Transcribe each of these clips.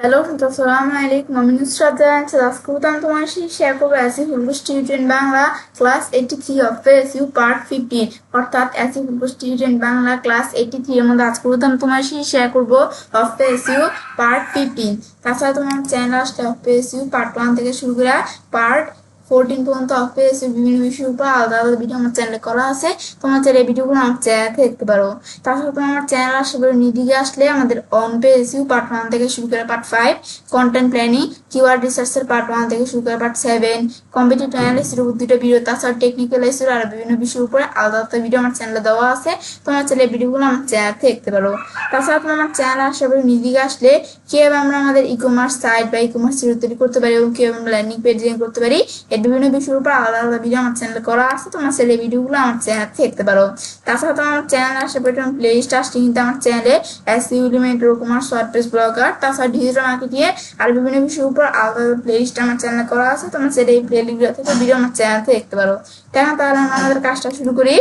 Hello friends, আসসালামু আলাইকুম। আমি নুসরাত জাহান। আজকে আমি তোমার সাথে শেয়ার করবো অ্যাসি ফুলবো student Bangla class 83 of SU part 15, অর্থাৎ অ্যাসি ফুলবো স্টুডেন্ট বাংলা ক্লাস 83 এর মধ্যে আজকে আমি তোমার সাথে শেয়ার করবো অফ এসইউ পার্ট 15। তাছাড়া তোমার চ্যানেল আসলে অফ এসইউ পার্ট 1 থেকে শুরু করে পার্ট 14 পর্যন্ত অফ এসইউ বিভিন্ন বিষয়ের উপর আলাদা আলাদা ভিডিও আমার চ্যানেলে করা আছে। তোমার চ্যানেল এই ভিডিওগুলো আমার চ্যানেলে দেখতে পারো। তাছাড়া তোমার আমার চ্যানেল আসলে নিদিকে আসলে আমাদের অন পেএসইউ পার্ট 1 থেকে শুরু করে পার্ট 5, কন্টেন্ট প্ল্যানিং, কিওয়ার্ড রিসার্চের পার্ট 1 থেকে শুরু করে পার্ট 7, কম্পিটিটিভ অ্যানালিসিসের উপর 2টা ভিডিও, তাছাড়া টেকনিক্যাল এসইউ আর বিভিন্ন বিষয়ের উপরে আলাদা আলাদা ভিডিও আমার চ্যানেলে দেওয়া আছে। তোমার চ্যানেলে ভিডিওগুলো আমার চ্যানেলে দেখতে পারো। তাছাড়া তোমার আমার চ্যানেল আসলে নিদিকে আসলে কিভাবে আমরা আমাদের ই কমার্স সাইট বা ই কমার্স তৈরি করতে পারি এবং কিভাবে আমরা ল্যান্ডিং পেজ ডিজাইন করতে পারি, এর বিভিন্ন বিষয়ের উপর আলাদা আলাদা ভিডিও আমার চ্যানেলে করা আছে। তোমার চ্যানেলে ভিডিওগুলো আমার চ্যানেলে দেখতে পারো। তাছাড়া তোমার চ্যানেল আসলে প্লে লিস্ট আসছে কিন্তু আমার চ্যানেলে SU element, commerce, WordPress, blogger, তাছাড়া ডিজিটাল মার্কেটিং আর বিভিন্ন বিষয়ের উপর আলাদা প্লে লিস্ট আমার চ্যানেলে করা আছে। তোমার চ্যানেলে এই প্লে লিস্টগুলো থেকে ভিডিও আমার চ্যানেলে দেখতে পারো। তাহলে আমরা আমাদের কাজটা শুরু করি।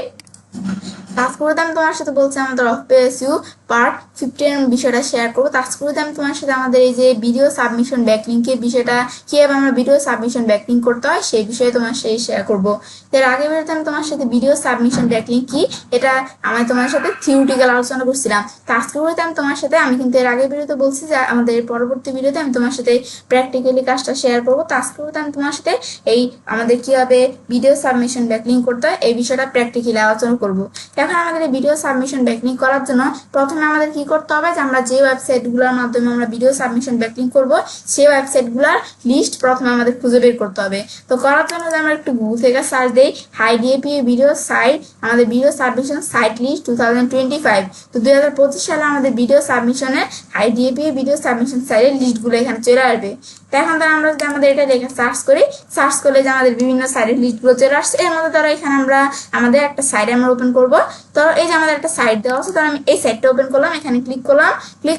আজকে আমি তোমার সাথে বলছি আমাদের অফ পেএসইউ পার্ট 15 বিষয়টা শেয়ার করবো। আজকে আমি তোমার সাথে আমাদের এই যে ভিডিও সাবমিশন ব্যাকলিংকের বিষয়টা, কিভাবে আমরা ভিডিও সাবমিশন ব্যাকলিং করতে হয় সেই বিষয়ে তোমার সাথে শেয়ার করবো। এর আগে ভিডিওতে আমি তোমার সাথে ভিডিও সাবমিশন ব্যাকলিং কি এটা আমি তোমার সাথে থিওরিটিক্যাল আলোচনা করছিলাম। আজকে আমি কিন্তু এর আগে ভিডিওতে বলছি যে আমাদের পরবর্তী ভিডিওতে আমি তোমার সাথে প্র্যাকটিক্যালি কাজটা শেয়ার করবো। আজকে আমি তোমার সাথে এই আমাদের কিভাবে ভিডিও সাবমিশন ব্যাকলিং করতে হয় এই বিষয়টা প্র্যাকটিক্যালি আলোচনা করবো। এখন আমাদের এই ভিডিও সাবমিশন ব্যাকলিং করার জন্য প্রথমে আমাদের কি করতে হবে, যে আমরা যে ওয়েবসাইটগুলোর মাধ্যমে আমরা ভিডিও সাবমিশন ব্যাকলিং করব সেই ওয়েবসাইটগুলোর লিস্ট প্রথমে আমাদের খুঁজে বের করতে হবে। তো করার জন্য আমরা একটু গুগল থেকে সার্চ দিই হাইডিএপি ভিডিও সাইট, আমাদের ভিডিও সাবমিশন সাইট লিস্ট 2025। তো 2025 সালে আমাদের ভিডিও সাবমিশনের হাইডিএপি ভিডিও সাবমিশন সাইটের লিস্টগুলো এখানে চলে আসবে। তো এখন আমরা যদি আমাদের এটা লেখা সার্চ করি, সার্চ করলে যে আমাদের বিভিন্ন সাইটের লিস্টগুলো চলে আসছে। এর মধ্যে ধরো এখানে আমরা আমাদের একটা সাইট আমরা ওপেন করব। তো এই যে আমাদের একটা সাইট দেওয়া আছে, তো আমি এই সাইটটা ওপেন করলাম, এখানে ক্লিক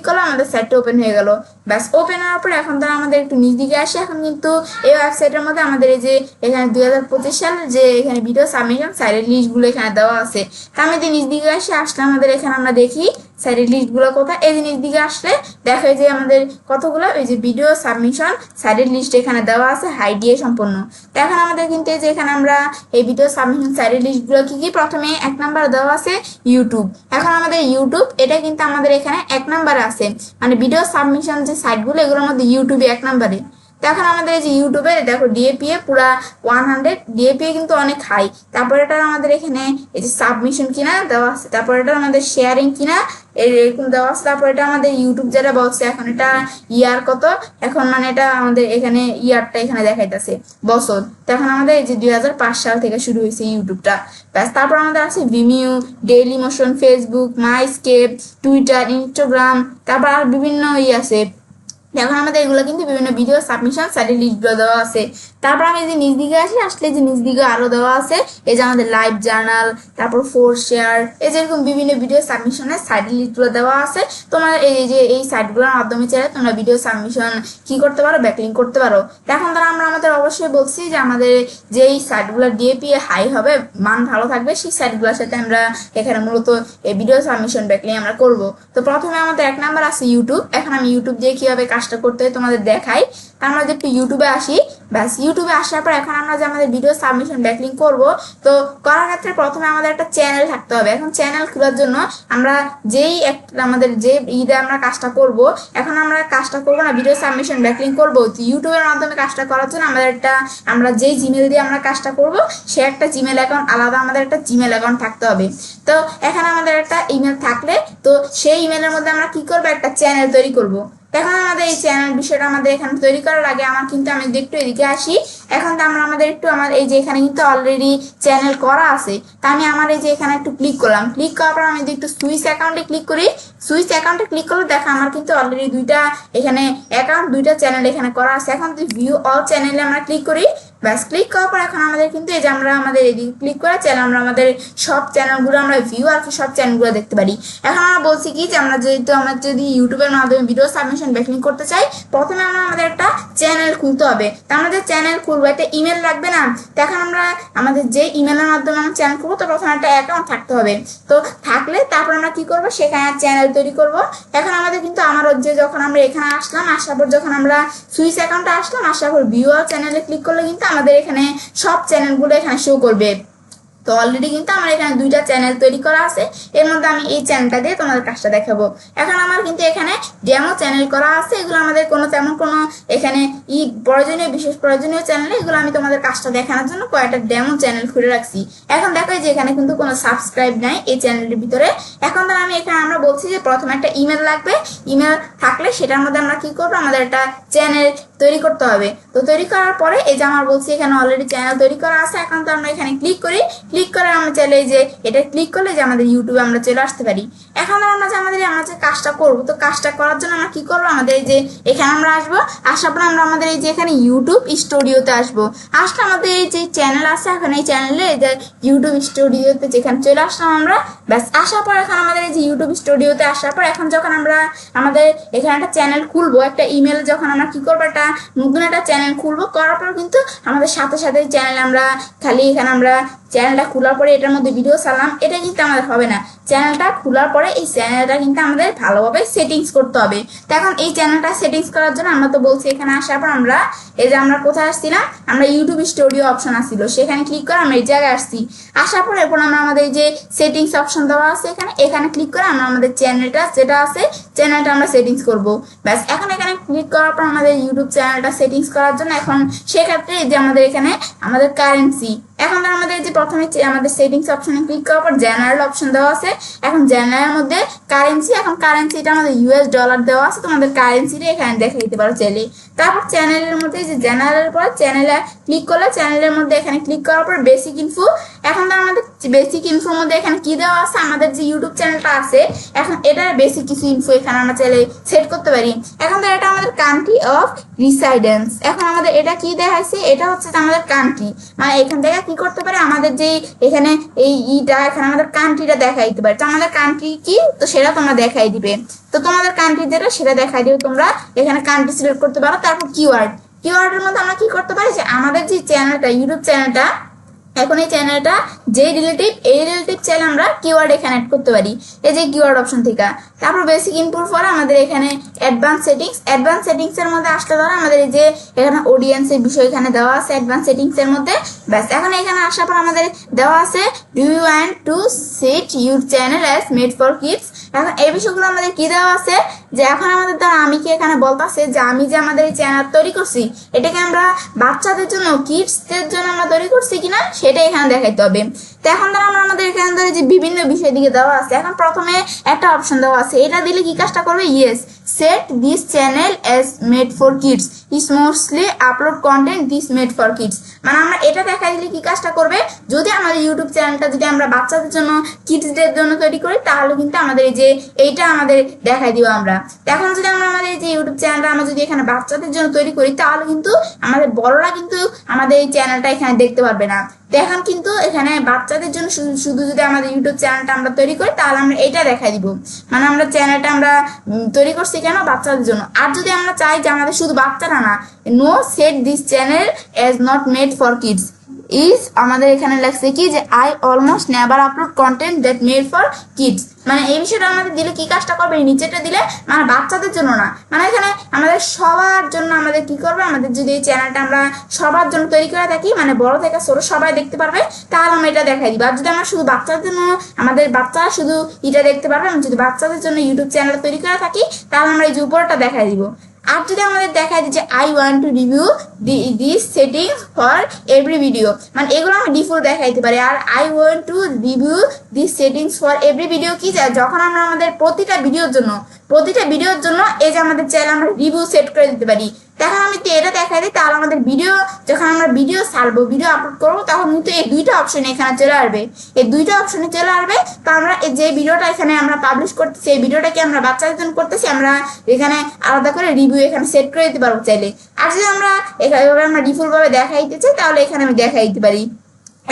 করলাম আমাদের সাইটটা ওপেন হয়ে গেল। ব্যাস ওপেন হওয়ার পরে এখন তারা আমাদের একটু নিচ দিকে আসে। এখন কিন্তু এই ওয়েবসাইটের মধ্যে আমাদের এই যে এখানে 2025 সালের যে এখানে ভিডিও সাবমিশন সাইটের লিস্টগুলো এখানে দেওয়া আছে। তা আমি যে নিচ দিকে আসলে আমাদের এখানে আমরা দেখি সাইটের লিস্টগুলো কোথায়। এই জিনিস দিকে আসলে দেখা যায় যে আমাদের কতগুলো এই যে ভিডিও সাবমিশন সাইটের লিস্ট এখানে দেওয়া আছে হাই দিয়ে সম্পন্ন। তো এখন আমাদের কিন্তু এই যে এখানে আমরা এই ভিডিও সাবমিশন সাইটের লিস্টগুলো কি প্রথমে 1 নাম্বার দেওয়া আছে ইউটিউব। এখন আমাদের ইউটিউব এটা কিন্তু আমাদের এখানে 1 নাম্বারে আছে, মানে ভিডিও সাবমিশন যে সাইটগুলো এগুলোর মধ্যে ইউটিউবে 1 নাম্বারে। এখন আমাদের এই যে ইউটিউবে দেখো ডিএপিএ পুরা 100, ডিএপিএ কিন্তু অনেক হাই। তারপর এটা আমাদের এখানে এই যে সাবমিশন কিনা দেওয়া আছে, তারপর এটা আমাদের শেয়ারিং কিনা এরকম দেওয়া আছে। তারপর এটা আমাদের ইউটিউব যেটা বলছে এখন এটা ইয়ার কত, এখন মানে এটা আমাদের এখানে ইয়ারটা এখানে দেখাইতেছে বছর। তো এখন আমাদের এই যে 2005 সাল থেকে শুরু হয়েছে ইউটিউবটা। ব্যাস তারপর আমাদের আছে Vimeo, Dailymotion, Facebook, MySpace, Twitter, Instagram, তারপর আর বিভিন্ন আছে। এখন আমাদের এগুলো কিন্তু বিভিন্ন ভিডিও সাবমিশন সাইটের লিস্টগুলো দেওয়া আছে। তারপর আমি যে নিচ দিকে আসলে যে নিচ দিকে আরো দেওয়া আছে এই যে আমাদের লাইভ জার্নাল, তারপর ফোর শেয়ার, এই যেরকম বিভিন্ন ভিডিও সাবমিশনের সাইটের লিস্টগুলো দেওয়া আছে। তোমার এই যে এই সাইটগুলোর মাধ্যমে চাইলে তোমরা ভিডিও সাবমিশন কি করতে পারো, ব্যাকলিং করতে পারো। এখন তারা আমরা আমাদের অবশ্যই বলছি যে আমাদের যেই সাইটগুলোর ডিএপিএ হাই হবে, মান ভালো থাকবে, সেই সাইটগুলোর সাথে আমরা এখানে মূলত এই ভিডিও সাবমিশন ব্যাকলিং আমরা করব। তো প্রথমে আমাদের 1 নাম্বার আছে ইউটিউব। এখন আমি ইউটিউব দিয়ে কিভাবে কাজটা করতে হয় তোমাদের দেখাই। আমরা যে একটু ইউটিউবে আসি, ব্যাস ইউটিউবে আসার পর এখন আমরা যে আমাদের ভিডিও সাবমিশন ব্যাকলিং করব, তো করার ক্ষেত্রে প্রথমে আমাদের একটা চ্যানেল থাকতে হবে। এখন চ্যানেল খোলার জন্য আমরা যেই একটা আমাদের যে ঈদে আমরা কাজটা করব, এখন আমরা কাজটা করবো না ভিডিও সাবমিশন ব্যাকলিং করব, তো ইউটিউবের মাধ্যমে কাজটা করার জন্য আমাদের একটা আমরা যেই জিমেল দিয়ে আমরা কাজটা করব সে একটা জিমেল অ্যাকাউন্ট আলাদা আমাদের একটা জিমেল অ্যাকাউন্ট থাকতে হবে। তো এখানে আমাদের একটা ইমেল থাকলে তো সেই ইমেলের মধ্যে আমরা কি করবো, একটা চ্যানেল তৈরি করব। এখন আমাদের এই চ্যানেল বিষয়টা আমাদের এখানে তৈরি করার আগে আমার কিন্তু আমি একটু এদিকে আসি। এখন তো আমরা আমাদের একটু আমার এই যে এখানে কিন্তু অলরেডি চ্যানেল করা আছে। তা আমি আমার এই যে এখানে একটু ক্লিক করলাম, ক্লিক করার পর আমি যদি একটু সুইচ অ্যাকাউন্টে ক্লিক করি, সুইচ অ্যাকাউন্টে ক্লিক করলে দেখা আমার কিন্তু অলরেডি 2টা এখানে অ্যাকাউন্ট 2টা চ্যানেল এখানে করা আছে। এখন যদি ভিউ অল চ্যানেলে আমরা ক্লিক করি, ব্যাস ক্লিক করার পর এখন আমাদের কিন্তু এই যে আমরা আমাদের এদিকে ক্লিক করে চ্যানেল আমরা আমাদের সব চ্যানেলগুলো আমরা ভিউ আর কি সব চ্যানেলগুলো দেখতে পারি। এখন আমরা বলছি কি যে আমরা যেহেতু আমরা যদি ইউটিউবের মাধ্যমে ভিডিও সাবমিশন ব্যাকলিংক করতে চাই, প্রথমে আমরা আমাদের একটা চ্যানেল খুলতে হবে। তা আমাদের চ্যানেল খুলবো, একটা ইমেল লাগবে না? তো এখন আমরা আমাদের যে ইমেলের মাধ্যমে আমরা চ্যানেল খুলবো, তো প্রথমে একটা অ্যাকাউন্ট থাকতে হবে। তো থাকলে তারপর আমরা কি করবো, সেখানে চ্যানেল তৈরি করব। এখন আমাদের কিন্তু আমার যে যখন আমরা এখানে আসলাম, আসার পর যখন আমরা সুইচ অ্যাকাউন্টে আসলাম, আসার পর ভিউ আর চ্যানেলে ক্লিক করলে কিন্তু আমাদের এখানে সব চ্যানেলগুলো এখানে শো করবে। তো অলরেডি কিন্তু আমার এখানে দুইটা চ্যানেল তৈরি করা আছে, এর মধ্যে আমি এই চ্যানেলটা দিয়ে তোমাদের কাজটা দেখাবো। এখন আমার কিন্তু এখানে ডেমো চ্যানেল করা আছে, এগুলো আমাদের তেমন কোনো এখানে বিশেষ প্রয়োজনীয় চ্যানেল, এগুলো আমি তোমাদের কাজটা দেখানোর জন্য কয়েকটা ডেমো চ্যানেল খুলে রাখছি। এখন দেখো যে এখানে কিন্তু কোনো সাবস্ক্রাইব নাই এই চ্যানেলটির ভিতরে। এখন ধর আমি এখানে আমরা বলছি যে প্রথমে একটা ইমেল লাগবে, ইমেল থাকলে সেটার মধ্যে আমরা কি করবো, আমাদের একটা চ্যানেল তৈরি করতে হবে। তো তৈরি করার পরে এই যে আমার বলছি এখানে অলরেডি চ্যানেল তৈরি করা আছে। এখন তো আমরা এখানে ক্লিক করি, ক্লিক করে আমরা চাইলে যে এটা ক্লিক করলে যে আমাদের ইউটিউবে আমরা চলে আসতে পারি। এখন আমরা যে কাজটা করবো, তো কাজটা করার জন্য আমরা কি করবো, আমাদের এই যে এখানে আমরা আসবো, আসার পর আমরা আমাদের এই যে এখানে ইউটিউব স্টুডিওতে আসবো। আসলে আমাদের এই যে চ্যানেল আছে, এখন এই চ্যানেলে এই যে ইউটিউব স্টুডিওতে যেখানে চলে আসলাম আমরা, ব্যাস আসার পর এখন আমাদের এই যে ইউটিউব স্টুডিওতে আসার পর এখন যখন আমরা আমাদের এখানে একটা চ্যানেল খুলবো, একটা ইমেল যখন আমরা কি করবো, একটা নতুন একটা চ্যানেল খুলবো, করার পর কিন্তু আমাদের সাথে সাথে চ্যানেল আমরা খালি এখানে আমরা চ্যানেলটা খোলার পরে এটার মধ্যে ভিডিও ছাড়লাম, এটা কিন্তু আমাদের হবে না। চ্যানেলটা খোলার পরে এই চ্যানেলটা কিন্তু আমাদের ভালোভাবে সেটিংস করতে হবে। তো এখন এই চ্যানেলটা সেটিংস করার জন্য আমরা তো বলছি এখানে আসার পর আমরা এই যে আমরা কোথায় আসছিলাম, আমরা ইউটিউব স্টুডিও অপশন আসছিল, সেখানে ক্লিক করে আমরা এই জায়গায় আসছি। আসার পর এরপর আমরা আমাদের যে সেটিংস অপশন দেওয়া আছে এখানে ক্লিক করে আমরা আমাদের চ্যানেলটা যেটা আছে চ্যানেলটা আমরা সেটিংস করব। ব্যাস এখন এখানে ক্লিক করার পর আমাদের ইউটিউব চ্যানেলটা সেটিংস করার জন্য এখন সেক্ষেত্রে যে আমাদের এখানে আমাদের কারেন্সি, এখন আমাদের যে প্রথমে আমাদের সেটিংস অপশনে ক্লিক করার পর জেনারেল অপশন দেওয়া আছে। এখন জেনারেলের মধ্যে কারেন্সি, এখন কারেন্সিটা আমাদের US ডলার দেওয়া আছে, তোমাদের কারেন্সিটা এখানে দেখে দিতে পারো চাইলে। তারপর চ্যানেলের মধ্যে যে জেনারেলের পর চ্যানেলে ক্লিক করলে চ্যানেলের মধ্যে এখানে ক্লিক করার পর বেসিক ইনফো, এখন আমাদের বেসিক ইনফোর মধ্যে এখানে কি দেওয়া আছে, আমাদের যে ইউটিউব চ্যানেলটা আছে এখন এটার বেসিক কিছু ইনফো এখানে আমরা চাইলে সেট করতে পারি। এখন তো এটা আমাদের কান্ট্রি অফ রিসাইডেন্স, এখন আমাদের এটা কি দেখাইছে, এটা হচ্ছে আমাদের কান্ট্রি, মানে এখান থেকে কি করতে পারে, আমাদের যে এখানে এখানে আমাদের কান্ট্রিটা দেখাই দিতে পারে। তো আমাদের কান্ট্রি কি, তো সেটা তোমরা দেখাই দিবে। তো তোমাদের কান্ট্রি যেটা সেটা দেখাই দিবে, তোমরা এখানে কান্ট্রি সিলেক্ট করতে পারো। তারপর কিওয়ার্ডের মধ্যে আমরা কি করতে পারি, যে আমাদের যে চ্যানেলটা ইউটিউব চ্যানেলটা, এখন এই চ্যানেলটা যে রিলেটিভ চাইলে আমরা কিওয়ার্ড এখানে অ্যাড করতে পারি এই যে কিওয়ার্ড অপশন থেকে। তারপর বেসিক ইনপুট পরে আমাদের এখানে অ্যাডভান্স সেটিংস এর মধ্যে আসতে ধরো আমাদের এই যে এখানে অডিয়েন্সের বিষয় এখানে দেওয়া আছে অ্যাডভান্স সেটিংস এর মধ্যে। ব্যাস এখন এখানে আসার পর আমাদের দেওয়া আছে do you want to set your channel as made for kids. এখন এই বিষয়গুলো আমাদের কি দেওয়া আছে, যে এখন আমাদের দ্বারা আমি কি এখানে বলতেছে যে আমি যে আমাদের এই চ্যানেল তৈরি করছি এটাকে আমরা বাচ্চাদের জন্য কিডসদের জন্য আমরা তৈরি করছি কিনা সেটা এখানে দেখাইতে হবে। তো এখন ধর আমরা আমাদের এখানে ধরে যে বিভিন্ন বিষয় দিকে দেওয়া আছে, এখন প্রথমে একটা অপশন দেওয়া আছে, এটা দিলে কি কাজটা করবে, yes set this channel as made for kids is mostly upload content this made for kids, মানে আমরা এটা দেখাই দিলে কি কাজটা করবে, যদি আমাদের ইউটিউব চ্যানেলটা যদি আমরা বাচ্চাদের জন্য কিডসদের জন্য তৈরি করি তাহলে কিন্তু আমাদের এই যে এইটা আমাদের দেখাই দিব আমরা। এখন যদি আমরা আমাদের এই যে ইউটিউব চ্যানেলটা আমরা যদি এখানে বাচ্চাদের জন্য তৈরি করি তাহলে কিন্তু আমাদের বড়রা কিন্তু আমাদের এই চ্যানেলটা এখানে দেখতে পারবে না। তো এখন কিন্তু এখানে বাচ্চাদের জন্য শুধু যদি আমাদের ইউটিউব চ্যানেলটা আমরা তৈরি করি তাহলে আমরা এটা দেখাই দিব, মানে আমরা চ্যানেলটা আমরা তৈরি করছি কেন, বাচ্চাদের জন্য। আর যদি আমরা চাই যে আমাদের শুধু বাচ্চারা না, no set this channel as not made for kids is, আমাদের এখানে লাগছে কি যে I almost never upload content that made for kids, মানে এই বিষয়টা আমাদের দিলে কি কাজটা করবে, নিচেটা দিলে মানে বাচ্চাদের জন্য না, মানে এখানে আমাদের সবার জন্য আমাদের কি করবে, আমাদের যদি এই চ্যানেলটা আমরা সবার জন্য তৈরি করে থাকি মানে বড় থেকে ছোট সবাই দেখতে পারবে তাহলে আমরা এটা দেখাই দিব। আর যদি আমরা শুধু বাচ্চাদের জন্য আমাদের বাচ্চারা শুধু এটা দেখতে পারবে, আমি যদি বাচ্চাদের জন্য ইউটিউব চ্যানেল তৈরি করে থাকি তাহলে আমরা এই যে উপরটা দেখাই দিব। আর যদি আমাদের দেখায় যে I want to review this settings for every video, মানে এগুলো আমি ডিফল্ট দেখাইতে পারি। আর I want to review this settings for every video কি যায়, যখন আমরা আমাদের প্রতিটা ভিডিওর জন্য প্রতিটা ভিডিওর জন্য এই যে আমাদের চাইলে আমরা রিভিউ সেট করে দিতে পারি। দেখো আমি এটা দেখাই দিই, তাহলে আমাদের ভিডিও যখন আমরা ভিডিও ছাড়বো, ভিডিও আপলোড করবো, তখন কিন্তু এই দুইটা অপশন এখানে চলে আসবে। এই দুইটা অপশনে চলে আসবে, তো আমরা যে ভিডিওটা এখানে আমরা পাবলিশ করতেছি, এই ভিডিওটাকে আমরা বাচ্চাদের জন্য করতেছি, আমরা এখানে আলাদা করে রিভিউ এখানে সেট করে দিতে পারবো চাইলে। আর যদি আমরা এভাবে আমরা ডিফল্ট ভাবে দেখাই দিতে চাই, তাহলে এখানে আমি দেখাই দিতে পারি।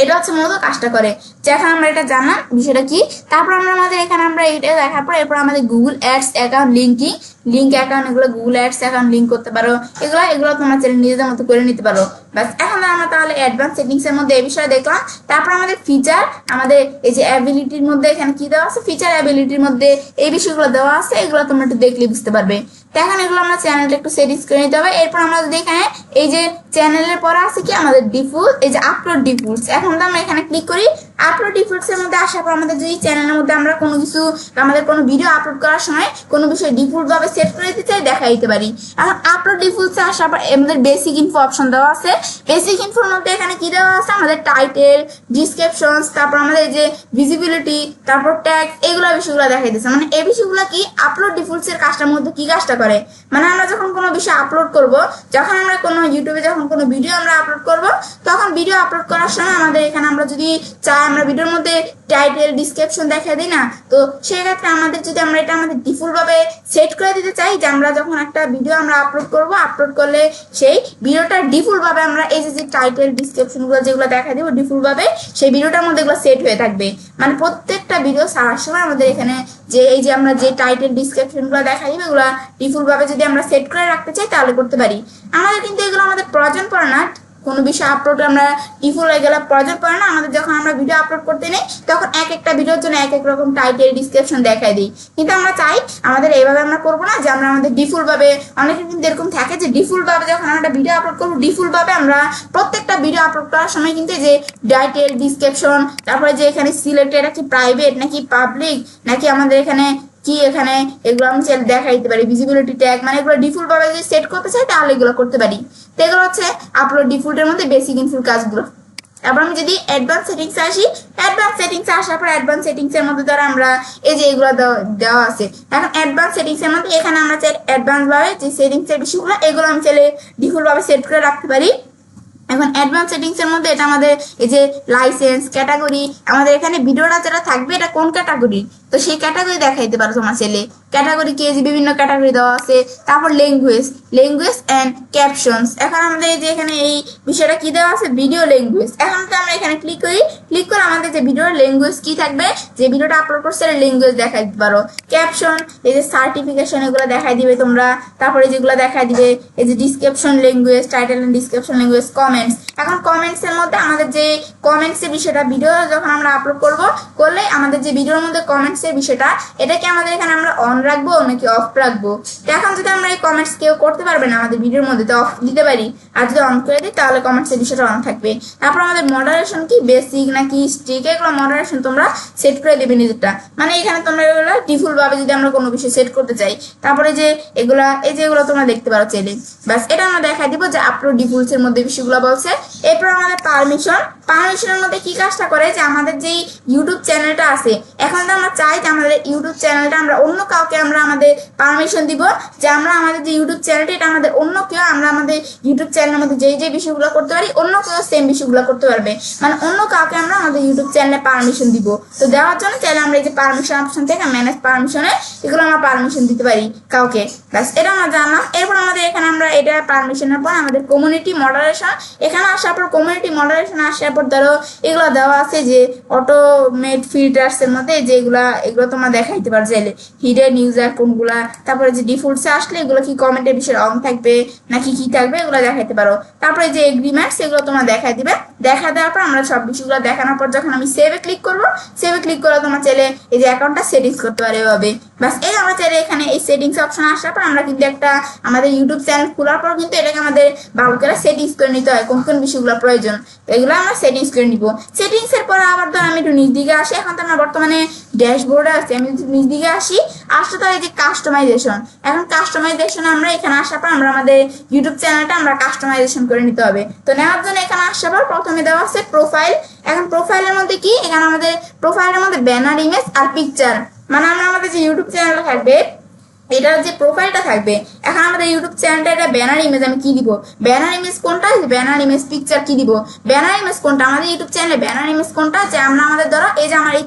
এটা হচ্ছে মূলত কাজটা করে যে এখন আমরা এটা জানলাম বিষয়টা কি। তারপর আমরা আমাদের এখানে আমরা এটা দেখার পর এরপর আমাদের Google ads account link account এগুলো গুগল অ্যাডস অ্যাকাউন্ট লিঙ্ক করতে পারো, এগুলো তোমরা চাইলে নিজেদের মতো করে নিতে পারো। বাস এখন আমরা তাহলে অ্যাডভান্স সেটিংস এর মধ্যে এই বিষয়ে দেখলাম। তারপর আমাদের ফিচার, আমাদের এই যে অ্যাবিলিটির মধ্যে এখানে কি দেওয়া আছে, ফিচার অ্যাবিলিটির মধ্যে এই বিষয়গুলো দেওয়া আছে, এগুলো তোমরা একটু দেখলে বুঝতে পারবে। এখন এগুলো আমরা চ্যানেলটা একটু সেটিংস করে নিতে হবে। এরপর আমরা যদি এখানে এই যে চ্যানেলের পরে আছে কি আমাদের ডিফল্ট, এই যে আপলোড ডিফল্টস, এখন তো আমরা এখানে ক্লিক করি। আপলোড ডিফল্টস এর মধ্যে আসার পর আমাদের যদি চ্যানেলের মধ্যে আমরা কোনো কিছু, আমাদের কোনো ভিডিও আপলোড করার সময় কোনো বিষয় ডিফল্ট ভাবে সেট করে দিতে চাই, দেখা দিতে পারি। এখন আপলোড ডিফল্টস এ আসার পর আমাদের বেসিক ইনফো অপশন দেওয়া আছে। বেসিক ইনফোর মধ্যে এখানে কি দেওয়া আছে, আমাদের টাইটেল, ডিসক্রিপশনস, তারপর আমাদের যে ভিজিবিলিটি, তারপর ট্যাগ, এগুলো বিষয়গুলো দেখাই দিচ্ছে। মানে এই বিষয়গুলো কি আপলোড ডিফল্টস এর কাজটার মধ্যে কি কাজটা করে, মানে আমরা যখন কোনো বিষয় আপলোড করব, যখন আমরা কোনো ইউটিউবে যখন কোনো ভিডিও আমরা আপলোড করব, তখন ভিডিও আপলোড করার সময় আমাদের এখানে আমরা যদি চাই আমরা ভিডিওর মধ্যে টাইটেল ডিসক্রিপশন দেখা দিই না, তো সেই ক্ষেত্রে আমাদের যদি আমরা এটা আমাদের ডিফল্ট ভাবে সেট করে দিতে চাই যে আমরা যখন একটা ভিডিও আমরা আপলোড করব, আপলোড করলে সেই ভিডিওটা ডিফল্ট ভাবে আমরা এই যে টাইটেল ডিসক্রিপশন গুলো যেগুলো দেখা দিব ডিফল্ট ভাবে সেই ভিডিওটার মধ্যে এগুলো সেট হয়ে থাকবে। মানে প্রত্যেকটা ভিডিও ছাড়ার সময় আমাদের এখানে যে এই যে আমরা যে টাইটেল ডিসক্রিপশন গুলো দেখা দিব এগুলো ডিফল্ট ভাবে যদি আমরা সেট করে রাখতে চাই তাহলে করতে পারি। আমাদের কিন্তু এগুলো আমাদের প্রয়োজন পড়ে না, কোনো বিষয় আপলোড আমরা ডিফল্ট হয়ে গেলে প্রয়োজন পড়ে না। আমাদের যখন আমরা ভিডিও আপলোড করতে নেই তখন এক একটা ভিডিওর জন্য এক এক রকম টাইটেল ডিসক্রিপশন দেখাই দিই, কিন্তু আমরা চাই আমাদের এইভাবে আমরা করবো না, যে আমরা আমাদের ডিফল্ট ভাবে, অনেকের কিন্তু এরকম থাকে যে ডিফল্ট ভাবে যখন আমরা ভিডিও আপলোড করবো, ডিফল্ট ভাবে আমরা প্রত্যেকটা ভিডিও আপলোড করার সময় কিন্তু যে টাইটেল ডিসক্রিপশন, তারপরে যে এখানে সিলেক্টেড নাকি প্রাইভেট নাকি পাবলিক নাকি আমাদের এখানে কি এখানে এগুলো আমি দেখাই দিতে পারি, ভিজিবিলিটি ট্যাগ, মানে এগুলো ডিফল্ট ভাবে যদি সেট করতে চাই তাহলে এগুলো করতে পারি। তো এগুলো হচ্ছে আপলোড ডিফল্টের মধ্যে বেসিক ইনফুল কাজগুলো। এবার আমি যদি অ্যাডভান্স সেটিংস আসি, অ্যাডভান্স সেটিংস আসার পর অ্যাডভান্স সেটিংস এর মধ্যে ধরো আমরা এই যে এগুলো দেওয়া আছে। এখন অ্যাডভান্স সেটিংস এর মধ্যে এখানে আমরা চাই অ্যাডভান্স ভাবে যে সেটিংস এর বিষয়গুলো এগুলো আমি চাইলে ডিফল্ট ভাবে সেট করে রাখতে পারি। এখন অ্যাডভান্স সেটিংস এর মধ্যে এটা আমাদের এই যে লাইসেন্স ক্যাটাগরি, আমাদের এখানে ভিডিওটা যেটা থাকবে এটা কোন ক্যাটাগরি, তো সেই ক্যাটাগরি দেখাইতে পারো তোমার ছেলে। ক্যাটাগরি কি যে বিভিন্ন ক্যাটাগরি দেওয়া আছে। তারপর ল্যাঙ্গুয়েজ এন্ড ক্যাপশনস, এখন আমাদের এই যে এখানে এই বিষয়টা কি দেওয়া আছে, ভিডিও ল্যাঙ্গুয়েজ। এখন তো আমরা এখানে ক্লিক করে আমাদের যে ভিডিওর ল্যাঙ্গুয়েজ কি থাকবে, যে ভিডিওটা আপলোড করছে ল্যাঙ্গুয়েজ দেখাই দিতে পারো। ক্যাপশন এই যে সার্টিফিকেশন এগুলো দেখাই দিবে তোমরা, তারপরে যেগুলো দেখাই দিবে এই যে description language, title and description language, comments. এখন কমেন্টস এর মধ্যে আমাদের যে কমেন্টস এর বিষয়টা, ভিডিও যখন আমরা আপলোড করলে আমাদের যে ভিডিওর মধ্যে কমেন্টস এর বিষয়টা, এটাকে আমাদের এখানে আমরা অন রাখবো নাকি অফ রাখবো। তো এখন যদি আমরা এই কমেন্টস কেউ করতে পারবে না আমাদের ভিডিওর মধ্যে, তো অফ দিতে পারি, আর যদি অন করে দিই তাহলে কমেন্টস এর বিষয়টা অন থাকবে। তারপর আমাদের মডারেশন কি বেসিক নাকি স্ট্রিক, এগুলো মডারেশন তোমরা সেট করে দেবে নিজেরটা, মানে এখানে তোমরা এগুলো ডিফল্ট ভাবে যদি আমরা কোনো বিষয় সেট করতে চাই। তারপরে যে এগুলা এই যে এগুলো তোমরা দেখতে পারো চাইলে, বাস এটা আমরা দেখাই দিব যে আপলোড ডিফল্টস এর মধ্যে বিষয়গুলো বলছে। এরপর আমাদের পারমিশনের মধ্যে কি কাজটা করে, যে আমাদের যে ইউটিউব চ্যানেলটা আছে, এখন তো আমরা চাই যে আমাদের ইউটিউব চ্যানেলটা আমরা অন্য কাউকে আমরা আমাদের পারমিশন দিব, যে আমরা আমাদের যে ইউটিউব চ্যানেলটা এটা আমাদের অন্য কেউ, আমরা আমাদের ইউটিউব চ্যানেলের মধ্যে যে বিষয়গুলো করতে পারি অন্য কেউ সেম বিষয়গুলো করতে পারবে, মানে অন্য কাউকে আমরা আমাদের ইউটিউব চ্যানেলে পারমিশন দিব। তো দেওয়ার জন্য চাইলে আমরা এই যে পারমিশন অপশন থেকে ম্যানেজ পারমিশনে এগুলো আমরা পারমিশন দিতে পারি কাউকে, ব্যাস এটা আমরা জানলাম। এরপর আমাদের এখানে আমরা এটা পারমিশনের পর আমাদের কমিউনিটি মডারেশন, এখানে আসার পর কমিউনিটি মডারেশন আসার পর ধরো এগুলো দেওয়া আছে যে অটোমেট ফিল্টার্স এর মধ্যে যে এগুলো তোমরা দেখাইতে পারো চাইলে, হিডেন ইউজার কোনগুলা, তারপরে যে ডিফল্টসে আসলে এগুলো কি কমেন্টের বিষয়ে অন থাকবে নাকি কি থাকবে এগুলো দেখাইতে পারো। তারপরে যে এগ্রিমেন্টস এগুলো তোমরা দেখাই দিবে, দেখা দেওয়ার পর আমরা সব বিষয়গুলো দেখানোর পর যখন আমি সেভে ক্লিক করবো, সেভে ক্লিক করে তোমার চাইলে এই যে অ্যাকাউন্টটা সেটিংস করতে পারে এভাবে, বাস এই আমরা চাইলে এখানে এই সেটিংস অপশন আসার পর আমরা কিন্তু একটা আমাদের ইউটিউব চ্যানেল খোলার পর কিন্তু এটাকে আমাদের ভালো করে সেটিংস করে নিতে হয়, কোন কোন বিষয়গুলো প্রয়োজন, তো এগুলো আমরা সেটিংস করে নিব। সেটিংস এর পরে আবার ধর আমি একটু নিচ দিকে আসি, এখন তো আমরা বর্তমানে ড্যাশবোর্ডে আছি, আমি যদি নিচ দিকে আসি আসতে তো এই যে কাস্টমাইজেশন, এখন কাস্টমাইজেশন আমরা এখানে আসার পর আমরা আমাদের ইউটিউব চ্যানেলটা আমরা কাস্টমাইজেশন করে নিতে হবে। তো নেওয়ার জন্য এখানে আসার পর প্রথমে দেওয়া আছে প্রোফাইল। এখন প্রোফাইলের মধ্যে কি, এখানে আমাদের প্রোফাইলের মধ্যে ব্যানার, ইমেজ আর পিকচার, মানে আমরা আমাদের যে ইউটিউব চ্যানেলটা থাকবে এটার যে প্রোফাইলটা থাকবে, এখন আমাদের ইউটিউব চ্যানেলটা এটা ব্যানার ইমেজ আমি কি দিব, ব্যানার ইমেজ কোনটা, ব্যানার ইমেজ পিকচার কি দিব, ব্যানার ইমেজ কোনটা আমাদের ইউটিউব চ্যানেলে ব্যানার ইমেজ কোনটা, যে আমরা আমাদের ধরো এই যে আমার এই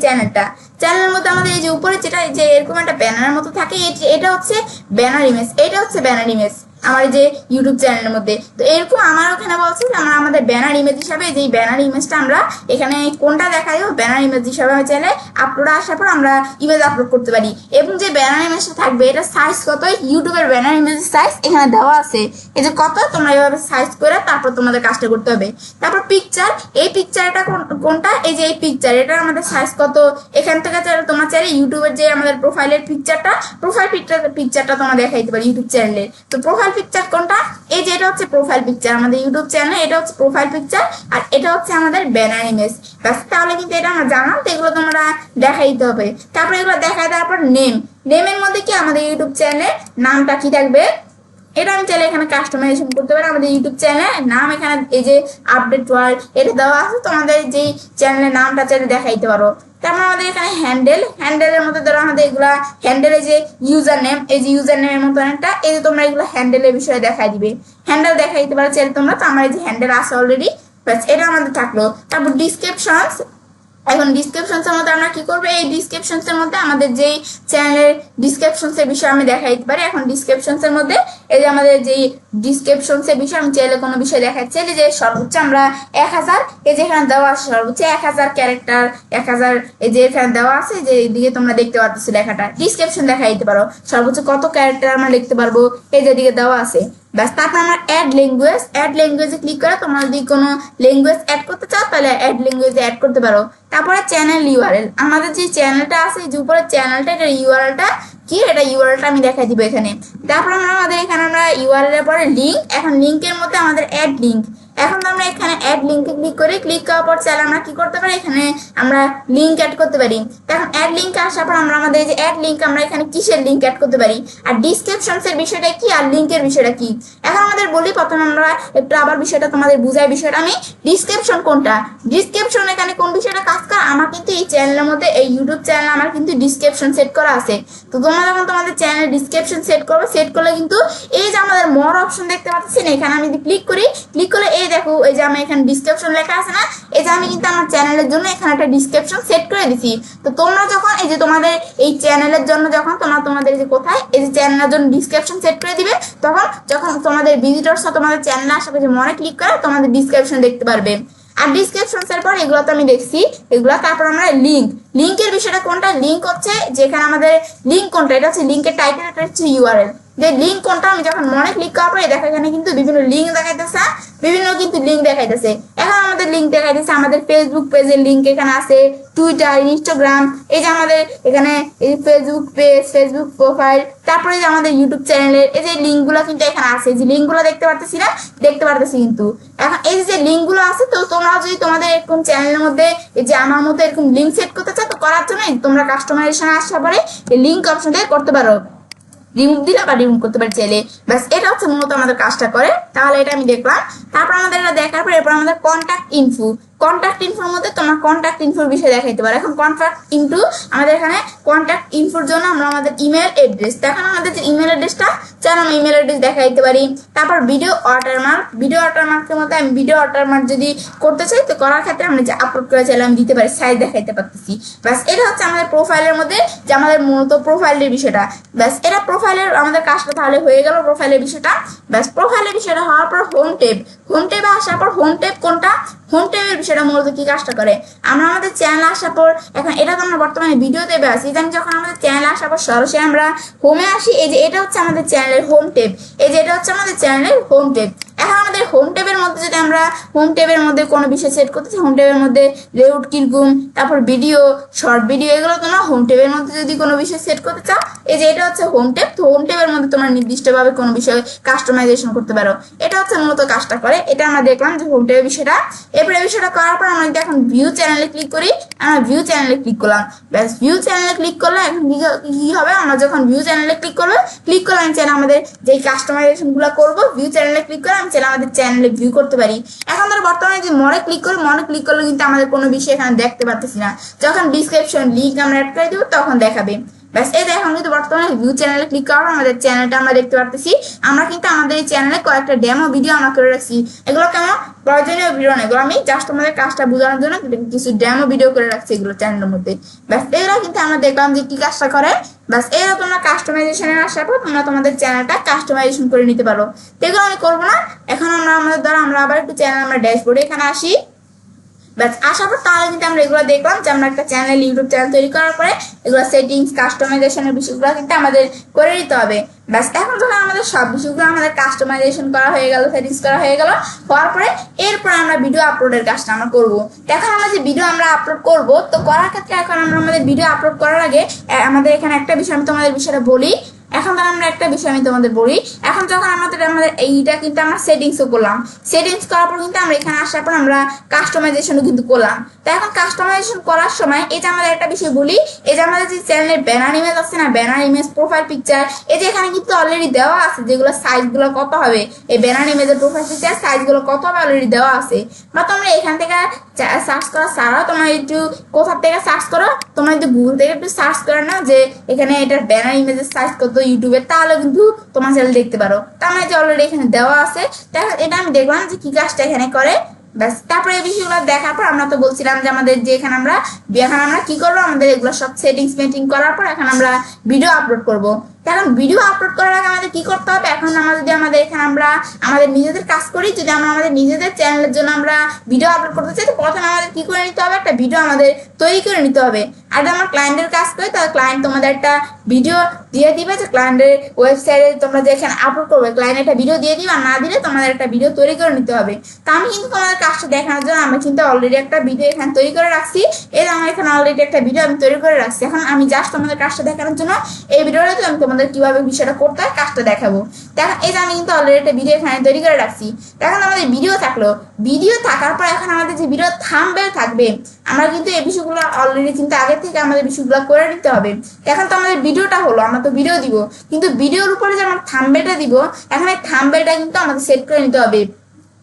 চ্যানেলের মধ্যে আমাদের এই যে উপরে যেটা যে এরকম একটা ব্যানারের মতো থাকে, এটা হচ্ছে ব্যানার ইমেজ, এটা হচ্ছে ব্যানার ইমেজ আমার যে ইউটিউব চ্যানেলের মধ্যে। তো এরকম আমার ওখানে বলছে যে আমরা আমাদের ব্যানার ইমেজ হিসাবে যে ব্যানার ইমেজটা আমরা এখানে কোনটা দেখা যাবে ব্যানার ইমেজ হিসাবে আমি চাইলে আপলোড আসার পর আমরা ইমেজ আপলোড করতে পারি। এবং যে ব্যানার ইমেজটা থাকবে এটা সাইজ কত, ইউটিউবের ব্যানার ইমেজের সাইজ এখানে দেওয়া আছে, এই যে কত, তোমরা এভাবে সাইজ করে তারপর তোমাদের কাজটা করতে হবে। তারপর পিকচার, এই পিকচারটা কোনটা, এই যে এই পিকচার, এটা আমাদের সাইজ কত, এখান থেকে তোমরা চাইলে ইউটিউবের যে আমাদের প্রোফাইলের পিকচারটা, প্রোফাইল পিকচারটা তোমরা দেখাইতে পারি ইউটিউব চ্যানেলে। তো প্রোফাইল পিকচার কোনটা, এই যে এটা হচ্ছে প্রোফাইল পিকচার আমাদের ইউটিউব চ্যানেলে, এটা হচ্ছে প্রোফাইল পিকচার, আর এটা হচ্ছে আমাদের ব্যানার ইমেজ। ব্যাস, তাহলে কিন্তু এটা আমরা জানলাম, তো এগুলো তোমরা দেখাইতে হবে। তারপর এগুলো দেখাই দেওয়ার পর নেমের মধ্যে কি আমাদের ইউটিউব চ্যানেলের নামটা কি থাকবে, এটা আমি চাইলে এখানে কাস্টমাইজেশন করতে পারি। আমাদের ইউটিউব চ্যানেলের নাম এখানে এই যে আপডেট ওয়ার্ল্ড এটা দেওয়া আছে, তোমাদের যেই চ্যানেলের নামটা চাইলে দেখাইতে পারো। তারপর আমাদের এখানে হ্যান্ডেলের মধ্যে ধরো আমাদের এগুলা হ্যান্ডেলের যে ইউজার নেম, এই যে ইউজার নেমের মতো একটা, এই যে তোমরা এগুলো হ্যান্ডেলের বিষয়ে দেখাই দিবে, হ্যান্ডেল দেখাই দিতে পারো চাইলে তোমরা। তো আমার এই যে হ্যান্ডেল আছে অলরেডি, ব্যাস এটা আমাদের থাকলো। তারপর ডিসক্রিপশন, এখন ডিসক্রিপশনসের মধ্যে আমরা কি করবো, এই ডিসক্রিপশনসের মধ্যে আমাদের যেই চ্যানেলের ডিসক্রিপশনসের বিষয়ে আমি দেখাই দিতে পারি। এখন ডিসক্রিপশনসের মধ্যে এই যে আমাদের যেই ডিসক্রিপশনসের বিষয় আমি চাইলে কোনো বিষয় দেখাচ্ছি, যে সর্বোচ্চ আমরা 1000, এই যে এখানে দেওয়া আছে সর্বোচ্চ 1000 ক্যারেক্টার, 1000 এই যে এখানে দেওয়া আছে, যে এইদিকে তোমরা দেখতে পাচ্ছ লেখাটা, ডিসক্রিপশন দেখাই দিতে পারো সর্বোচ্চ কত ক্যারেক্টার আমরা লিখতে পারবো, এই যে দিকে দেওয়া আছে। ব্যাস, তারপর আমার অ্যাড ল্যাঙ্গুয়েজে ক্লিক করে তোমরা যদি কোনো ল্যাঙ্গুয়েজ অ্যাড করতে চাও তাহলে অ্যাড ল্যাঙ্গুয়েজে অ্যাড করতে পারো। তারপরে চ্যানেল ইউআরএল, আমাদের যে চ্যানেলটা আছে যে উপরে চ্যানেলটা, এটা ইউআরএলটা কি, এটা ইউআরএলটা আমি দেখাই দিব এখানে। তারপর আমাদের এখানে আমরা ইউআরএল এর পরে লিঙ্ক, এখন লিঙ্কের মধ্যে আমাদের অ্যাড লিঙ্ক, এখন আমরা এখানে অ্যাড লিঙ্কে ক্লিক করি, ক্লিক করার পর চাইলে আমরা কি করতে পারি, এখানে আমরা লিঙ্ক অ্যাড করতে পারি। এখন অ্যাড লিঙ্কে আসার পর আমরা আমাদের যে অ্যাড লিঙ্ক, আমরা এখানে কিসের লিঙ্ক অ্যাড করতে পারি, আর ডিসক্রিপশনসের বিষয়টা কি, আর লিঙ্কের বিষয়টা কি। এখন আমাদের বলি, প্রথমে আমরা একটু আবার বিষয়টা তোমাদের বুঝাই, বিষয়টা আমি ডিসক্রিপশন কোনটা, ডিসক্রিপশন এখানে কোন বিষয়টা কাজ করে, আমার কিন্তু এই চ্যানেলের মধ্যে এই ইউটিউব চ্যানেলে আমার কিন্তু ডিসক্রিপশন সেট করা আছে। তো তোমরা যখন তোমাদের চ্যানেল ডিসক্রিপশন সেট করবে, সেট করলে কিন্তু এই যে আমাদের মোর অপশন দেখতে পাচ্ছেন, এখানে আমি যদি ক্লিক করি, ক্লিক করলে এই দেখো এই যে আমি এখানে ডিসক্রিপশন লেখা আছে না, এই যে আমি কিন্তু আমার চ্যানেলের জন্য এখানে একটা ডিসক্রিপশন সেট করে দিছি। তো তোমরা যখন এই যে তোমাদের এই চ্যানেলের জন্য যখন তোমাদের যে কোথায় এই যে চ্যানেলের জন্য ডিসক্রিপশন সেট করে দিবে, তখন যখন তোমাদের ভিজিটরস তোমাদের চ্যানেলে আসার পর যে মনে ক্লিক করে তোমাদের ডিসক্রিপশন দেখতে পারবে। আর ডিসক্রিপশন এর পর এগুলো তো আমি দেখছি এগুলো। তারপর আমরা লিঙ্কের বিষয়টা কোনটা, লিঙ্ক হচ্ছে যেখানে আমাদের লিঙ্ক কোনটা, এটা হচ্ছে লিঙ্কের টাইটেল, এটা হচ্ছে ইউআরএল। যে লিঙ্ক কোনটা, আমি যখন মনে ক্লিক করার পরে দেখো এখানে কিন্তু বিভিন্ন লিঙ্ক দেখাইতেছে, বিভিন্ন কিন্তু লিঙ্ক দেখাইতেছে। এখন আমাদের লিঙ্ক দেখাইতেছে আমাদের ফেসবুক পেজের লিঙ্ক এখানে আছে, টুইটার, ইনস্টাগ্রাম, এই যে আমাদের এখানে এই ফেসবুক পেজ, ফেসবুক প্রোফাইল, তারপরে যে আমাদের ইউটিউব চ্যানেলের এই যে লিঙ্কগুলো কিন্তু এখানে আছে, যে লিঙ্কগুলো দেখতে পারতেছি না, দেখতে পারতেছি কিন্তু। এখন এই যে লিঙ্কগুলো আছে, তো তোমরা যদি তোমাদের এরকম চ্যানেলের মধ্যে এই যে আমার মতো এরকম লিঙ্ক সেট করতে চাও, তো করার জন্য তোমরা কাস্টমাইজেশনে আসার পরে এই লিঙ্ক অপশনটা করতে পারো, রিমুভ দিলে বা রিমুভ করতে পারি চাইলে। ব্যাস, এটা হচ্ছে মূলত আমাদের কাজটা করে। তাহলে এটা আমি দেখলাম। তারপর আমাদের এটা দেখার পর এরপর আমাদের কন্ট্যাক্ট ইনফোর মধ্যে তোমার কন্ট্যাক্ট ইনফোর বিষয়ে দেখাইতে পারো। এখন কন্ট্যাক্ট ইনফো আমাদের এখানে কন্ট্যাক্ট ইনফোর জন্য আমরা আমাদের ইমেল অ্যাড্রেস, এখন আমাদের যে ইমেল অ্যাড্রেসটা চাই আমরা ইমেল অ্যাড্রেস দেখাইতে পারি। তারপর ভিডিও ওয়াটারমার্কের মধ্যে আমি ভিডিও ওয়াটারমার্ক যদি করতে চাই, তো করার ক্ষেত্রে আমরা যে আপলোড করে চাইলে আমি দিতে পারি, সাইজ দেখাইতে পারতেছি। ব্যাস, এটা হচ্ছে আমাদের প্রোফাইলের মধ্যে যে আমাদের মূলত প্রোফাইলের বিষয়টা। ব্যাস, এটা প্রোফাইলের আমাদের কাজটা তাহলে হয়ে গেল প্রোফাইলের বিষয়টা। ব্যাস, প্রোফাইলের বিষয়টা হওয়ার পর হোম ট্যাবে আসার পর হোম ট্যাব কোনটা, হোম ট্যাবের বিষয়টা মূলত কি কাজটা করে, আমরা আমাদের চ্যানেল আসার পর এখন এটা তো আমরা বর্তমানে ভিডিও ট্যাবে আছি, আমি যখন আমাদের চ্যানেল আসার পর সরাসরি আমরা হোমে আসি, এই যে এটা হচ্ছে আমাদের চ্যানেলের হোম ট্যাব, এই যে এটা হচ্ছে আমাদের চ্যানেলের হোম ট্যাব। এখন আমাদের হোম ট্যাবের মধ্যে যদি আমরা হোম ট্যাবের মধ্যে কোনো বিষয় সেট করতে চাই, হোম ট্যাবের মধ্যে লেআউট কিরকম, তারপর ভিডিও, শর্ট ভিডিও, এগুলো তোমরা হোম ট্যাবের মধ্যে যদি কোনো বিষয় সেট করতে চাও, এই যে এটা হচ্ছে হোম ট্যাব। তো হোম ট্যাবের মধ্যে তোমরা নির্দিষ্টভাবে কোনো বিষয়ে কাস্টমাইজেশন করতে পারো, এটা হচ্ছে মূলত কাজটা করে। এটা আমরা দেখলাম যে হোম ট্যাবের বিষয়টা। এরপরে এই বিষয়টা করার পর আমরা যদি এখন ভিউ চ্যানেলে ক্লিক করি, আমরা ভিউ চ্যানেলে ক্লিক করলাম। ব্যাস, ভিউ চ্যানেলে ক্লিক করলে এখন কি হবে, আমরা যখন ভিউ চ্যানেলে ক্লিক করলে আমি চাইলে আমাদের যে কাস্টমাইজেশন গুলো করবো, ভিউ চ্যানেলে ক্লিক করে আমি চাইলে আমাদের চ্যানেলে ভিউ করতে পারি। এখন ধরো বর্তমানে যে মনে ক্লিক করলে কিন্তু আমাদের কোনো বিষয় এখানে দেখতে পারতেছি না, যখন ডিসক্রিপশন লিঙ্ক আমরা অ্যাড করে দেবো তখন দেখাবে। ব্যাস এই যে এখন কিন্তু বর্তমানে ভিউ চ্যানেলে ক্লিক করার পর আমাদের চ্যানেলটা আমরা দেখতে পারতেছি। আমরা কিন্তু আমাদের এই চ্যানেলে কয়েকটা ডেমো ভিডিও আমরা করে রাখছি। এগুলো কেমন প্রয়োজনীয় ভিডিও না, এগুলো আমি জাস্ট তোমাদের কাজটা বোঝানোর জন্য কিছু ডেমো ভিডিও করে রাখছি এগুলো চ্যানেলের মধ্যে। ব্যাস এগুলো কিন্তু আমরা দেখলাম যে কি কাজটা করে। ব্যাস এরা তোমরা কাস্টমাইজেশনের আসার পর তোমরা তোমাদের চ্যানেলটা কাস্টমাইজেশন করে নিতে পারো। তো এগুলো আমি করবো না, এখন আমরা আমাদের দ্বারা আমরা আবার একটু চ্যানেল আমরা ড্যাশবোর্ডে এখানে আসি। ব্যাস আসার পর তাহলে কিন্তু আমরা এগুলো দেখলাম যে আমরা একটা চ্যানেল ইউটিউব চ্যানেল তৈরি করার পরে এগুলো সেটিংস কাস্টমাইজেশনের বিষয়গুলো কিন্তু আমাদের করে নিতে হবে। ব্যাস এখন যখন আমাদের সব বিষয়গুলো আমাদের কাস্টমাইজেশন করা হয়ে গেল, সেটিংস করা হয়ে গেল, হওয়ার পরে এরপর আমরা ভিডিও আপলোডের কাজটা আমরা করবো। এখন আমরা যে ভিডিও আমরা আপলোড করব, তো করার ক্ষেত্রে এখন আমরা আমাদের ভিডিও আপলোড করার আগে আমাদের এখানে একটা বিষয় আমি তোমাদের বিষয়টা বলি। এখন তো আমরা একটা বিষয় আমি তোমাদের বলি, এখন যখন আমাদের এইটা কিন্তু আমরা সেটিংসও করলাম, সেটিংস করার পর কিন্তু আমরা এখানে আসার পর আমরা কাস্টমাইজেশনও কিন্তু করলাম। তো এখন কাস্টমাইজেশন করার সময় এই যে আমাদের একটা বিষয় বলি, এই যে আমাদের যে চ্যানেলের ব্যানার ইমেজ আছে না, ব্যানার ইমেজ, প্রোফাইল পিকচার, এই যে এখানে কিন্তু অলরেডি দেওয়া আছে যেগুলো সাইজগুলো কত হবে, এই ব্যানার ইমেজের প্রোফাইল পিকচার সাইজগুলো কত হবে অলরেডি দেওয়া আছে। বা তোমরা এখান থেকে সার্চ করা ছাড়াও তোমরা একটু কোথা থেকে সার্চ করো, তোমরা যদি গুগল থেকে একটু সার্চ করে নাও যে এখানে এটার ব্যানার ইমেজের সাইজ কত ইউটিউবে, তাহলে কিন্তু তোমার চ্যানেল দেখতে পারো। তার মানে যে অলরেডি এখানে দেওয়া আছে। এটা আমি দেখলাম যে কি কাজটা এখানে করে। ব্যাস তারপরে এই বিষয়গুলো দেখার পর আমরা তো বলছিলাম যে আমাদের যে এখানে আমরা কি করবো, আমাদের এগুলো সব সেটিংস মেটিং করার পর এখন আমরা ভিডিও আপলোড করব। এখন ভিডিও আপলোড করার আগে আমাদের কি করতে হবে, এখন যদি আমাদের এখানে আমরা আমাদের নিজেদের কাজ করি, যদি আমরা আমাদের নিজেদের চ্যানেলের জন্য আমরা ভিডিও আপলোড করতে চাই, তো প্রথমে আমাদের কি করে নিতে হবে, একটা ভিডিও আমাদের তৈরি করে নিতে হবে। আর যদি আমরা ক্লায়েন্টের কাজ করি তাহলে ক্লায়েন্ট তোমাদের একটা ভিডিও দিয়ে দিবে, যে ক্লায়েন্টের ওয়েবসাইটে তোমরা যে এখানে আপলোড করবে ক্লায়েন্ট একটা ভিডিও দিয়ে দিবে, আর না দিলে তোমাদের একটা ভিডিও তৈরি করে নিতে হবে। তো আমি কিন্তু তোমাদের কাজটা দেখানোর জন্য আমি কিন্তু অলরেডি একটা ভিডিও এখানে তৈরি করে রাখছি। এই আমার এখানে অলরেডি একটা ভিডিও আমি তৈরি করে রাখছি। এখন আমি জাস্ট তোমাদের কাজটা দেখানোর জন্য এই ভিডিওটা আমি তোমাদের কিভাবে বিষয়টা করতে হয় কাজটা দেখাবো। দেখেন এই যে আমি কিন্তু অলরেডি একটা ভিডিও এখানে তৈরি করে রাখছি। এখন আমাদের ভিডিও থাকলো, ভিডিও থাকার পর এখন আমাদের যে ভিডিও থাম্বনেল থাকবে, আমরা কিন্তু এই বিষয়গুলো অলরেডি কিন্তু আগে থেকে আমাদের বিষয়গুলো করে নিতে হবে। এখন তো আমাদের ভিডিওটা হলো, আমরা তো ভিডিও দিব, কিন্তু ভিডিওর উপরে যে আমরা থাম্বনেলটা দিব, এখন এই থাম্বনেলটা কিন্তু আমাদের সেট করে নিতে হবে।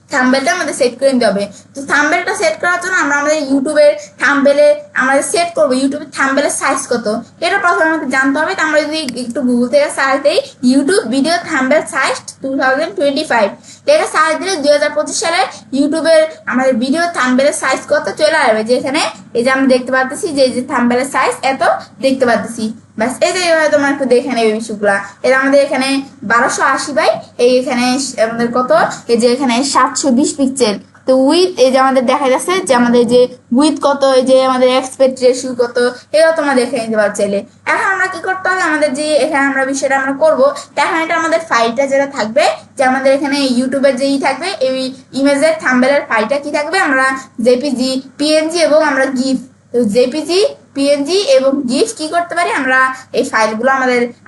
থাম্বনেলটা আমাদের সেট করে নিতে হবে। তো থাম্বনেলটা সেট করার জন্য আমরা আমাদের ইউটিউবের থাম্বনেলে আমাদের সেট করবো ইউটিউবের থাম্বনেলের সাইজ কত, এটা প্রথমে আমাদের জানতে হবে। তো আমরা যদি একটু গুগল থেকে সার্চ দিই ইউটিউব ভিডিও থাম্বনেল সাইজ 2025, এটা সার্চ দিলে 2025 সালে ইউটিউবের আমাদের ভিডিও থাম্বনেলের সাইজ কত চলে আসবে। যে এখানে এই যে আমরা দেখতে পাচ্ছি যে এই যে থাম্বনেলের সাইজ এত দেখতে পাচ্ছি। ব্যাস এই যে এইভাবে তোমরা একটু দেখে নেবে বিষয়গুলা। এটা আমাদের এখানে 1280 বাই এই এখানে আমাদের কত, এই যে এখানে 720 পিক্সেল। তো উইথ এই যে আমাদের দেখা যাচ্ছে যে আমাদের যে উইথ কত, এই যে আমাদের এক্সপেক্ট রেশিও কত, এটাও তোমরা দেখে নিতে পারো চাইলে। এখন আমরা কি করতে হবে, আমাদের যে এখানে আমরা বিষয়টা আমরা করবো, এখন এটা আমাদের ফাইলটা যেটা থাকবে, যে আমাদের এখানে ইউটিউবের যে থাকবে এই ইমেজের থাম্বনেলের ফাইলটা কি থাকবে, আমরা জেপিজি, পিএনজি এবং আমরা গিফ, জেপিজি, পিএনজি এবং গিফট কি করতে পারি, আমরা এই ফাইলগুলো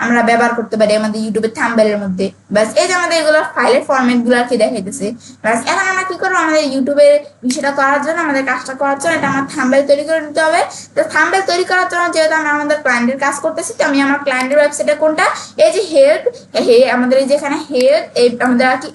আমরা ব্যবহার করতে পারি আমাদের ইউটিউবের থাম্বনেলের মধ্যে। ব্যাস এই যে আমাদের এগুলো ফাইলের ফরম্যাটগুলো আর কি দেখাইতেছে। ব্যাস এখন আমরা কি করবো, আমাদের ইউটিউবের বিষয়টা করার জন্য, আমাদের কাজটা করার জন্য এটা আমার থাম্বনেল তৈরি করে নিতে হবে। তো থাম্বনেল তৈরি করার জন্য যেহেতু আমরা আমাদের ক্লায়েন্টের কাজ করতেছি, তো আমি আমার ক্লায়েন্টের ওয়েবসাইটে কোনটা, এই যে হেল্প আমাদের এই যেখানে হেল্প আমাদের আর কি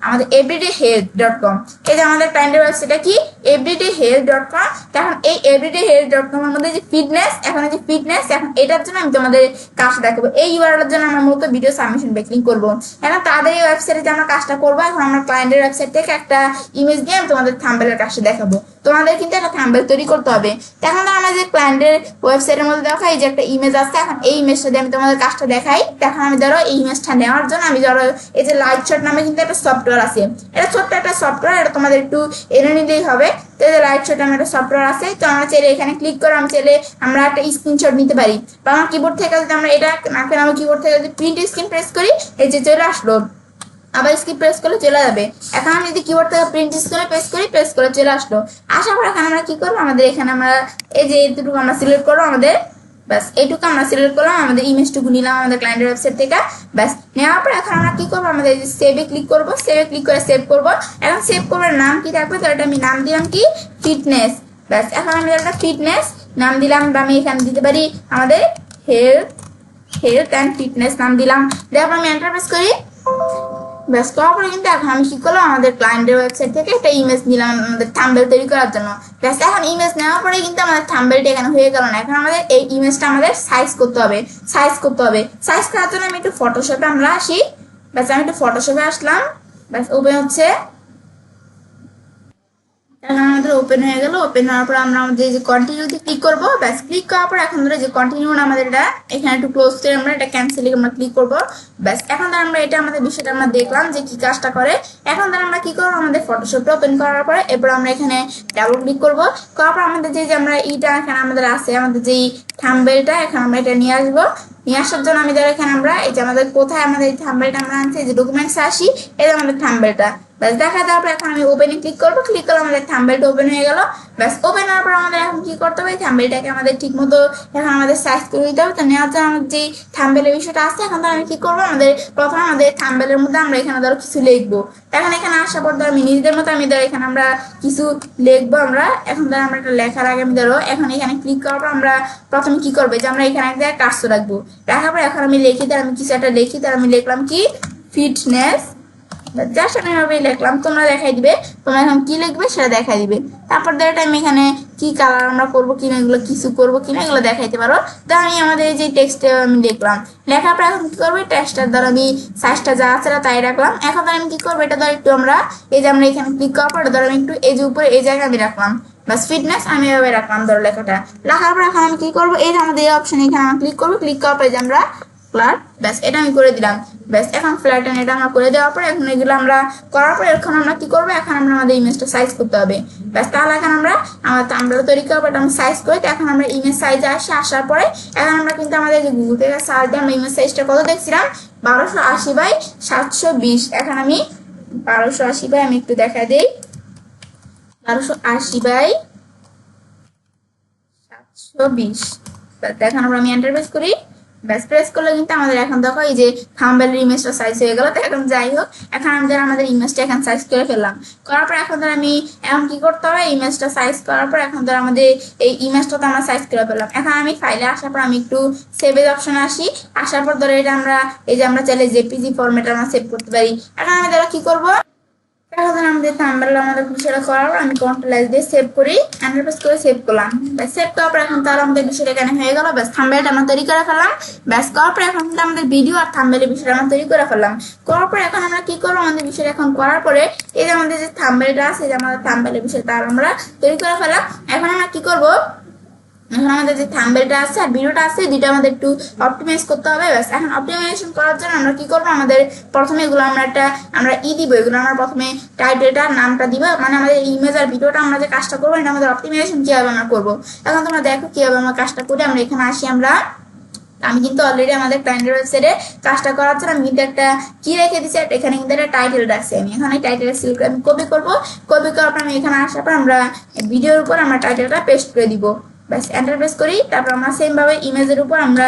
আমাদের everydayhealth.com, এই যে আমাদের ক্লায়েন্টের ওয়েবসাইটটা কি everydayhealth.com। এখন এই everydayhealth.com এর মধ্যে যে ফিটনেস, এখন এই যে ফিটনেস, এখন এটার জন্য আমি তোমাদের কাজটা দেখাবো। এই ইউআরএল এর জন্য আমরা মূলত ভিডিও সাবমিশন ব্যাকলিং করব। এখন তাদের এই ওয়েবসাইটে যে আমরা কাজটা করবো, এখন আমরা ক্লায়েন্টের ওয়েবসাইট থেকে একটা ইমেজ দিয়ে আমি তোমাদের থাম্বনেলের কাজটা দেখাবো। তোমাদের কিন্তু একটা থাম্বনেল তৈরি করতে হবে। এখন তো আমাদের ক্লায়েন্টের ওয়েবসাইটের মধ্যে দেখা এই যে একটা ইমেজ আছে, এখন এই ইমেজটা দিয়ে আমি তোমাদের কাজটা দেখাই। এখন আমি ধরো এই ইমেজটা নেওয়ার জন্য আমি ধরো এই যে লাইটশট নামে কিন্তু একটা সফটওয়্যার আছে, এটা ছোট্ট একটা সফটওয়্যার, এটা তোমাদের একটু এনে নিলেই হবে। তো এই যে লাইটশট নামে একটা সফটওয়্যার আছে, তো আমরা চাইলে এখানে ক্লিক করে আমি চাইলে আমরা একটা স্ক্রিনশট নিতে পারি। বা আমার কিবোর্ড থেকে যদি আমরা এটা না করে আমার কিবোর্ড থেকে যদি প্রিন্ট স্ক্রিন প্রেস করি, এই যে চলে আসলো, আবার স্ক্রিন প্রেস করলে চলে যাবে। এখন আমি যদি কিবোর্ড থেকে প্রিন্ট স্ক্রিনে প্রেস করে চলে আসলো। আসার পর এখন আমরা কি করবো, আমাদের এখানে আমরা এই যে এইটুকু আমরা সিলেক্ট করবো, আমাদের ব্যাস এইটুকু আমরা সিলেক্ট করলাম, আমাদের ইমেজটুকু নিলাম আমাদের ক্লায়েন্টের ওয়েবসাইট থেকে। ব্যাস নেওয়ার পর এখন আমরা কি করবো, আমাদের সেভে ক্লিক করবো, সেভে ক্লিক করে সেভ করবো। এখন সেভ করবার নাম কি থাকবে, তো এটা আমি নাম দিলাম কি ফিটনেস। ব্যাস এখন আমি একটা ফিটনেস নাম দিলাম, বা আমি এখানে দিতে পারি আমাদের হেলথ অ্যান্ড ফিটনেস নাম দিলাম। দেখো আমি এন্টার প্রেস করি, ব্যাস করার পরে কিন্তু এখন আমি কি করলাম, আমাদের ক্লায়েন্টের ওয়েবসাইট থেকে একটা ইমেজ নিলাম আমাদের থাম্বনেল তৈরি করার জন্য। ব্যাস এখন ইমেজ নেওয়ার পরে কিন্তু আমাদের থাম্বনেলটা এখানে হয়ে গেল না। এখন আমাদের এই ইমেজটা আমাদের সাইজ করতে হবে। সাইজ করার জন্য আমি একটু ফটোশপে আমরা আসি। ব্যাস আমি একটু ফটোশপে আসলাম। ব্যাস ওপেন হচ্ছে। এখন আমাদের ওপেন হয়ে গেল। ওপেন হওয়ার পর আমরা আমাদের যে কন্টিনিউতে ক্লিক করবো। ব্যাস ক্লিক করার পর এখন ধরে যে কন্টিনিউ না আমাদের এটা এখানে একটু ক্লোজ করে আমরা এটা ক্যান্সেলে আমরা ক্লিক করবো। ব্যাস এখন ধর আমরা এটা আমাদের বিষয়টা আমরা দেখলাম যে কি কাজটা করে। এখন ধর আমরা কি করবো, আমাদের ফটোশপটা ওপেন করার পরে এরপর আমরা এখানে ডাবল ক্লিক করবো। করার পর আমাদের যে আমরা ইটা এখানে আমাদের আছে, আমাদের যেই থাম্বনেলটা এখন আমরা এটা নিয়ে আসবো। নিয়ে আসার জন্য আমি ধর এখানে আমরা এই যে আমাদের কোথায় আমাদের এই থাম্বনেলটা আমরা আনছি, এই যে ডকুমেন্টসে আসি, এই যে আমাদের থাম্বনেলটা। ব্যাস দেখা দেওয়ার পর এখন আমি ওপেনে ক্লিক করবো। ক্লিক করলে আমাদের থাম্বনেলটা ওপেন হয়ে গেল। ব্যাস ওপেন হওয়ার পর আমাদের এখন কি করতে হবে, থাম্বনেলটাকে আমাদের ঠিক মতো এখন আমাদের সাইজ করে দিতে হবে। তো নেওয়ার জন্য আমাদের যে থাম্বনেলের বিষয়টা আছে, এখন তো আমি কি করবো, আমাদের প্রথমে আমাদের থাম্বনেলের মধ্যে আমরা এখানে ধরো কিছু লিখবো। এখন এখানে আসার পর ধরো আমি নিজেদের মতো আমি ধরো এখানে আমরা কিছু লিখবো। আমরা এখন ধরো আমরা একটা লেখার আগে আমি ধরো এখন এখানে ক্লিক করার পর আমরা প্রথমে কি করবো, যে আমরা এখানে একটা কার্সর রাখবো। রাখার পর এখন আমি লিখি, তার আমি কিছু একটা লিখি, তার আমি লিখলাম কি ফিটনেস। জাস্ট আমি এভাবেই লিখলাম, তোমরা দেখাই দিবে তোমরা এখন কি লিখবে সেটা দেখাই দিবে। তারপর ধর আমি এখানে কি কালার আমরা করবো কিনা, এগুলো কিছু করবো কিনা এগুলো দেখাইতে পারো। তো আমি আমাদের এই যে টেক্সট আমি লিখলাম, লেখার পর এখন কি করবো, টেক্সটার দ্বারা আমি সাইজটা যা আছে তাই রাখলাম। এখন ধর আমি কি করবো, এটা ধর একটু আমরা এই যে আমরা এখানে ক্লিক করার পর ধর আমি একটু এই যে উপরে এই জায়গায় আমি রাখলাম। বাস ফিটনেস আমি এভাবে রাখলাম ধরো লেখাটা। রাখার পর এখন আমি কি করবো, এই যে আমাদের এই অপশন এখানে আমি ক্লিক করবো। ক্লিক করার পর যে আমরা ফ্ল্যাট, ব্যাস এটা আমি করে দিলাম। ব্যাস এখন ফ্ল্যাট এন্ড এটা আমরা করে দেওয়ার পর এখন এগুলো আমরা করার পর এখন আমরা কি করবো, এখন আমরা আমাদের ইমেজটা সাইজ করতে হবে। ব্যাস তাহলে এখন আমরা আমরা তৈরি করবো, এটা আমরা সাইজ করি। এখন আমরা ইমেজ সাইজে আসি। আসার পরে এখন আমরা কিন্তু আমাদের যে গুগল থেকে সার্চ দিয়ে আমরা ইমেজ সাইজটা কত দেখছিলাম, 1280x720। এখন আমি 1280 বাই আমি একটু দেখা দিই, 1280x720। এখন আমরা আমি এন্টার প্রেস করি। ব্যাস প্রেস করলে কিন্তু আমাদের এখন দেখো এই যে থাম্বনেলের ইমেজটা সাইজ হয়ে গেল। তো এখন যাই হোক, এখন আমাদের ইমেজটা এখন সাইজ করে ফেললাম। করার পর এখন ধর আমি এখন কি করতে হবে, ইমেজটা সাইজ করার পর এখন ধর আমাদের এই ইমেজটা তো আমরা সাইজ করে ফেললাম। এখন আমি ফাইলে আসার পর আমি একটু সেভেজ অপশনে আসি। আসার পর ধরো এটা আমরা এই যে আমরা চাইলে জেপিজি ফরম্যাটে আমরা সেভ করতে পারি। এখন আমি ধরো কি করবো, এখন আমাদের থাম্বনেল আমাদের বিষয়টা করার পর আমি কন্ট্রোল এস দিয়ে সেভ করি, এন্টার প্রেস করে সেভ করলাম। ব্যাস সেভ করার পর এখন তাহলে আমাদের বিষয়টা এখানে হয়ে গেল। ব্যাস থাম্বনেলটা আমরা তৈরি করে ফেললাম। ব্যাস করার পর এখন কিন্তু আমাদের ভিডিও আর থাম্বনেলের বিষয়টা আমরা তৈরি করে ফেললাম। করার পর এখন আমরা কি করবো, আমাদের বিষয়টা এখন করার পরে এই যে আমাদের যে থাম্বনেলটা আছে, যে আমাদের থাম্বনেলের বিষয়টা আমরা তৈরি করে ফেললাম। এখন আমরা কি করবো, এখন আমাদের যে থাম্বনেলটা আছে আর ভিডিওটা আছে দুটো আমাদের একটু অপটিমাইজ করতে হবে। ব্যাস এখন অপটিমাইজেশন করার জন্য আমরা কি করবো, আমাদের প্রথমে এগুলো আমরা দিব। এগুলো আমরা প্রথমে টাইটেলটার নামটা দিব, মানে আমাদের ইমেজ আর ভিডিওটা আমরা যে কাজটা করবো এটা আমাদের অপটিমাইজেশন কিভাবে আমরা করবো। এখন তোমরা দেখো কিভাবে আমরা কাজটা করি। আমরা এখানে আসি, আমি কিন্তু অলরেডি আমাদের ক্লায়েন্টের ওয়েবসাইটে কাজটা করার জন্য আমি কিন্তু একটা কি রেখে দিচ্ছি, এখানে কিন্তু একটা টাইটেল রাখছি। আমি এখানে টাইটেল সিলেক্ট আমি কপি করবো। কপি করার পর আমি এখানে আসার পর আমরা ভিডিওর উপর আমরা টাইটেলটা পেস্ট করে দিব। ব্যাস এন্টার প্রেস করি। তারপর আমরা সেম ভাবে ইমেজের উপর আমরা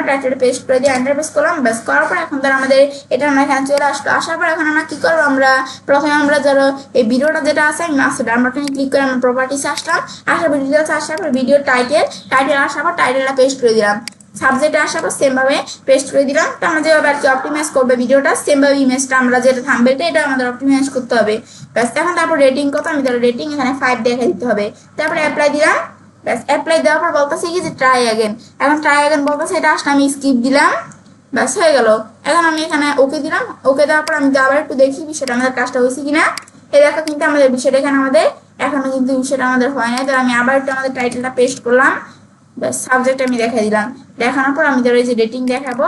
টাইটেলটা পেস্ট করে দিয়ে এন্টার প্রেস করলাম। ব্যাস করার পর এখন ধর আমাদের এটা আমরা এখানে চলে আসলো। আসার পর এখন আমরা কি করবো, আমরা প্রথমে আমরা ধরো এই ভিডিওটা যেটা আছে আমি মাস্টার আমরা ক্লিক করে আমরা প্রপার্টিসে আসলাম। আসার পর ডিটেলস আসার পর ভিডিও টাইটেল আসার পর টাইটেলটা পেস্ট করে দিলাম। সাবজেক্টে আসার পর সেম ভাবে পেস্ট করে দিলাম। তো আমরা যেভাবে আর কি অপটিমাইজ করবে ভিডিওটা, সেম ভাবে ইমেজটা আমরা যেটা থাম্বনেলটা এটা আমাদের অপটিমাইজ করতে হবে। ব্যাস এখন তারপর রেটিং কত, আমি ধরো রেটিং এখানে 5 দেখা দিতে হবে। তারপরে অ্যাপ্লাই দিলাম। ব্যাস অ্যাপ্লাই দেওয়ার পর বলতেছে কি যে ট্রাই অ্যাগেন। এখন ট্রাই অ্যাগেন বলতেছে, এটা আসলে আমি স্কিপ দিলাম। ব্যাস হয়ে গেল। এখন আমি এখানে ওকে দিলাম। ওকে দেওয়ার পর আমি আবার একটু দেখি বিষয়টা আমাদের কাজটা হয়েছে কিনা। এই দেখো কিন্তু আমাদের বিষয়টা এখানে আমাদের এখনো কিন্তু বিষয়টা আমাদের হয় নাই। তো আমি আবার একটু আমাদের টাইটেলটা পেস্ট করলাম। ব্যাস সাবজেক্ট আমি দেখাই দিলাম। দেখানোর পর আমি ধরো এই যে রেটিং দেখাবো।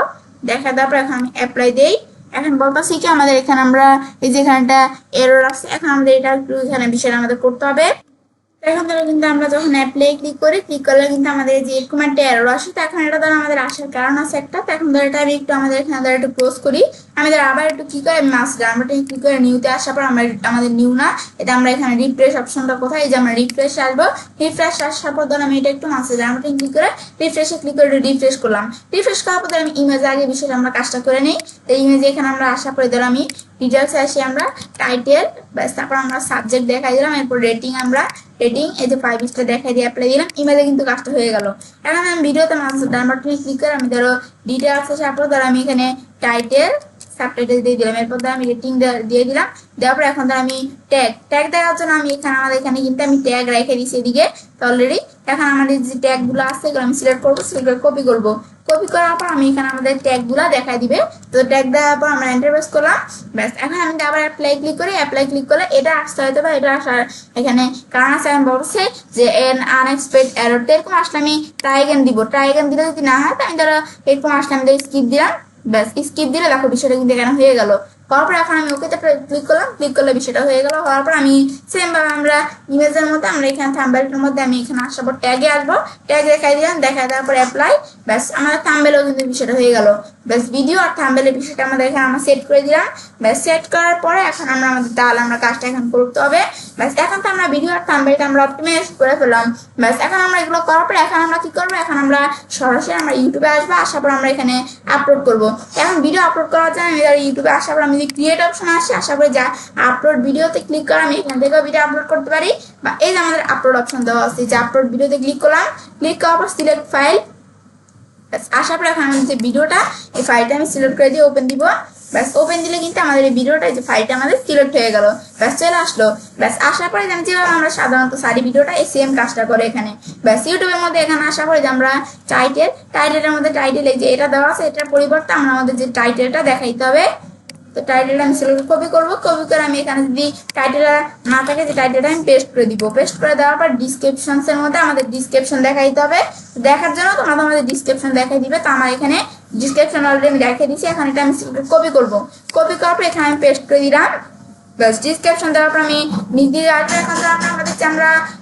দেখা দেওয়ার পর এখন আমি অ্যাপ্লাই দেই। এখন বলতেছি কি আমাদের এখানে আমরা এই যে এখানটা এরর আছে, এখন আমাদের এটা একটু এখানে বিষয়টা আমাদের করতে হবে। এখন ধরো কিন্তু আমরা যখন অ্যাপ্লাই ক্লিক করলে কিন্তু আমাদের যে এরকম একটা এরর আসে। তো এখন এটা ধরো আমাদের আসার কারণ আছে একটা। তো এখন ধরো এটা আমি একটু আমাদের এখানে ধরো একটু ক্লোজ করি। আমি ধরো আবার একটু কি করে মাস্টার আমরা কি করে নিউতে আসার পর আমরা আমাদের নিউ না, এটা আমরা এখানে রিফ্রেশ অপশনটা কোথায়, এই যে আমরা রিফ্রেশ আসবো। রিফ্রেশ আসার পর ধরো আমি এটা একটু মাস্টার আমরা কি করে রিফ্রেশে ক্লিক করে রিফ্রেশ করলাম। রিফ্রেশ করার পর আমি ইমেজ আগে বিষয়টা আমরা কাজটা করে নিই। তো ইমেজে এখানে আমরা আসার পরে ধরো আমি ডিটেলসে আসি, আমরা টাইটেল, ব্যাস তারপর আমরা সাবজেক্ট দেখাই দিলাম। এরপর রেটিং এই যে 5 স্টার দেখাই দিয়ে অ্যাপ্লাই দিলাম। ইমেলে কিন্তু কাজটা হয়ে গেল। এখন আমি ভিডিওতে ক্লিক করে আমি ধরো ডিটেলস আসার পর ধরো আমি এখানে টাইটেল, সাবটাইটেল দিয়ে দিলাম, এরপর আমি রেটিং দিয়ে দিলাম। দেওয়ার পর এখন আমি ট্যাগ দেওয়ার জন্য আমি আমাদের এখানে কিন্তু আমি ট্যাগ রেখে দিচ্ছি এদিকে অলরেডি। এখন আমাদের যে ট্যাগ গুলো আছে এগুলো আমি সিলেক্ট করবো, সিলেক্ট করে কপি করবো। কপি করার পর আমি এখানে আমাদের ট্যাগ গুলা দেখাই দিবে। তো ট্যাগ দেওয়ার পর আমরা এন্টার প্রেস করলাম, ব্যাস। এখন আমি আবার অ্যাপ্লাই ক্লিক করি, অ্যাপ্লাই ক্লিক করলে এটা আসতে হয়তো বা এটা আসার এখানে কারণ আছে, আমি বলছে যে এন আনএক্সপেক্টেড এরর। তো এরকম আসলে আমি ট্রাই এগেন দিব, ট্রাই এগেন দিলে যদি না হয় তো আমি ধরো এরকম আসলে আমি স্কিপ দিলাম, ব্যাস। স্কিপ দিলে দেখো বিষয়টা কিন্তু এখানে হয়ে গেল। হওয়ার পর এখন আমি ওকেতে ক্লিক করলাম, ক্লিক করলে বিষয়টা হয়ে গেল। হওয়ার পর আমি সেম ভাবে আমরা ইমেজের মধ্যে আমরা এখানে থাম্বনেলের মধ্যে আমি এখানে আসার পর ট্যাগে আসবো, ট্যাগ দেখাই দিলাম, দেখাই দেওয়ার পর অ্যাপ্লাই, ব্যাস। আমাদের থাম্বনেলেও কিন্তু বিষয়টা হয়ে গেল, ব্যাস। ভিডিও আর থাম্বনেলের বিষয়টা আমাদের এখানে আমরা সেট করে দিলাম, ব্যাস। সেট করার পরে এখন আমরা আমাদের তাহলে আমরা কাজটা এখন করতে হবে, ব্যাস। এখন তো আমরা ভিডিও আর থাম্বনেলটা আমরা অপটিমাইজ করে ফেললাম, ব্যাস। এখন আমরা এগুলো করার পর এখন আমরা কি করবো, এখন আমরা সরাসরি আমরা ইউটিউবে আসবো, আসার পর আমরা এখানে আপলোড করবো। এখন ভিডিও আপলোড করার জন্য আমি ইউটিউবে আসার পর আমি যদি ক্রিয়েট অপশন আসে, আশা করি যা আপলোড ভিডিওতে ক্লিক করে আমি এখান থেকে ভিডিও আপলোড করতে পারি, বা এই যে আমাদের আপলোড অপশন দেওয়া আছে, যে আপলোড ভিডিওতে ক্লিক করলাম, ক্লিক করার পর সিলেক্ট ফাইল, আসার পর এখন আমি যে ভিডিওটা এই ফাইলটা আমি সিলেক্ট করে দিয়ে ওপেন দিব, ব্যাস। ওপেন দিলে কিন্তু আমাদের এই ভিডিওটা যে ফাইলটা আমাদের সিলেক্ট হয়ে গেল, ব্যাস, চলে আসলো, ব্যাস। আসার পরে আমি যেভাবে আমরা সাধারণত সারি ভিডিওটা এই সেম কাজটা করে এখানে, ব্যাস। ইউটিউবের মধ্যে এখানে আসার পরে যে আমরা টাইটেলের মধ্যে টাইটেল এই যে এটা দেওয়া আছে, এটার পরিবর্তে আমরা আমাদের যে টাইটেলটা দেখাইতে হবে। তো টাইটেলটা আমি সিলেক্ট কপি করবো, কপি করে আমি এখানে যদি টাইটেলটা না থাকে যে টাইটেলটা আমি পেস্ট করে দিব, পেস্ট করে দেওয়ার পর ডিসক্রিপশনসের মধ্যে আমাদের ডিসক্রিপশন দেখাইতে হবে। দেখার জন্য তোমরা আমাদের ডিসক্রিপশন দেখাই দিবে, তো আমার এখানে ডিসক্রিপশন অলরেডি আমি দেখাই দিচ্ছি। এখন এটা আমি কপি করবো, কপি করার পর এখানে আমি পেস্ট করে দিলাম, ব্যাস। ডিসক্রিপশন দেওয়ার পর আমি নিজে আসবো। এখন তো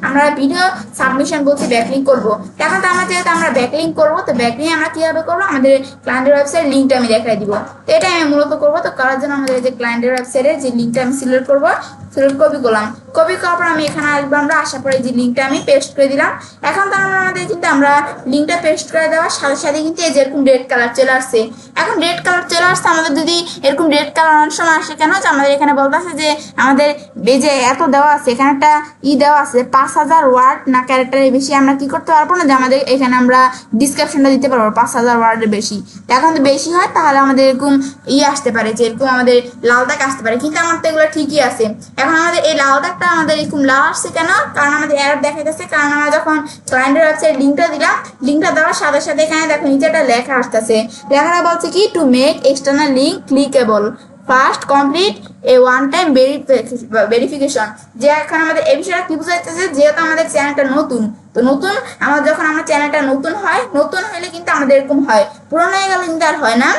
আমরা ভিডিও সাবমিশন বলছি ব্যাকলিং করবো। এখন তো আমরা যেহেতু আমরা ব্যাকলিং করবো, তো ব্যাকলিং আমরা কিভাবে করবো, আমাদের ক্লায়েন্টের ওয়েবসাইট লিঙ্কটা আমি দেখাই দিব। তো এটা আমি মূলত করবো, তো করার জন্য আমাদের যে ক্লায়েন্টের ওয়েবসাইটের যে লিঙ্কটা আমি সিলেক্ট করবো, সিলেক্ট কপি করলাম, কপি করার পর আমি এখানে আসবো, আমরা আসার পরে যে লিঙ্কটা আমি পেস্ট করে দিলাম। এখন তো আমাদের কিন্তু আমরা লিঙ্কটা পেস্ট করে দেওয়ার সাথে সাথে কিন্তু এই যে এরকম রেড কালার চলে আসছে। এখন রেড কালার চলে আসছে, আমাদের যদি এরকম রেড কালার অনেক সময় আসে কেন, যে আমাদের এখানে বলতে আছে যে আমাদের এই যে এত দেওয়া আছে, এখানে একটা দেওয়া আছে 5000 ওয়ার্ড না ক্যারেক্টারের বেশি আমরা কি করতে পারবো না, যে আমাদের এখানে আমরা ডিসক্রিপশনটা দিতে পারবো 5000 ওয়ার্ডের বেশি। এখন যদি বেশি হয় তাহলে আমাদের এরকম আসতে পারে, যে এরকম আমাদের লাল দাগ আসতে পারে, কিন্তু আমার তো এগুলো ঠিকই আছে। এখন আমাদের এই লাল দাগটা আমাদের এরকম লাল আসছে কেন, কারণ আমাদের এরর দেখাইতেছে, কারণ আমরা যখন ক্লায়েন্টের ওয়েবসাইট লিঙ্কটা দিলাম, লিঙ্কটা দেওয়ার সাথে সাথে এখানে দেখো নিচে একটা লেখা আসতেছে, লেখাটা বলছে কি to make external link clickable first complete A one time verification. যে এখন আমাদের এই বিষয়টা কি বোঝাইতেছে, যেহেতু আমাদের চ্যানেলটা নতুন, তো নতুন আমার যখন আমার চ্যানেলটা নতুন হয়, নতুন হলে কিন্তু আমাদের এরকম হয়, পুরোনো হয়ে গেলে কিন্তু আর হয় না।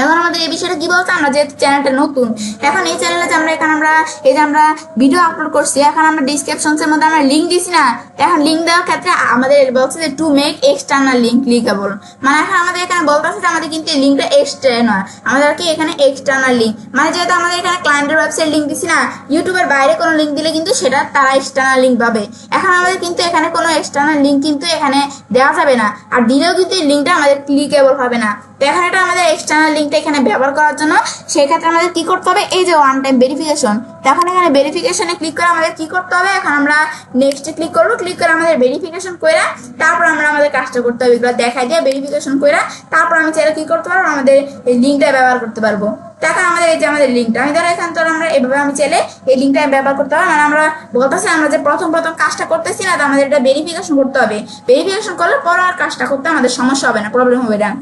এখন আমাদের এই বিষয়টা কি বলতো, আমরা যেহেতু চ্যানেলটা নতুন, এখন এই চ্যানেলে যে আমরা এখানে আমরা এই যে আমরা ভিডিও আপলোড করছি, এখন আমরা ডিসক্রিপশনসের মধ্যে আমরা লিঙ্ক দিছি না, এখন লিঙ্ক দেওয়ার ক্ষেত্রে আমাদের বলছে যে to make external link clickable, মানে এখন আমাদের এখানে বলতেছে যে আমাদের কিন্তু এই লিঙ্কটা এক্সট্রা নয়, আমাদের কি এখানে এক্সটার্নাল লিঙ্ক, মানে যেহেতু আমাদের এখানে ক্লায়েন্টের ওয়েবসাইট লিঙ্ক দিছি না, ইউটিউবের বাইরে কোনো লিঙ্ক দিলে কিন্তু সেটা তারা এক্সটার্নাল লিঙ্ক পাবে। এখন আমাদের কিন্তু এখানে কোনো এক্সটার্নাল লিঙ্ক কিন্তু এখানে দেওয়া যাবে না, আর দিলেও কিন্তু এই লিঙ্কটা আমাদের ক্লিকেবল হবে না। তো এখন এটা আমাদের এক্সটার্নাল লিঙ্কটা এখানে ব্যবহার করার জন্য সেই ক্ষেত্রে আমাদের কি করতে হবে, এই যে ওয়ান টাইম ভেরিফিকেশন, তখন এখানে ভেরিফিকেশনে ক্লিক করে আমাদের কি করতে হবে, এখন আমরা নেক্সটে ক্লিক করবো, ক্লিক করে আমাদের ভেরিফিকেশন করে তারপর আমরা আমাদের কাজটা করতে হবে, এগুলো দেখাই দিয়ে ভেরিফিকেশন করে তারপর আমি চাইলে কি করতে পারবো, আমাদের এই লিঙ্কটা ব্যবহার করতে পারবো। এখন আমাদের এই যে আমাদের লিঙ্কটা আমি ধরো এখান থেকে আমরা এভাবে আমি চাইলে এই লিঙ্কটা ব্যবহার করতে হবে, মানে আমরা বলতেছি আমরা যে প্রথম কাজটা করতেছি না, তো আমাদের এটা ভেরিফিকেশন করতে হবে, ভেরিফিকেশন করলে পর আর কাজটা করতে আমাদের সমস্যা হবে না, প্রবলেম হবে না।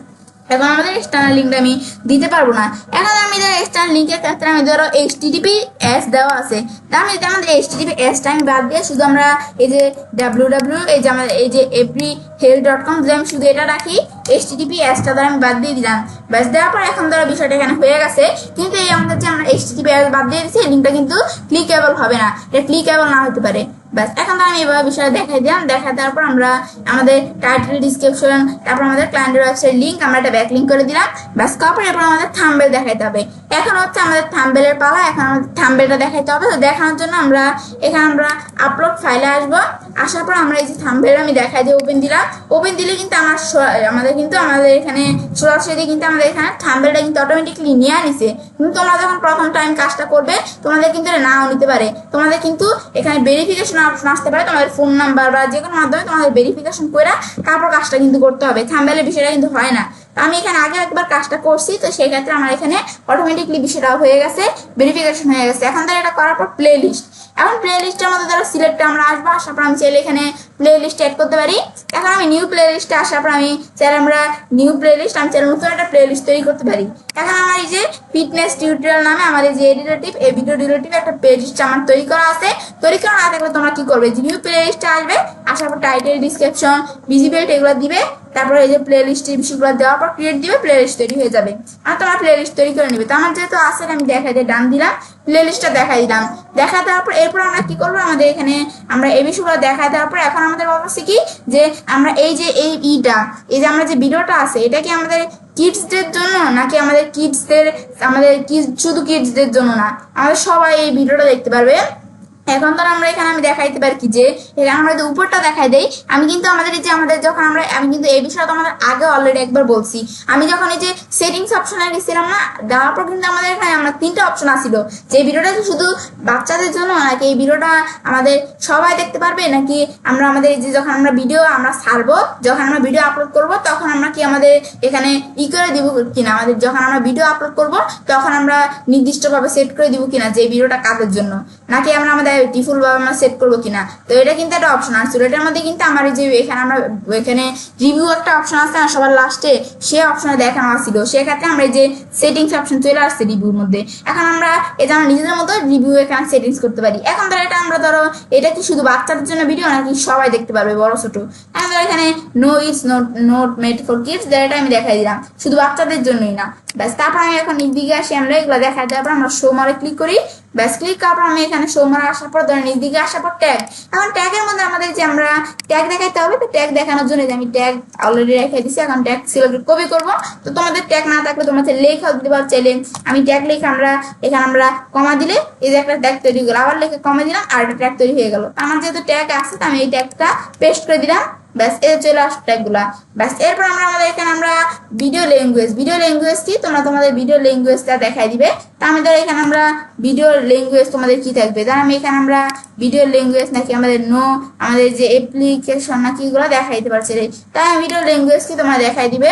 এখন আমাদের এক্সটার্নাল লিঙ্কটা আমি দিতে পারবো না। এখন আমি এক্সটার্নাল লিঙ্কের ক্ষেত্রে আমি ধরো HTTPS দেওয়া আছে, আমি আমাদের HTTPS আমি বাদ দিয়ে শুধু আমরা এই যে www এই যে আমাদের এই যে everyhealth.com যদি আমি শুধু এটা রাখি, HTTPS-টা ধরো আমি বাদ দিয়ে দিলাম, ব্যাস। দেওয়ার পর এখন ধরো বিষয়টা এখানে হয়ে গেছে, কিন্তু এই আমাদের যে আমরা HTTPS বাদ দিয়ে দিচ্ছি, এই লিঙ্কটা কিন্তু ক্লিকেবল হবে না, এটা ক্লিকেবল না হতে পারে, ব্যাস। এখন তো আমি এভাবে বিষয়টা দেখাই দিলাম, দেখা দেওয়ার পর আমরা আমাদের টাইটেল ডিসক্রিপশন তারপর আমাদের ক্লায়েন্টের ওয়েবসাইট লিঙ্ক আমরা এটা ব্যাকলিঙ্ক করে দিলাম, ব্যাস। তারপর এরপর আমাদের থাম্বনেল দেখাইতে হবে, এখন হচ্ছে আমাদের থাম্বনেলের পালা, এখন আমাদের থাম্বনেলটা দেখাইতে হবে। তো দেখানোর জন্য আমরা এখানে আমরা আপলোড ফাইলে আসবো, আসার পর আমরা এই যে থাম্বনেল আমি দেখাই দিয়ে ওপেন দিলাম। ওপেন দিলে কিন্তু আমাদের এখানে সরাসরি কিন্তু আমাদের এখানে থাম্বনেলটা কিন্তু অটোমেটিকলি নিয়ে আনিছে। কিন্তু তোমরা যখন প্রথম টাইম কাজটা করবে তোমাদের কিন্তু এটা নাও নিতে পারে। তোমাদের কিন্তু এখানে ভেরিফিকেশন অপশন আসতে পারে, তোমাদের ফোন নাম্বার বা যে কোনো মাধ্যমে তোমাদের ভেরিফিকেশন করে তারপর কাজটা কিন্তু করতে হবে। থাম্বনেলের বিষয়টা কিন্তু হয় না। আমি এখানে আগে একবার কাজটা করছি, তো সেই ক্ষেত্রে আমার এখানে অটোমেটিকলি বিষয়টা হয়ে গেছে, ভেরিফিকেশন হয়ে গেছে। এখন তারা এটা করার পর প্লে লিস্ট, এখন প্লে লিস্টের মধ্যে ধরো সিলেক্টে আমরা আসবো, আসার পর আমি চাইলে এখানে প্লে লিস্ট অ্যাড করতে পারি। এখন আমি নিউ প্লে লিস্টে আসার পর আমি চাইলে আমরা নিউ প্লে লিস্ট আমি চাইলে নতুন একটা প্লে লিস্ট তৈরি করতে পারি। এখন আমার এই যে ফিটনেস টিউটোরিয়াল নামে আমার এই যে রিলেটিভ এই ভিডিও রিলেটিভ একটা প্লে লিস্ট আমার তৈরি করা আছে। তৈরি করা না থাকলে তোমরা কি করবে, যে নিউ প্লে লিস্টে আসবে, আসার পর টাইটেল, ডিসক্রিপশন, ভিজিবিলিটি এগুলো দিবে। তারপরে এই যে প্লে লিস্টের বিষয়গুলো দেওয়ার পর ক্রিয়েট দিবে, প্লে লিস্ট তৈরি হয়ে যাবে। আর তোমার প্লে লিস্ট তৈরি করে নেবে। তো আমার যেহেতু আছে আমি দেখাই দিয়ে ডান দিলাম, প্লে লিস্টটা দেখাই দিলাম। দেখা দেওয়ার পর এরপর আমরা কি করবো, আমাদের এখানে আমরা এই বিষয়গুলো দেখা দেওয়ার পর এখন আমাদের অবস্থা কি, যে আমরা এই যে এই যে আমরা যে ভিডিওটা আছে এটা কি আমাদের কিডসদের জন্য নাকি আমাদের শুধু কিডসদের জন্য না, আমাদের সবাই এই ভিডিওটা দেখতে পারবে। এখন তো আমরা এখানে আমি দেখাইতে পারি কি, যে আমরা যদি উপরটা দেখাই দেই, আমি কিন্তু আমাদের এই যে যখন আমি কিন্তু এই বিষয়টা তোমাদের আগে অলরেডি একবার বলছি। আমি যখন এই যে সেটিংস অপশনে গেছিলাম না, দেওয়ার পর কিন্তু আমাদের এখানে আমরা 3টা অপশন আসছিল, যে এই ভিডিওটা কি শুধু বাচ্চাদের জন্য নাকি এই ভিডিওটা আমাদের সবাই দেখতে পারবে, নাকি আমাদের এই যে যখন আমরা ভিডিও ছাড়বো, যখন আমরা ভিডিও আপলোড করব তখন আমরা কি আমাদের এখানে করে দিব কিনা, আমাদের যখন আমরা ভিডিও আপলোড করব তখন আমরা নির্দিষ্টভাবে সেট করে দিব কিনা যে এই ভিডিওটা কাদের জন্য, নাকি আমাদের ডিফল্ট ভাবে আমরা সেট করবো কিনা। তো এটা কিন্তু একটা অপশন আসছিল। এটার মধ্যে কিন্তু আমার যে এখানে রিভিউ একটা অপশন আছে না সবার লাস্টে, সে অপশনে দেখানো আসছিল। সেক্ষেত্রে আমরা এই যে সেটিংস অপশন চলে আসছে রিভিউর মধ্যে। এখন আমরা এটা আমরা নিজেদের মতো রিভিউ এখানে সেটিংস করতে পারি। এখন ধরো এটা আমরা ধরো এটা কি শুধু বাচ্চাদের জন্য ভিডিও নাকি সবাই দেখতে পারবে, বড় ছোট। এখন ধরো এখানে no it's not made for kids, এটা আমি দেখাই দিলাম, শুধু বাচ্চাদের জন্যই না। ব্যাস, তারপর আমি এখন নিচদিকে আসি, আমরা এগুলো দেখাই দেওয়ার পর আমরা শো মারে ক্লিক করি। ব্যাস, ক্লিক করার পর আমি এখানে শো মারে আসার পর ধরেন নিচদিকে আসার পর ট্যাগ। এখন ট্যাগের মধ্যে আমাদের যে আমরা ট্যাগ দেখাইতে হবে, তো ট্যাগ দেখানোর জন্য যে আমি ট্যাগ অলরেডি রেখে দিচ্ছি। এখন ট্যাগ সিলেক্ট কপি করবো। তো তোমাদের ট্যাগ না থাকলে তোমাদের লেখা দিতে পারো চাইলে। আমি ট্যাগ লিখে এখানে আমরা কমা দিলে এই যে একটা ট্যাগ তৈরি করলো, আবার লিখে কমা দিলাম আর একটা ট্যাগ তৈরি হয়ে গেল। আমার যেহেতু ট্যাগ আছে তো আমি এই ট্যাগটা পেস্ট করে দিলাম। ব্যাস, এর চলে আসছে ট্যাগগুলা। ব্যাস, এরপর আমাদের এখানে আমরা ভিডিও ল্যাঙ্গুয়েজ কি তোমরা তোমাদের ভিডিও ল্যাঙ্গুয়েজটা দেখাই দিবে। তা আমি ধরো এখানে আমরা ভিডিও ল্যাঙ্গুয়েজ তোমাদের কি থাকবে, ধর আমি এখানে আমরা ভিডিও ল্যাঙ্গুয়েজ নাকি আমাদের যে অ্যাপ্লিকেশন নাকি এগুলো দেখাই দিতে পারছি। তাই আমি ভিডিও ল্যাঙ্গুয়েজ কি তোমরা দেখাই দিবে।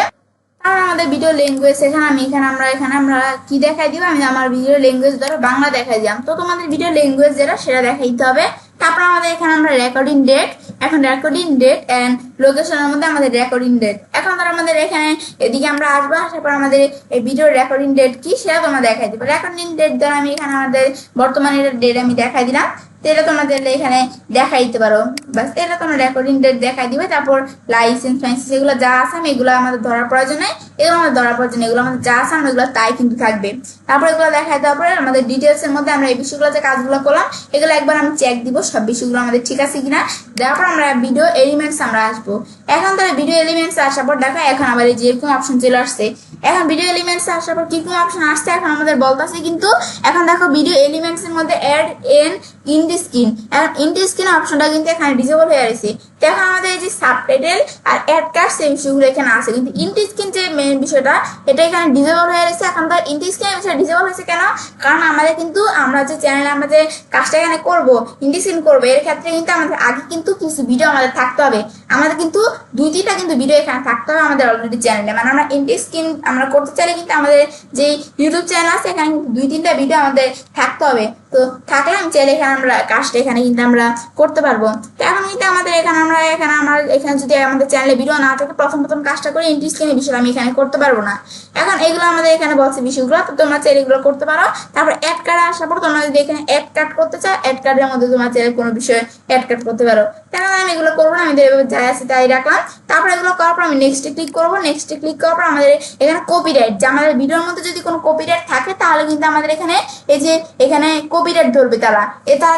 আর আমাদের ভিডিও ল্যাঙ্গুয়েজ এখানে আমরা কি দেখাই দিব, আমি আমার ভিডিও ল্যাঙ্গুয়েজ ধরো বাংলা দেখাই দিলাম। তো তোমাদের ভিডিও ল্যাঙ্গুয়েজ যেটা সেটা দেখাইতে হবে। তারপর আমাদের এখানে আমরা রেকর্ডিং ডেট, এখন রেকর্ডিং ডেট এন্ড লোকেশনের মধ্যে আমাদের রেকর্ডিং ডেট। এখন ধর আমাদের এখানে এদিকে আমরা আসবো, আসার পর আমাদের এই ভিডিও রেকর্ডিং ডেট কি সেটা তোমরা দেখাই দিবে। রেকর্ডিং ডেট দ্বারা আমি এখানে আমাদের বর্তমানে ডেট আমি দেখাই দিলাম। এটা তোমাদের এখানে দেখাই দিতে পারো। বাস, এটা তোমরা রেকর্ডিং ডেট দেখাই দিবে। তারপর লাইসেন্স এগুলো যা আছে আমি এগুলো আমাদের ধরার প্রয়োজন নেই, এগুলো আমাদের ধরার প্রয়োজন, এগুলো আমাদের যা আছে আমরা এগুলো তাই কিন্তু থাকবে। তারপর এগুলো দেখাই দেওয়ার পরে আমাদের ডিটেলস এর মধ্যে আমরা এই বিষয়গুলো যে কাজগুলো করলাম এগুলো একবার আমি চেক দিব সব বিষয়গুলো আমাদের ঠিক আছে কিনা। দেওয়ার পর আমরা ভিডিও এলিমেন্টস আমরা আসবো। এখন তাহলে ভিডিও এলিমেন্টস আসার পর দেখো এখন আবার এই যে এরকম অপশন চলে আসছে। এখন ভিডিও এলিমেন্টস আসার পর কিরকম অপশন আসছে এখন আমাদের বলতেছে, কিন্তু এখন দেখো ভিডিও এলিমেন্টস এর মধ্যে add an in the screen, এখন ইন দি স্ক্রিন অপশনটা কিন্তু এখানে ডিসেবল হয়ে গেছে। তো এখন আমাদের এই যে সাবটাইটেল আর অ্যাড কার্ড সেই বিষয়গুলো এখানে আছে, কিন্তু ইন দি স্ক্রিন যে মেইন বিষয়টা এটা এখানে ডিসেবল হয়ে গেছে। এখন তো ইন দি স্ক্রিন বিষয়টা ডিসেবল হয়েছে কেন, কারণ আমাদের কিন্তু আমরা যে চ্যানেলে আমরা যে কাজটা এখানে করবো ইন দি স্ক্রিন করবো, এর ক্ষেত্রে কিন্তু আমাদের আগে কিন্তু কিছু ভিডিও আমাদের থাকতে হবে। আমাদের কিন্তু 2-3টা কিন্তু ভিডিও এখানে থাকতে হবে আমাদের অলরেডি চ্যানেলে। মানে আমরা ইন দি স্ক্রিন আমরা করতে চাইলে কিন্তু আমাদের যে ইউটিউব চ্যানেল আছে এখানে 2-3টা ভিডিও আমাদের থাকতে হবে। তো থাকলে আমি চাইলে এখানে আমরা কাজটা এখানে কিন্তু আমরা করতে পারবো। তো এখন কিন্তু আমাদের এখানে যদি আমাদের চ্যানেলে ভিডিও না থাকে প্রথম কাজটা করে ইন দি স্ক্রিনের বিষয়টা আমি এখানে করতে পারবো না। এখন এগুলো আমাদের এখানে বলছে বিষয়গুলো, তো তোমরা চাইলে এগুলো করতে পারো। তারপর অ্যাড কার্ড আসার পর তোমরা যদি এখানে অ্যাড কার্ড করতে চাও অ্যাড কার্ডের মধ্যে তোমরা চাইলে কোনো বিষয়ে অ্যাড কার্ড করতে পারো। তাহলে আমি এগুলো করবো না, আমি এভাবে যাই আছে তাই রাখলাম। তারপর এগুলো করার পর আমি নেক্সটে ক্লিক করবো। নেক্সটে ক্লিক করার পর আমাদের এখানে কপিরাইট, যে আমাদের ভিডিওর মধ্যে যদি কোনো কপিরাইট থাকে তাহলে কিন্তু আমাদের এখানে এই যে এখানে কপিরাইট ধরবে তারা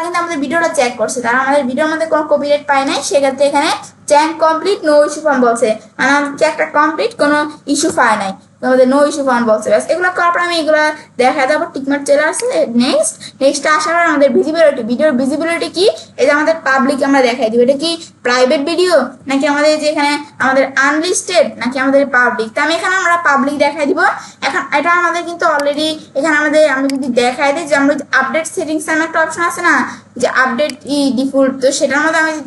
কিন্তু আমাদের ভিডিওটা চেক করছে, তারা আমাদের ভিডিওর মধ্যে কোনো কপিরাইট পায় নাই। সেক্ষেত্রে এখানে চেক কমপ্লিট নো ইস্যু ফর্ম বলছে, মানে আমাদের চেকটা কমপ্লিট, কোনো ইস্যু পায় নাই। আমাদের নো ইস্যু ফাউন্ড বলছে। ব্যাস এগুলো করার পর আমি এগুলো দেখা দেবো, টিকমার্ক চলে আসছে। নেক্সট আসার পর আমাদের ভিজিবিলিটি, ভিডিওর ভিজিবিলিটি কি, এই যে আমাদের পাবলিক আমরা দেখাই দিব, এটা কি প্রাইভেট ভিডিও নাকি আমাদের যে এখানে আমাদের আনলিস্টেড নাকি আমাদের পাবলিক। তো আমি এখানে আমরা পাবলিক দেখাই দিব। এখন এটা আমাদের কিন্তু অলরেডি এখানে আমাদের আমি যদি দেখাই দিই যে আমরা আপডেট সেটিংস এর একটা অপশন আছে না, যে আপডেট ডিফল্ট, তো সেটার মধ্যে আমি যদি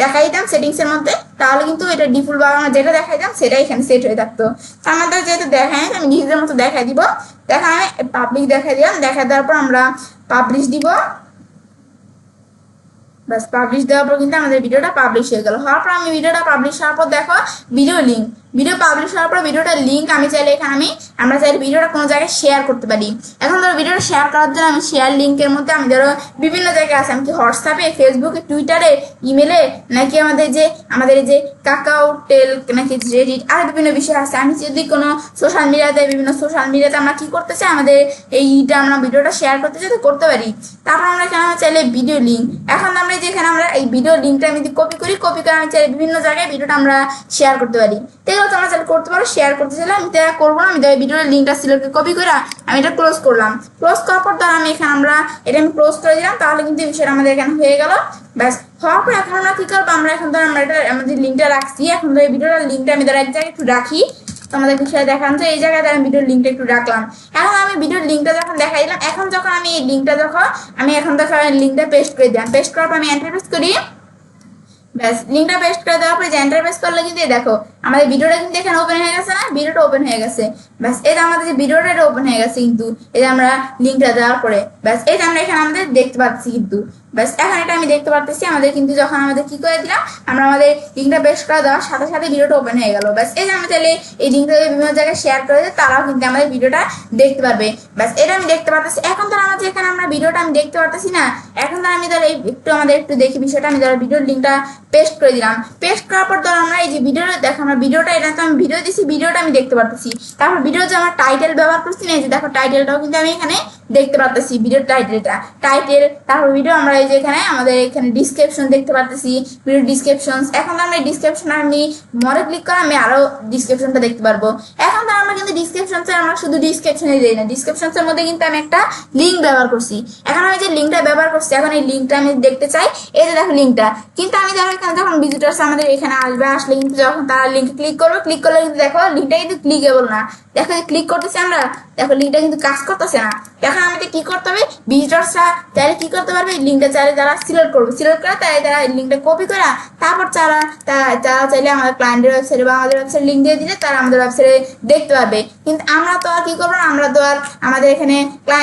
দেখাই দিতাম সেটিংস এর মধ্যে, তাহলে কিন্তু এটা ডিফল্ট বা আমরা যেটা দেখাই দিতাম সেটা এখানে সেট হয়ে থাকতো। তো আমাদের যেহেতু দেখায় আমি নিজেদের মতো দেখাই দিব। দেখা আমি পাবলিক দেখাই দিলাম, দেখা দেওয়ার পর আমরা পাবলিশ দিব। বাস পাবলিশ দেওয়ার পর কিন্তু আমাদের ভিডিওটা পাবলিশ হয়ে গেল। হওয়ার পর আমি ভিডিওটা পাবলিশ হওয়ার পর দেখো ভিডিও পাবলিশ হওয়ার পর ভিডিওটার লিঙ্ক আমি চাইলে এখানে আমরা চাইলে ভিডিওটা কোনো জায়গায় শেয়ার করতে পারি। এখন ধরো ভিডিওটা শেয়ার করার জন্য আমি শেয়ার লিঙ্কের মধ্যে আমি ধরো বিভিন্ন জায়গায় আছে, আমি কি হোয়াটসঅ্যাপে, ফেসবুকে, টুইটারে, ইমেলে, নাকি আমাদের যে কাকাও টেল নাকি রেডিট, আর বিভিন্ন বিষয় আছে। আমি যদি কোনো বিভিন্ন সোশ্যাল মিডিয়াতে আমরা কি করতে চাই, আমাদের এইটা আমরা ভিডিওটা শেয়ার করতে চাই তো করতে পারি। তারপর আমরা এখানে চাইলে ভিডিও লিঙ্ক, এখন আমরা যেখানে আমরা এই ভিডিও লিঙ্কটা আমি যদি কপি করে আমি চাইলে বিভিন্ন জায়গায় ভিডিওটা আমরা শেয়ার করতে পারি। তোমরা চাইলে করতে পারো, শেয়ার করতে চাইলে আমি এটা করবো না, আমি ভিডিওর লিঙ্কটা সিলেক্ট কপি করে আমি এটা ক্লোজ করলাম। ক্লোজ করার পর ধর আমি এখানে এটা আমি ক্লোজ করে দিলাম, তাহলে কিন্তু এই বিষয়টা আমাদের এখানে হয়ে গেল। ব্যাস হওয়ার পর এখন আমরা কি করবো, আমরা এখন ধর আমরা এটা আমাদের লিঙ্কটা রাখছি, এখন ধর এই ভিডিওর লিঙ্কটা আমি ধর এক জায়গায় একটু রাখি, তোমাদের বিষয়ে দেখান তো এই জায়গায় আমি ভিডিওর লিঙ্কটা একটু রাখলাম। এখন আমি ভিডিওর লিঙ্কটা যখন দেখাই দিলাম, এখন যখন আমি এই লিঙ্কটা লিঙ্কটা পেস্ট করে দিলাম, পেস্ট করার পর আমি এন্টার প্রেস করি। ব্যাস লিঙ্কটা পেস্ট করে দেওয়ার পরে যে এন্টার প্রেস করলে কিন্তু দেখো আমাদের ভিডিওটা কিন্তু এখানে ওপেন হয়ে গেছে না, ভিডিওটা ওপেন হয়ে গেছে। ব্যাস এই যে আমাদের যে ভিডিওটা এটা ওপেন হয়ে গেছে কিন্তু এই যে আমরা লিঙ্কটা দেওয়ার পরে, ব্যাস এই যে আমরা এখানে আমাদের দেখতে পাচ্ছি কিন্তু, ব্যাস এখন এটা আমি দেখতে পাচ্ছি আমাদের কিন্তু যখন আমাদের কি করে দিলাম আমরা আমাদের লিঙ্কটা পেস্ট করে দেওয়ার সাথে সাথে ভিডিওটা ওপেন হয়ে গেল। ব্যাস এই যে আমি চাইলে এই লিঙ্কটা বিভিন্ন জায়গায় শেয়ার করে দিই, তারাও কিন্তু আমাদের ভিডিওটা দেখতে পারবে। ব্যাস এটা আমি দেখতে পাচ্ছি। এখন তো আমাদের এখানে আমরা ভিডিওটা আমি দেখতে পারতেছি না, এখন তো আমি ধর একটু দেখি বিষয়টা, আমি ধর ভিডিওর লিঙ্কটা পেস্ট করে দিলাম। পেস্ট করার পর ধর আমরা এই যে ভিডিওটা দেখো আমরা ভিডিওটা এটা তো আমি ভিডিও দিছি, ভিডিওটা আমি দেখতে পারতেছি। তারপর ভিডিও যে আমার টাইটেল ব্যবহার করছি না, এই যে দেখো টাইটেলটাও কিন্তু আমি এখানে দেখতে পারতেছি, ভিডিওর টাইটেল। তারপর ভিডিও আমরা এই যে এখানে আমাদের এখানে ডিসক্রিপশন দেখতে পারতেছি, ভিডিও ডিসক্রিপশন। এখন আমরা এই ডিসক্রিপশন আমি মরে ক্লিক করে আমি আরো ডিসক্রিপশনটা দেখতে পারবো। এখন তো আমরা কিন্তু আমরা শুধু ডিসক্রিপশনে দিই না, ডিসক্রিপশনের মধ্যে কিন্তু আমি একটা লিঙ্ক ব্যবহার করছি। এখন আমি যে লিঙ্কটা ব্যবহার করছি, এখন এই লিঙ্কটা আমি দেখতে চাই, এই যে দেখো লিঙ্কটা কিন্তু আমি ধরো এখানে যখন ভিজিটার্স আমাদের এখানে আসলে কিন্তু যখন তারা লিঙ্কে ক্লিক করলে কিন্তু দেখো লিঙ্কটা কিন্তু ক্লিকেবল না। দেখো যে ক্লিক করতেছি আমরা, দেখো লিঙ্কটা কিন্তু কাজ করতেছে না। এখন আমাদের কি করতে হবে, ভিজিটার্সরা চাইলে কি করতে পারবে, লিঙ্কটা চাইলে তারা সিলেক্ট করে তাই তারা লিঙ্কটা কপি করে তারপর তারা চাইলে আমাদের ক্লায়েন্টের ওয়েবসাইটে বা আমাদের ওয়েবসাইট লিঙ্ক দিয়ে দিলে তারা আমাদের ওয়েবসাইটে দেখতে পারবে। কিন্তু আমরা তো আর কি করবো, আমরা তো আর আমাদের এখানে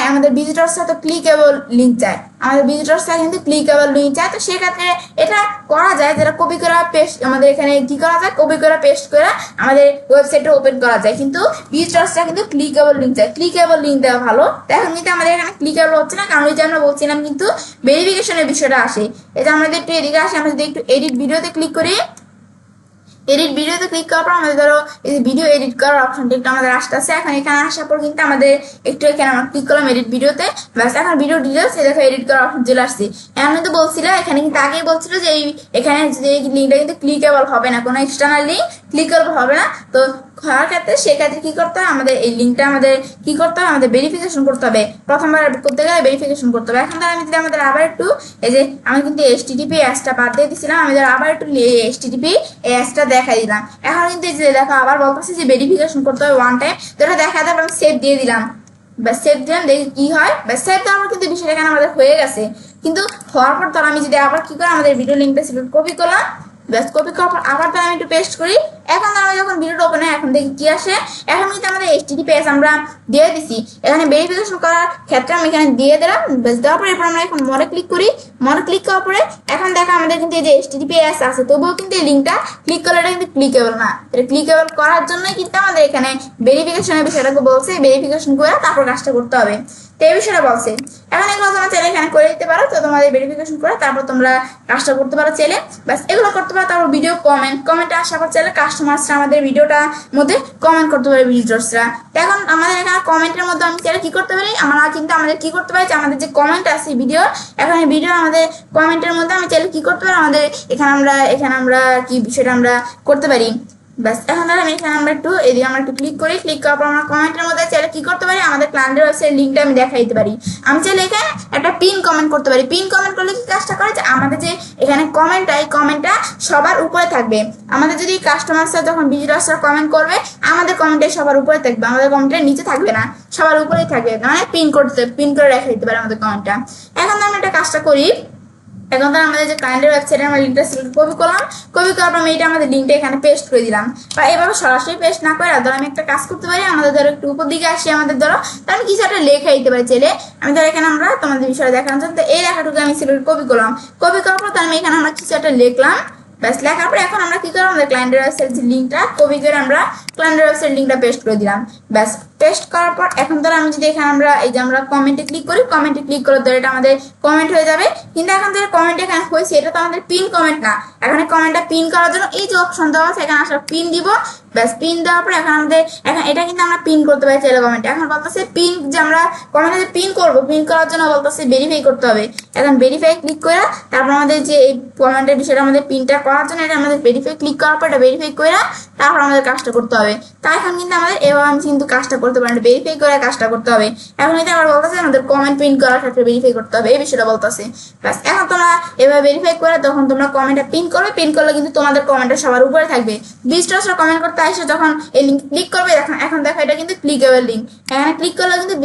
আমাদের ভিজিটার্সরা তো ক্লিকেবল লিঙ্ক চায়, আমাদের ভিজিটার্সরা কিন্তু ক্লিকেবল লিঙ্ক চায়। তো সেক্ষেত্রে এটা করা যায়, যেটা কপি করা পেস্ট আমাদের এখানে কি করা যায়, কপি করা পেস্ট করে আমাদের ওয়েবসাইটে ওপেন করা যায়। কিন্তু ভিজিটার্সরা কিন্তু ক্লিকেবল লিঙ্ক চায়, ক্লিকেবল লিঙ্ক দেওয়া ভালো। এখন কিন্তু আমাদের এখানে ক্লিকেবল হচ্ছে না, কারণ যে আমরা বলছিলাম কিন্তু ভেরিফিকেশনের বিষয়টা আসে। এটা আমাদের একটু এদিকে আসে, আমরা যদি একটু এডিট ভিডিওতে ক্লিক করি, এডিট ভিডিওতে ক্লিক করার পর আমাদের ধরো এই যে ভিডিও এডিট করার অপশনটা একটু আমাদের আসতেছে। এখন এখানে আসার পর কিন্তু আমাদের একটু এখানে আমরা ক্লিক করলাম এডিট ভিডিওতে, ব্যাস এখন ভিডিও ডিটেলস দেখো এডিট করার অপশন চলে আসছে। এখন কিন্তু বলছিল এখানে কিন্তু আগেই বলছিল যে এখানে যে লিঙ্কটা কিন্তু ক্লিকেবল হবে না, কোনো এক্সটার্নাল লিঙ্ক ক্লিকেবল হবে না। তো হওয়ার ক্ষেত্রে সেক্ষেত্রে কি করতে হবে, আমাদের এই লিঙ্কটা আমাদের কি করতে হবে, আমাদের ভেরিফিকেশন করতে হবে। প্রথমবার করতে গেলে ভেরিফিকেশন করতে হবে। এখন আমি যদি আমাদের আবার একটু এই যে আমি কিন্তু HTTP অ্যাসটা বাদ দিয়ে দিয়েছিলাম, আমি আবার একটু HTTP অ্যাসটা দেখাই দিলাম। এখন কিন্তু এই যে দেখো আবার বলতেছি যে ভেরিফিকেশন করতে হবে ওয়ান টাইম, তো এটা দেখা যাবে আমি সেভ দিয়ে দিলাম। ব্যাস সেভ দিলাম, দেখি কি হয়। ব্যাস সেভ দেওয়ার কিন্তু বিষয়টা এখানে আমাদের হয়ে গেছে। কিন্তু হওয়ার পর ধর আমি যদি আবার কি করে আমাদের ভিডিও লিঙ্কটা সিলেক্ট কপি করলাম, ব্যাস কপি করার পর আবার আমি একটু পেস্ট করি। এখন আমরা যখন ভিডিওটা ওপেন হয় এখন দেখি কি আসে। এখন কিন্তু আমাদের HTTPS আমরা দিয়ে দিছি, এখানে ভেরিফিকেশন করার ক্ষেত্রে আমি এখানে দিয়ে দিলাম। ব্যাস দেওয়ার পরে এরপর আমরা এখন মনে ক্লিক করি, মনে ক্লিক করার পরে এখন দেখো আমাদের কিন্তু এই যে HTTPS আছে, তবুও কিন্তু এই লিঙ্কটা ক্লিক করলে এটা কিন্তু ক্লিকেবল না। এটা ক্লিকেবল করার জন্যই কিন্তু আমাদের এখানে ভেরিফিকেশনের বিষয়টাকে বলছে, ভেরিফিকেশন করে তারপর কাজটা করতে হবে, তো এই বিষয়টা বলছে। এখন এগুলো তোমরা চাইলে এখানে করে দিতে পারো, তো তোমাদের ভেরিফিকেশন করে তারপর তোমরা কাজটা করতে পারো চাইলে। ব্যাস এগুলো করতে পারো। তারপর ভিডিও কমেন্টে আসার পর চাইলে কাস্টমার্সরা আমাদের ভিডিওটার মধ্যে কমেন্ট করতে পারে, ভিজিটর্সরা। এখন আমাদের এখানে কমেন্টের মধ্যে আমি চাইলে কি করতে পারি, আমাদের কি করতে পারি যে আমাদের যে কমেন্ট আছে ভিডিও, এখন এই ভিডিও আমাদের কমেন্টের মধ্যে আমি চাইলে কি করতে পারি, আমাদের এখানে আমরা কি বিষয়টা আমরা করতে পারি, ব্যাস এখন ধরো আমি এখানে আমরা একটু এদিকে আমরা একটু ক্লিক করি, ক্লিক করার পর আমরা কমেন্টের মধ্যে চাইলে কি করতে পারি, আমাদের ক্লায়েন্টের ওয়েবসাইট লিঙ্কটা আমি দেখাই দিতে পারি। আমি চাইলে এখানে একটা পিন কমেন্ট করতে পারি। পিন কমেন্ট করলে কি কাজটা করে যে আমাদের যে এখানে কমেন্টটা, এই কমেন্টটা সবার উপরে থাকবে। আমাদের যদি কাস্টমাররা যখন ভিজিটরসরা কমেন্ট করবে, আমাদের কমেন্টে সবার উপরে থাকবে, আমাদের কমেন্টের নিচে থাকবে না, সবার উপরেই থাকবে, মানে পিন করে রেখে দিতে পারে আমাদের কমেন্টটা। এখন আমরা একটা কাজটা করি, এখন তো আমাদের যে ক্লায়েন্টের ওয়েবসাইটে আমরা লিঙ্কটা সিলেক্ট কপি করলাম, কপি করার পর আমি এটা আমাদের লিঙ্কটা এখানে পেস্ট করে দিলাম। বা এভাবে সরাসরি পেস্ট না করে ধরো আমি একটা কাজ করতে পারি, আমাদের ধরো একটু উপর দিকে আসি, আমাদের ধরো তো আমি কিছু একটা লেখা দিতে পারি চাইলে। আমি ধরো এখানে আমরা তোমাদের বিষয়ে দেখানোর জন্য এই লেখাটুকু আমি সিলেক্ট কপি করলাম, কপি করার পর আমি এখানে আমরা কিছু একটা লিখলাম। ব্যাস লেখার পরে এখন আমরা কি করবো, আমাদের ক্লায়েন্টের ওয়েবসাইট যে লিঙ্কটা কপি করে আমরা ক্লায়েন্টের ওয়েবসাইট লিঙ্কটা পেস্ট করে দিলাম। ব্যাস পেস্ট করার পর এখন ধরো আমি যদি এখানে আমরা এই যে আমরা কমেন্টে ক্লিক করি, কমেন্টে ক্লিক করে ধরো এটা আমাদের কমেন্ট হয়ে যাবে। কিন্তু এখন ধরো কমেন্ট এখানে হয়েছে, এটা তো আমাদের পিন কমেন্ট না। এখানে কমেন্টটা পিন করার জন্য এই যে অপশন দেওয়া আছে এখানে আসলে পিন দিব। ব্যাস পিন দেওয়ার পর এখন আমাদের এখন এটা কিন্তু আমরা পিন করতে পারি চাইলে কমেন্টে। এখন বলতেছে পিন যে আমরা কমেন্টে পিন করবো, পিন করার জন্য বলতেছে ভেরিফাই করতে হবে। এখন ভেরিফাই ক্লিক করে তারপর আমাদের যে এই কমেন্টের বিষয়টা আমাদের পিনটা করার জন্য এটা আমাদের ভেরিফাই ক্লিক করার পর এটা ভেরিফাই করে তারপর আমাদের কাজটা করতে হবে। তাই এখন কিন্তু আমাদের এভাবে আমি কিন্তু কাজটা করতে পারি, ভেরিফাই করে কাজটা করতে হবে। এখন এটা আমার বলতেছে আমাদের কমেন্ট পিন করার ক্ষেত্রে ভেরিফাই করতে হবে, এই বিষয়টা বলতেছে। ব্যাস এখন তোমরা এভাবে ভেরিফাই করে তখন তোমরা কমেন্টটা পিন করবে, পিন করলে কিন্তু তোমাদের কমেন্টটা সবার উপরে থাকবে। ভিজিটরসরা কমেন্ট করতে আসে যখন এই লিঙ্ক ক্লিক করবে, এখন দেখো এটা কিন্তু ক্লিকেবল লিঙ্ক, এখানে ক্লিক করলে কিন্তু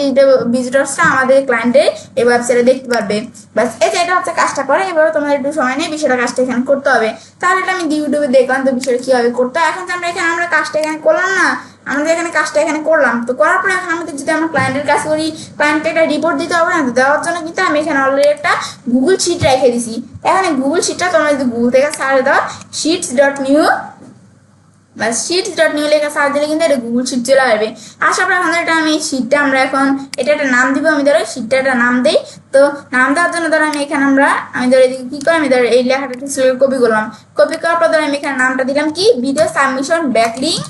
ভিজিটরসরা আমাদের ক্লায়েন্টের এই ওয়েবসাইটে দেখতে পারবে। ব্যাস এই যে এটা হচ্ছে কাজটা করে। এভাবে তোমাদের একটু সময় নেই বিষয়টা কাজটা এখানে করতে হবে। তাহলে এটা আমি ইউটিউবে দেখলাম তো বিষয়টা কিভাবে করতে হয়। এখন যে আমরা এখানে আমরা কাজটা এখানে করলাম না, আমাদের এখানে কাজটা এখানে করলাম, তো করার পরে এখন আমাদের যদি আমরা ক্লায়েন্টের কাজ করি, ক্লায়েন্টকে একটা রিপোর্ট দিতে হবে না, দেওয়ার জন্য কিন্তু আমি এখানে অলরেডি একটা গুগল শিট রেখে দিছি। এখানে গুগল শিটটা তোমরা যদি গুগল থেকে সার্চ দাও sheets.new, বাস sheets.new লেখা সার্চ দিলে কিন্তু এটা গুগল শিট চলে আসবে। আসার পর এখন এটা আমি শিটটা আমরা এখন এটা একটা নাম দিব। আমি ধরো শিটটা একটা নাম দিই, তো নাম দেওয়ার জন্য ধরো আমি এখানে আমি ধরো এদিকে কি করি, আমি ধরো এই লেখাটা কপি করলাম, কপি করার পর ধরো আমি এখানে নামটা দিলাম কি ভিডিও সাবমিশন ব্যাকলিঙ্ক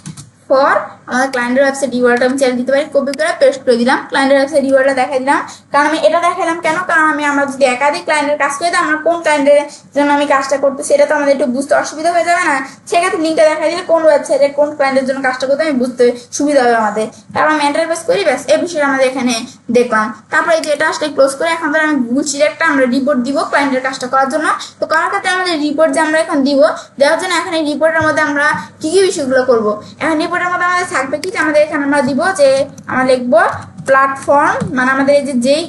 ফর আমাদের ক্লায়েন্টের ওয়েবসাইট ইউআরএলটা আমি চাইলে দিতে পারি। কপি করে পেস্ট করে দিলাম, ক্লায়েন্টের ওয়েবসাইট ইউআরএলটা দেখাই দিলাম। কারণ আমি এটা দেখাইলাম কেন, কারণ আমরা যদি একাধিক ক্লায়েন্টের কাজ করি, তো আমরা কোন ক্লায়েন্টের জন্য আমি কাজটা করতেছি এটা তো আমাদের একটু বুঝতে অসুবিধা হয়ে যাবে না। সেক্ষেত্রে লিঙ্কটা দেখাই দিলে কোন ওয়েবসাইটে কোন ক্লায়েন্টের জন্য কাজটা করতে আমি বুঝতে সুবিধা হবে আমাদের। তারপর আমি এন্টার প্রেস করি, ব্যাস এই বিষয়টা আমাদের এখানে দেখলাম। তারপরে এই যে এটা আসলে ক্লোজ করে এখন ধরো আমি গুগল শিটে একটা আমরা রিপোর্ট দিব ক্লায়েন্টের কাজটা করার জন্য। তো করার ক্ষেত্রে আমাদের রিপোর্ট যে আমরা এখন দিব, দেওয়ার জন্য এখন এই রিপোর্টের মধ্যে আমরা কি কি বিষয়গুলো করবো। এখন রিপোর্টের মধ্যে আমাদের থাকবে কি, আমাদের এখানে আমরা দিব যে আমরা লিখবো প্ল্যাটফর্ম, মানে আমাদের এই যে যেই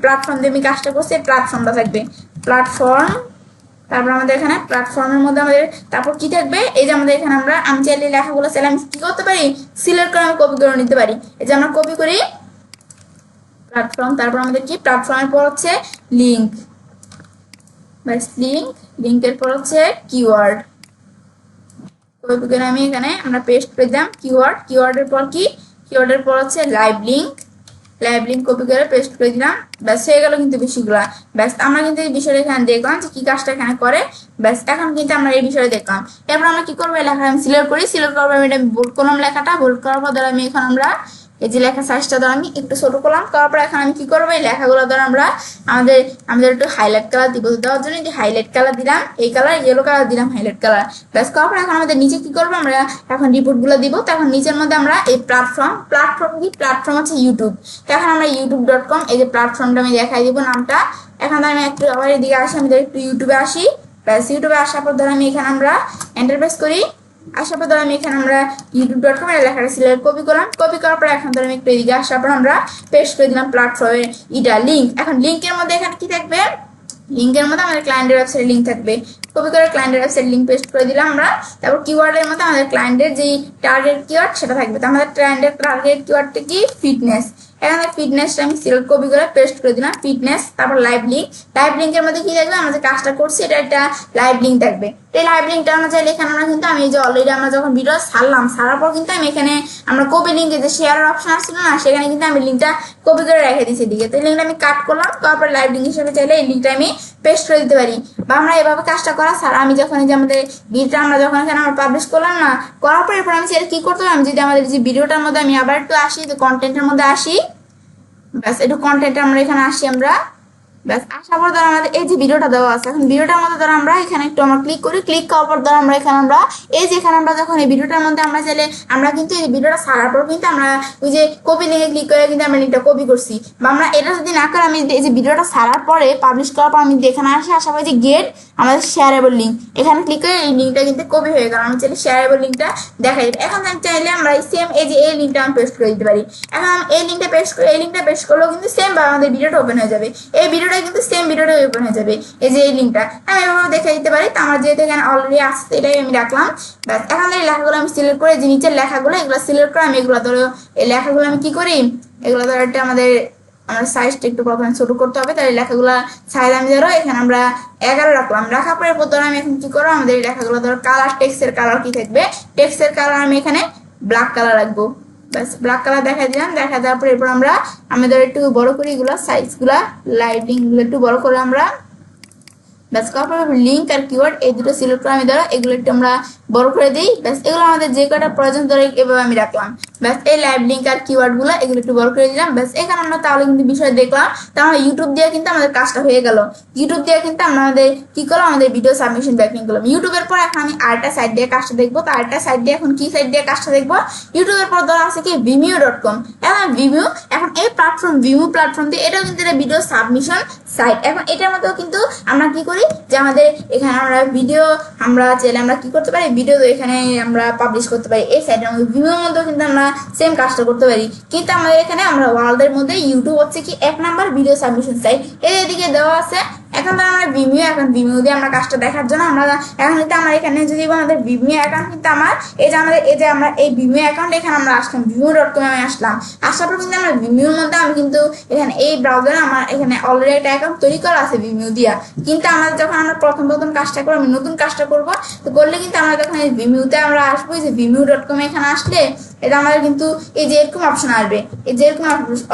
প্ল্যাটফর্ম দিয়ে আমি কাজটা করছি প্ল্যাটফর্মটা থাকবে প্ল্যাটফর্ম। তারপর আমাদের এখানে প্ল্যাটফর্মের মধ্যে আমাদের তারপর কি থাকবে, এই যে আমাদের এখানে আমি চাইলে লেখাগুলো চাইলে আমি কি করতে পারি, সিলেক্ট করে আমি কপি করে নিতে পারি। এই যে আমরা কপি করি প্ল্যাটফর্ম, তারপর আমাদের কি প্ল্যাটফর্মের পর হচ্ছে লিঙ্ক, ব্যাস লিঙ্কের পর হচ্ছে কিওয়ার্ড, কপি করে আমি এখানে আমরা পেস্ট করে দিলাম কিওয়ার্ডের পর কি, কিওয়ার্ডের পর হচ্ছে লাইভ লিঙ্ক কপি করে পেস্ট করে দিলাম। ব্যাস হয়ে গেল কিন্তু বিষয়গুলো। ব্যাস আমরা কিন্তু এই বিষয়টা এখানে দেখলাম যে কি কাজটা এখানে করে। ব্যাস এখন কিন্তু আমরা এই বিষয়ে দেখলাম। এরপর আমরা কি করবো, লেখা আমি সিলেক্ট করি, সিলেক্ট করার পর আমি এটা বোল্ড করলাম, লেখাটা বোল্ড করার পর ধর আমি এখন আমরা এই যে লেখা সাইজটা ধর আমি একটু ছোট করলাম, করার পর এখন আমি কি করবো, এই লেখাগুলো ধর আমরা আমাদের একটু হাইলাইট কালার দিব, দেওয়ার জন্য যে হাইলাইট কালার দিলাম, এই কালার ইয়েলো কালার দিলাম হাইলাইট কালার। ব্যাস করার পর এখন আমাদের নিচে কি করবো, আমরা এখন রিপোর্ট গুলো দিব। তখন নিচের মধ্যে আমরা এই প্ল্যাটফর্ম হচ্ছে ইউটিউব। এখন আমরা youtube.com এই যে প্ল্যাটফর্মটা আমি দেখাই দিব নামটা। এখন আমি একটু আবার এদিকে আসি, আমি একটু ইউটিউবে আসি। ব্যাস ইউটিউবে আসার পর ধর আমি এখানে আমরা এন্টার প্রেস করি, আসার পর ধর আমি এখানে আমরা youtube.com এর লেখাটা সিলেক্ট কপি করলাম, কপি করার পর এখন ধর আমি একটু এদিকে আসার পর আমরা পেস্ট করে দিলাম প্ল্যাটফর্মের এটা লিঙ্ক। এখন লিঙ্কের মধ্যে এখানে কি থাকবে, লিঙ্কের মধ্যে আমাদের ক্লায়েন্টের ওয়েবসাইট লিঙ্ক থাকবে, কপি করে ক্লায়েন্টের ওয়েবসাইট লিঙ্ক পেস্ট করে দিলাম আমরা। তারপর কিওয়ার্ডের মধ্যে আমাদের ক্লায়েন্টের যে টার্গেট কিওয়ার্ড সেটা থাকবে। তো আমাদের ক্লায়েন্টের টার্গেট কিওয়ার্ডটা কি, ফিটনেস। এখানে ফিটনেসটা আমি সিলেক্ট কপি করে পেস্ট করে দিলাম ফিটনেস। তারপর লাইভ লিঙ্কের মধ্যে কি থাকবে, আমরা যে কাজটা করছি এটা একটা লাইভ লিঙ্ক থাকবে। এই লাইভ লিঙ্কটা আমরা চাইলে এখানে আমরা কিন্তু আমি যে অলরেডি আমরা যখন ভিডিও ছাড়ার পর কিন্তু আমি এখানে আমরা কপি লিঙ্কে যে শেয়ারের অপশন আসছিল না, সেখানে কিন্তু আমি লিঙ্কটা কপি করে রেখে দিয়েছি দিকে। তো এই লিঙ্কটা আমি কাট করলাম, তারপর লাইভ লিঙ্ক হিসেবে চাইলে এই লিঙ্কটা আমি পেস্ট করে দিতে পারি। বা আমরা এভাবে কাজটা করা ছাড়া আমি যখন যে আমাদের ভিডিওটা আমরা যখন এখানে আমরা পাবলিশ করলাম না, করার পর এরপর আমি চাইলে কি করতে হবে, আমি যদি আমাদের যে ভিডিওটার মধ্যে আমি আবার একটু আসি, যে কন্টেন্টের মধ্যে আসি, ব্যাস একটু কন্টেন্ট আমরা এখানে আসি, আমরা ব্যাস আসার পর ধর আমাদের এই যে ভিডিওটা দেওয়া আছে, এখন ভিডিওটার মধ্যে ধর আমরা এখানে একটু আমরা ক্লিক করি, ক্লিক করার পর ধর আমরা এখানে আমরা এই যে এখানে আমরা যখন এই ভিডিওটার মধ্যে আমরা চাইলে আমরা কিন্তু এই ভিডিওটা ছাড়ার পর কিন্তু আমরা ওই যে কপি লিঙ্কে ক্লিক করে কিন্তু আমরা লিঙ্কটা কপি করছি, বা আমরা এটা যদি না করে আমি এই যে ভিডিওটা ছাড়ার পরে পাবলিশ করার পর আমি এখানে আসা পর যে গেট আমাদের শেয়ারেবল লিঙ্ক এখানে ক্লিক করে এই লিঙ্কটা কিন্তু কপি হয়ে গেল, আমি চাইলে শেয়ারেবল লিঙ্কটা দেখাই দিই। এখন আমি চাইলে আমরা সেম এই যে এই লিঙ্কটা আমি পেস্ট করে দিতে পারি। এখন এই লিঙ্কটা পেস্ট করে এই লিঙ্কটা পেস্ট করলেও কিন্তু সেম বা আমাদের ভিডিওটা ওপেন হয়ে যাবে, এই ভিডিওটা কিন্তু সেম ভিডিওটা ওপেন হয়ে যাবে। এই যে এই লিঙ্কটা আমি এভাবে দেখে দিতে পারি। তো আমার যেহেতু এখানে অলরেডি আসছে এটাই আমি রাখলাম। ব্যাস এখন এই লেখাগুলো আমি সিলেক্ট করে যে নিচের লেখাগুলো এগুলো সিলেক্ট করে আমি এগুলো ধরো এই লেখাগুলো আমি কি করি, এগুলো ধরো একটা আমাদের সাইজটা একটু প্রথমে ছোট করতে হবে, তাহলে লেখাগুলো সাইজ আমি ধরো এখানে আমরা 11 রাখলাম। রাখার পরে ধরো আমি এখন কি করবো, আমাদের এই লেখাগুলো ধরো কালার টেক্সটের কালার কি থাকবে, টেক্সটের কালার আমি এখানে ব্ল্যাক কালার রাখবো। ব্যাস ব্ল্যাক কালার দেখা দিলাম। দেখা দেওয়ার পর এরপর আমরা আমাদের একটু বড় করি এগুলো সাইজগুলা, লাইটিং গুলো একটু বড় করে আমরা ব্যাস করার লিঙ্ক আর কিওয়ার্ড এই দুটো সিলেক্ট করে আমি ধরো এগুলো একটু আমরা বড় করে দিই। ব্যাস এগুলো আমাদের যে কটা প্রয়োজন ধরে এভাবে আমি রাখলাম। ব্যাস এই লাইভ লিঙ্ক আর কিওয়ার্ড গুলো এগুলো একটু বড় করে দিলাম। ব্যাস এখানে আমরা তাহলে কিন্তু বিষয় দেখলাম, তাহলে ইউটিউব দিয়ে কিন্তু আমাদের কাজটা হয়ে গেল। ইউটিউব দিয়ে কিন্তু আমাদের কি করলাম, আমাদের ভিডিও সাবমিশন ব্যাকিং করলাম। ইউটিউবের পর এখন আমি আরেকটা সাইট দিয়ে কাজটা দেখবো। তো আরেকটা সাইট দিয়ে এখন কি সাইট দিয়ে কাজটা দেখবো, ইউটিউবের পর ধরো আছে কি vimeo.com। এখন ভিমিও, এখন এই প্ল্যাটফর্ম ভিমিও প্ল্যাটফর্ম দিয়ে এটাও কিন্তু এটা ভিডিও সাবমিশন সাইট। এখন এটার মধ্যেও কিন্তু আমরা কি করি যে আমাদের এখানে আমরা ভিডিও আমরা চাইলে আমরা কি করতে পারি, ভিডিও এখানে আমরা পাবলিশ করতে পারি। এই সাইটের মধ্যে ভিমিওর মধ্যেও কিন্তু আমরা সেম কাজটা করতে পারি, কিন্তু আমাদের এখানে আমরা ওয়ার্ল্ডের মধ্যে ইউটিউব হচ্ছে কি 1 নাম্বার ভিডিও সাবমিশন সাইট, এদিকে দেওয়া আছে। এখন তো আমরা ভিমিও, এখন ভিমিও দিয়ে আমরা কাজটা দেখার জন্য আমরা এখন কিন্তু আমার এখানে যদি আমাদের ভিমিও অ্যাকাউন্ট কিন্তু আমার এই যে আমাদের এই যে আমরা এই ভিমিও অ্যাকাউন্ট এখানে আমরা আসলাম vimeo.com আমি আসলাম। আসার পর কিন্তু আমরা ভিমিওর মধ্যে আমি কিন্তু এখানে এই ব্রাউজারে আমার এখানে অলরেডি একটা অ্যাকাউন্ট তৈরি করা আছে ভিমিও দিয়া, কিন্তু আমাদের যখন আমরা প্রথম কাজটা করবো, আমি নতুন কাজটা করবো, তো করলে কিন্তু আমরা যখন এই ভিমিওতে আমরা আসবো, যে vimeo.com এখানে আসলে এটা আমাদের কিন্তু এই যে এরকম অপশন আসবে, এই যে এরকম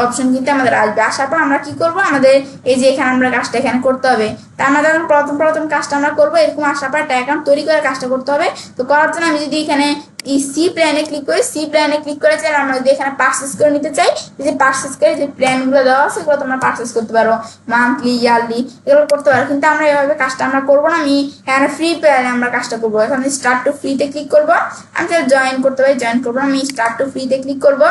অপশন কিন্তু আমাদের আসবে। আসার পর আমরা কি করব, আমাদের এই যে এখানে আমরা কাজটা এখানে করতে হবে। তা আমরা যখন প্রথম কাজটা আমরা করবো, এরকম আসার পর একটা অ্যাকাউন্ট তৈরি করে কাজটা করতে হবে। তো করার জন্য আমি যদি এখানে এই সি প্ল্যানে ক্লিক করি, সি প্ল্যানে ক্লিক করে চাই আমরা যদি এখানে পারচেস করে নিতে চাই, যে পারচেস করে যে প্ল্যানগুলো দেওয়া আছে সেগুলো তোমরা পারচেস করতে পারো, মান্থলি ইয়ারলি এগুলো করতে পারো। কিন্তু আমরা এভাবে কাজটা আমরা করবো না, আমি এখানে ফ্রি প্ল্যানে আমরা কাজটা করবো। এখানে স্টার্ট টু ফ্রিতে ক্লিক করবো, আমি জয়েন করতে পারি, জয়েন করবো, আমি স্টার্ট টু ফ্রিতে ক্লিক করবো।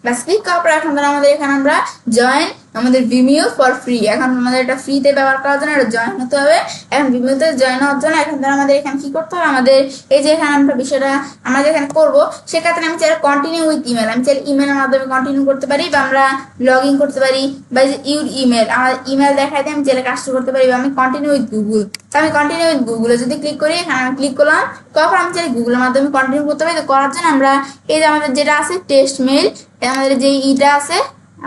ব্যাস ক্লিক করার পর এখন আমাদের এখানে আমরা জয়েন আমাদের ভিমিও ফর ফ্রি, এখন আমাদের এটা ফ্রিতে ব্যবহার করার জন্য এটা জয়েন হতে হবে। এখন ভিমিওতে জয়েন হওয়ার জন্য এখন আমাদের এখানে কি করতে হবে, আমাদের এই যে এখানে আমরা বিষয়টা আমরা যেখানে করবো সেক্ষেত্রে আমি চাইলে কন্টিনিউ উইথ ইমেল, আমি চাইলে ইমেলের মাধ্যমে কন্টিনিউ করতে পারি, বা আমরা লগ ইন করতে পারি, বা যে ইউর ইমেল আমার ইমেল দেখাই দিয়ে আমি চাইলে কাজটা করতে পারি, বা আমি কন্টিনিউ উইথ গুগল। তো আমি কন্টিনিউ উইথ গুগলে যদি ক্লিক করি, এখানে আমি ক্লিক করলাম, কখন আমি চাইলে গুগলের মাধ্যমে কন্টিনিউ করতে পারি। তো করার জন্য আমরা এই যে আমাদের যেটা আছে টেস্ট মেল, আমাদের যে ইটা আছে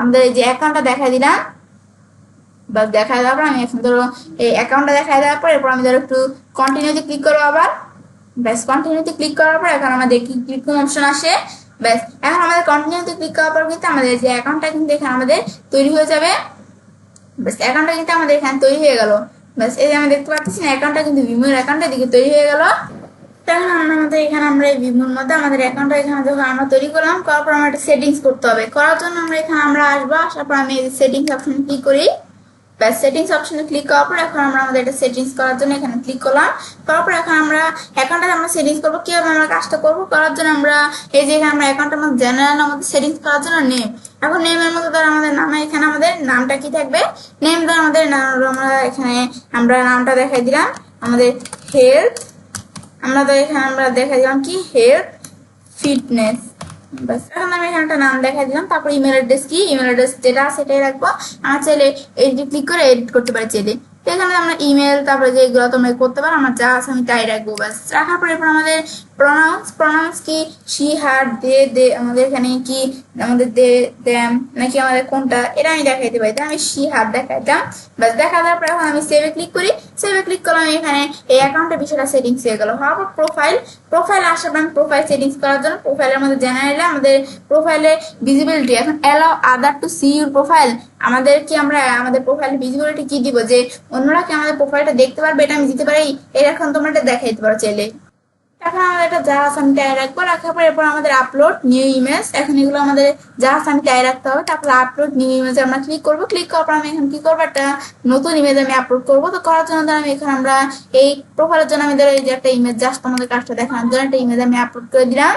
আমাদের এই যে অ্যাকাউন্টটা দেখাই দিলাম। বা দেখা দেওয়ার পর আমি এখন ধরো এই অ্যাকাউন্টটা দেখা দেওয়ার পর এরপর আমি ধরো একটু কন্টিনিউতে ক্লিক করবো আবার। ব্যাস কন্টিনিউতে ক্লিক করার পর এখন আমাদের ক্লিক অপশন আসে। ব্যাস এখন আমাদের কন্টিনিউতে ক্লিক করার পর কিন্তু আমাদের যে অ্যাকাউন্টটা কিন্তু এখানে আমাদের তৈরি হয়ে যাবে। ব্যাস অ্যাকাউন্টটা কিন্তু আমাদের এখানে তৈরি হয়ে গেল। ব্যাস এই যে আমি দেখতে পাচ্ছি না অ্যাকাউন্টটা কিন্তু ভিমিওর অ্যাকাউন্টের দিকে তৈরি হয়ে গেল। তখন আমাদের এখানে আমরা এই ভিমিওর মধ্যে আমাদের অ্যাকাউন্টটা এখানে যখন আমরা তৈরি করলাম, করার পর আমরা একটা সেটিংস করতে হবে। করার জন্য আমরা এখানে আমরা আসবো, আসার পর আমি সেটিংস অপশনে ক্লিক করি। ব্যাস সেটিংস অপশনে ক্লিক করার পর এখন আমরা আমাদের এটা সেটিংস করার জন্য এখানে ক্লিক করলাম। করার পর এখন আমরা অ্যাকাউন্টটা আমরা সেটিংস করবো, কিভাবে আমরা কাজটা করবো। করার জন্য আমরা এই যে এখানে আমরা অ্যাকাউন্টের মধ্যে জেনারেল আমাদের সেটিংস করার জন্য নেম, এখন নেমের মধ্যে ধর আমাদের নামে এখানে আমাদের নামটা কি থাকবে, নেম ধর আমাদের নাম আমরা এখানে আমরা নামটা দেখাই দিলাম আমাদের হেলথ, আমরা তো এখানে আমরা দেখা দিলাম কি হেলথ ফিটনেস। বাস এখন আমি এখানে একটা নাম দেখা দিলাম। তারপর ইমেল অ্যাড্রেস কি, ইমেল অ্যাড্রেস যেটা সেটাই রাখবো। আমার চাইলে এডিট ক্লিক করে এডিট করতে পারি চাইলে। এখানে আমরা ইমেল তারপরে যেগুলো তোমরা করতে পারো, আমার যা আছে আমি তাই রাখবো। বাস রাখার পর এরপর আমাদের প্রনাউন্স কি শি হার দে আমাদের এখানে কি আমাদের দে দেম নাকি আমাদের কোনটা এটা আমি দেখাইতে পারি, আমি শি হার দেখাইতাম। বাস দেখা দেওয়ার পর এখন আমি সেভে ক্লিক করি, সেভে ক্লিক করলাম। এখানে এই অ্যাকাউন্টের বিষয়টা সেটিংস হয়ে গেল। হওয়ার পর প্রোফাইল আসার পর প্রোফাইল সেটিংস করার জন্য প্রোফাইলের মধ্যে জেনারেলে আমাদের প্রোফাইলে ভিজিবিলিটি, এখন allow other to see your profile, আমাদের কি আমরা আমাদের প্রোফাইল ভিজিবিলিটি কি দিব, যে অন্যরা কি আমাদের প্রোফাইলটা দেখতে পারবে, এটা আমি দিতে পারি। এখন তোমরা এটা দেখাইতে পারো চাইলে। এখন আমাদের এটা জাহাজ আমি টাই রাখবো, রাখার পর এরপর আমাদের আপলোড নিউ ইমেজ। এখন এগুলো আমাদের জাহাজ আমি টাই রাখতে হবে। তারপর আপলোড নিউ ইমেজে আমরা ক্লিক করবো। ক্লিক করার পর আমি এখন কি করবো, একটা নতুন ইমেজ আমি আপলোড করবো। তো করার জন্য ধর আমি এখানে আমরা এই প্রোফাইলের জন্য আমি ধরো এই যে একটা ইমেজ জাস্ট আমাদের কাজটা দেখানোর জন্য একটা ইমেজ আমি আপলোড করে দিলাম।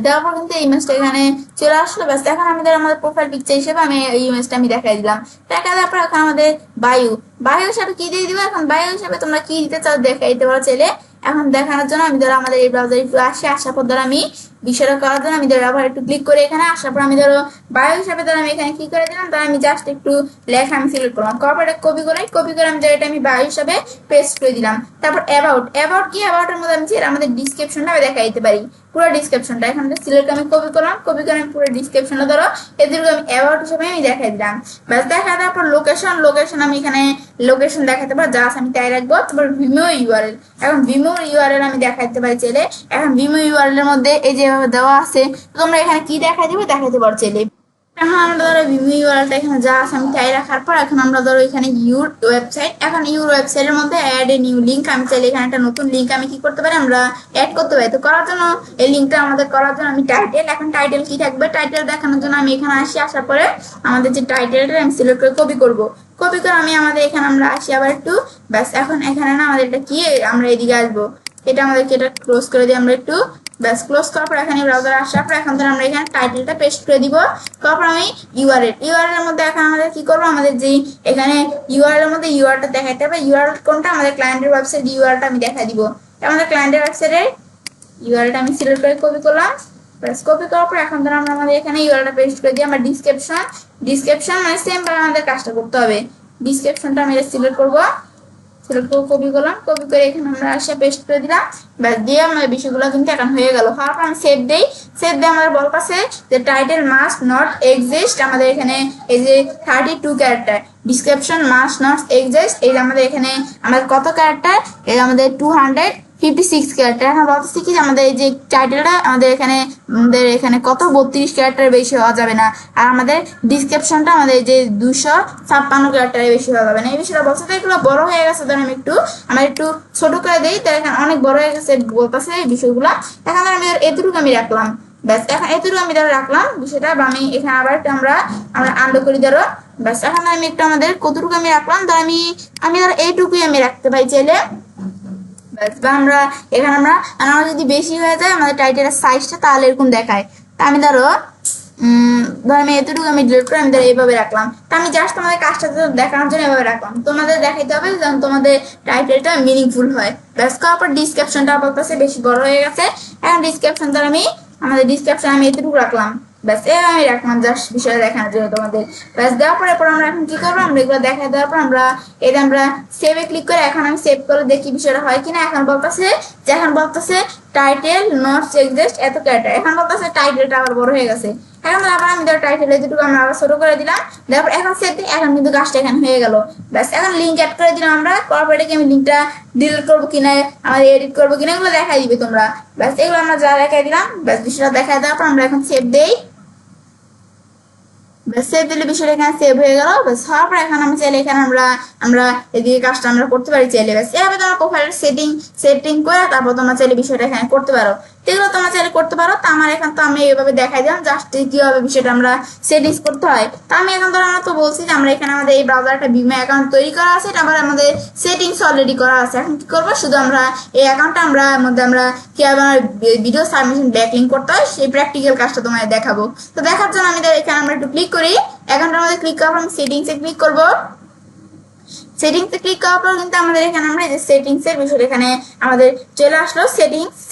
দেওয়ার পর কিন্তু ইমেজটা এখানে চলে আসলো। ব্যাস এখন আমাদের প্রোফাইল পিকচার হিসেবে আমি এই ইমেজটা আমি দেখাই দিলাম। দেখা দেওয়ার পর এখন আমাদের বায়ু হিসাবে কি দিয়ে দিব, এখন বায়ু হিসাবে তোমরা কি দিতে চাও দেখাই দিতে পারো চাইলে। এখন দেখানোর জন্য আমি ধরো আমাদের এই ব্রাউজারে একটু আসার পর ধরো আমি বিষয়টা করার জন্য আমি ধরো আবার একটু ক্লিক করে এখানে আসার পর আমি ধরো বায়ু হিসাবে ধরো আমি এখানে কি করে দিলাম, ধরো আমি জাস্ট একটু লেখা আমি সিলেক্ট করলাম, করার পর কপি করে আমি এটা আমি বায়ু হিসাবে পেস্ট করে দিলাম। তারপর অ্যাবাউট কি, অ্যাবাউটের মধ্যে আমি আমাদের ডিসক্রিপশনটা আমি দেখাই দিতে পারি, পুরো ডিসক্রিপশনটা। এখান থেকে সিলেক্ট আমি কপি করলাম, কপি করে আমি পুরো ডিসক্রিপশনটা ধরো এদেরকে আমি অ্যাবাউট হিসেবে আমি দেখাই দিলাম। ব্যাস দেখা দেওয়ার পর লোকেশন আমি এখানে লোকেশন দেখাতে পারি, জাস্ট আমি তাই রাখবো। তারপর ভিমো ইউআরএল, এখন ভিমো ইউআরএল আমি দেখাইতে পারি চাইলে। এখন ভিমো ইউআরএল এর মধ্যে এই যেভাবে দেওয়া আছে, তোমরা এখানে কি দেখাই দিবে দেখাইতে পারো চাইলে। এখন আমরা ধরো ভিমো ইউআরএলটা এখানে জাস্ট আমি তাই রাখার পর এখন আমরা ধরো এখানে ইউর ওয়েবসাইট, এখন ইউর ওয়েবসাইটের মধ্যে অ্যাড এ নিউ লিঙ্ক আমি চাইলে এখানে একটা নতুন লিঙ্ক আমি কি করতে পারি, আমরা অ্যাড করতে পারি। তো করার জন্য এই লিঙ্কটা আমাদের করার জন্য আমি টাইটেল, এখন টাইটেল কি থাকবে, টাইটেল দেখানোর জন্য আমি এখানে আসার পরে আমাদের যে টাইটেলটা আমি সিলেক্ট করে কপি করে আমি আমাদের এখানে আমরা আসি আবার একটু। ব্যাস এখন এখানে না আমাদের এটা কি, আমরা এদিকে আসবো, এটা আমাদেরকে এটা ক্লোজ করে দিই আমরা একটু। ব্যাস ক্লোজ করার পর এখানে ব্রাউজার আসার পর এখন ধর আমরা এখানে টাইটেলটা পেস্ট করে দিব। তারপর আমি ইউআরএল এর মধ্যে এখন আমাদের কি করবো, আমাদের যে এখানে ইউআরএল এর মধ্যে ইউআরটা দেখাইতে হবে। ইউআরএল কোনটা, আমাদের ক্লায়েন্টের ওয়েবসাইট ইউআরটা আমি দেখাই দিব। আমাদের ক্লায়েন্টের ওয়েবসাইটের ইউআরএলটা আমি সিলেক্ট করে কপি করলাম। ব্যাস কপি করার পর এখন ধর আমরা আমাদের এখানে ইউআরএলটা পেস্ট করে দিই। আমরা ডিসক্রিপশন মানে সেম ভাবে আমাদের কাজটা করতে হবে। ডিসক্রিপশনটা আমি সিলেক্ট করবো, কপি করলাম, কপি করে এখানে আমরা আসে পেস্ট করে দিলাম। ব্যাস দিয়ে আমাদের বিষয়গুলো কিন্তু এখন হয়ে গেল। হওয়ার পর আমি সেভ দেই। সেভ দিয়ে আমাদের বলতেছে যে টাইটেল মাস্ট নট এক্সিস্ট, আমাদের এখানে এই যে 32 character, description must not exist, এই যে আমাদের এখানে আমাদের কত ক্যারেক্টার, এই আমাদের 256 ক্যারেক্টার। এখন বলতেছি কি আমাদের এই যে টাইটেলটা আমাদের এখানে কত 32 ক্যারেক্টার বেশি হওয়া যাবে না, আর আমাদের ডিসক্রিপশনটা আমাদের এই যে 256 ক্যারেক্টারের বেশি হওয়া যাবে না। এই বিষয়টা বলছে। তো এগুলো বড় হয়ে গেছে, ধর আমি একটু ছোট করে দিই, তো এখানে অনেক বড় হয়ে গেছে বলতেছে এই বিষয়গুলো। এখন আমি এতটুকু আমি রাখলাম। ব্যাস এখন এতটুকু আমি ধরো রাখলাম বিষয়টা, বা আমি এখানে আবার একটু আমরা আন্ডু করি ধরো। ব্যাস এখন আমি একটু আমাদের কতটুকু আমি রাখলাম, ধর আমি ধরো এইটুকুই আমি রাখতে পারি চাইলে। আমরা এখানে আমরা যদি বেশি হয়ে যায় আমাদের টাইটেলের সাইজটা তাহলে এরকম দেখায়। তা আমি ধরো আমি এতটুকু আমি ডিলিট করে আমি ধরো এইভাবে রাখলাম। তা আমি জাস্ট তোমাদের কাজটা দেখানোর জন্য এভাবে রাখলাম। তোমাদের দেখাইতে হবে যেন তোমাদের টাইটেলটা মিনিংফুল হয়। ব্যাস করার পর ডিসক্রিপশনটা বলতেছে বেশি বড় হয়ে গেছে। এখন ডিসক্রিপশন ধর আমাদের ডিসক্রিপশন আমি এতটুকু রাখলাম। ব্যাস আমি রাখলাম জাস্ট বিষয় দেখানোর জন্য তোমাদের। ব্যাস দেওয়ার পরে আমরা এখন কি করবো, আমরা এগুলো দেখাই দেওয়ার পর আমরা সেভে ক্লিক করে এখন আমি সেভ করে দেখি বিষয়টা হয় কিনা। এখন বলতেছে টাইটেল নট এক্সিস্ট এত ক্যারেক্টার, এখন বলতেছে টাইটেলটা আবার বড় হয়ে গেছে। এখন আবার আমি ধর টাইটেল যেটুকু আমরা আবার ছোট করে দিলাম, তারপর এখন সেভ দিই। এখন কিন্তু কাজটা এখানে হয়ে গেল। ব্যাস এখন লিঙ্ক অ্যাড করে দিলাম আমরা। কর্পোরেটে আমি লিঙ্কটা ডিলিট করবো কিনা, আমাদের এডিট করবো কিনা এগুলো দেখাই দিবে তোমরা। ব্যাস এগুলো আমরা যা দেখাই দিলাম, ব্যাস বিষয়টা দেখাই দেওয়ার পর আমরা এখন সেভ দেই। সেভ দিলে বিষয়টা এখানে সেভ হয়ে গেল। ব্যাস হওয়ার পর এখন আমি চাইলে এখানে আমরা এদিকে কাজটা আমরা করতে পারি চাইলে। ব্যাস এভাবে তোমার প্রোফাইলের সেটিং করে তারপর তোমরা চাইলে বিষয়টা এখানে করতে পারো। এগুলো তোমরা চাইলে করতে পারো। তো আমার এখন তো আমি এইভাবে দেখাই দিলাম জাস্ট কিভাবে বিষয়টা আমরা সেটিংস করতে হয়। তো আমি এখন ধরো আমরা তো বলছি যে আমরা এখানে আমাদের এই ব্রাউজার একটা ভিমো অ্যাকাউন্ট তৈরি করা আছে, আবার আমাদের সেটিংস অলরেডি করা আছে। এখন কি করবো, শুধু আমরা এই অ্যাকাউন্টটা আমরা কিভাবে আমার ভিডিও সাবমিশন ব্যাকলিংক করতে হয় সেই প্র্যাকটিক্যাল কাজটা তোমাদের দেখাবো। তো দেখার জন্য আমি এখানে আমরা একটু ক্লিক করি, অ্যাকাউন্টের মধ্যে ক্লিক করার পর আমি সেটিংসে ক্লিক করবো। সেটিংসে ক্লিক করার পর কিন্তু আমাদের এখানে আমরা এই যে সেটিংসের বিষয়টা এখানে আমাদের চলে আসলো।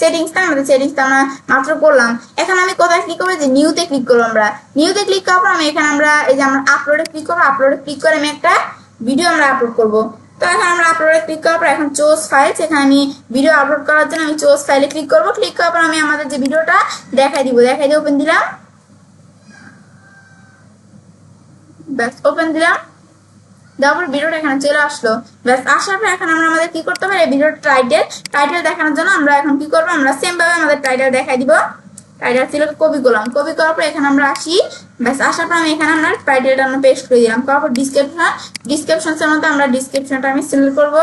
সেটিংসটা আমরা মাত্র করলাম। এখন আমি কোথায় ক্লিক করবো, যে নিউতে ক্লিক করবো। আমরা নিউতে ক্লিক করার পর আমি এখানে এই যে আমরা আপলোডে ক্লিক করবো। আপলোডে ক্লিক করে আমি একটা ভিডিও আমরা আপলোড করবো। তো এখন আমরা আপলোডে ক্লিক করার পর এখন চোজ ফাইলস, এখানে আমি ভিডিও আপলোড করার জন্য আমি চোজ ফাইলে ক্লিক করবো। ক্লিক করার পর আমি আমাদের যে ভিডিওটা দেখাই দিয়ে ওপেন দিলাম। ব্যাস ওপেন দিলাম, তারপর ভিডিওটা এখানে চলে আসলো। ব্যাস আসার পর এখন আমরা আমাদের কি করতে পারি, এই ভিডিওর টাইটেল দেখানোর জন্য আমরা এখন কি করবো, আমরা সেম ভাবে আমাদের টাইটেল দেখাই দিব। টাইটেল ছিল কপি করলাম, কপি করার পর এখানে আমরা আসি। ব্যাস আসার পর আমি এখানে আমরা টাইটেলটা আমরা পেস্ট করে দিলাম। তারপর ডিসক্রিপশনের মধ্যে আমরা ডিসক্রিপশনটা আমি সিলেক্ট করবো।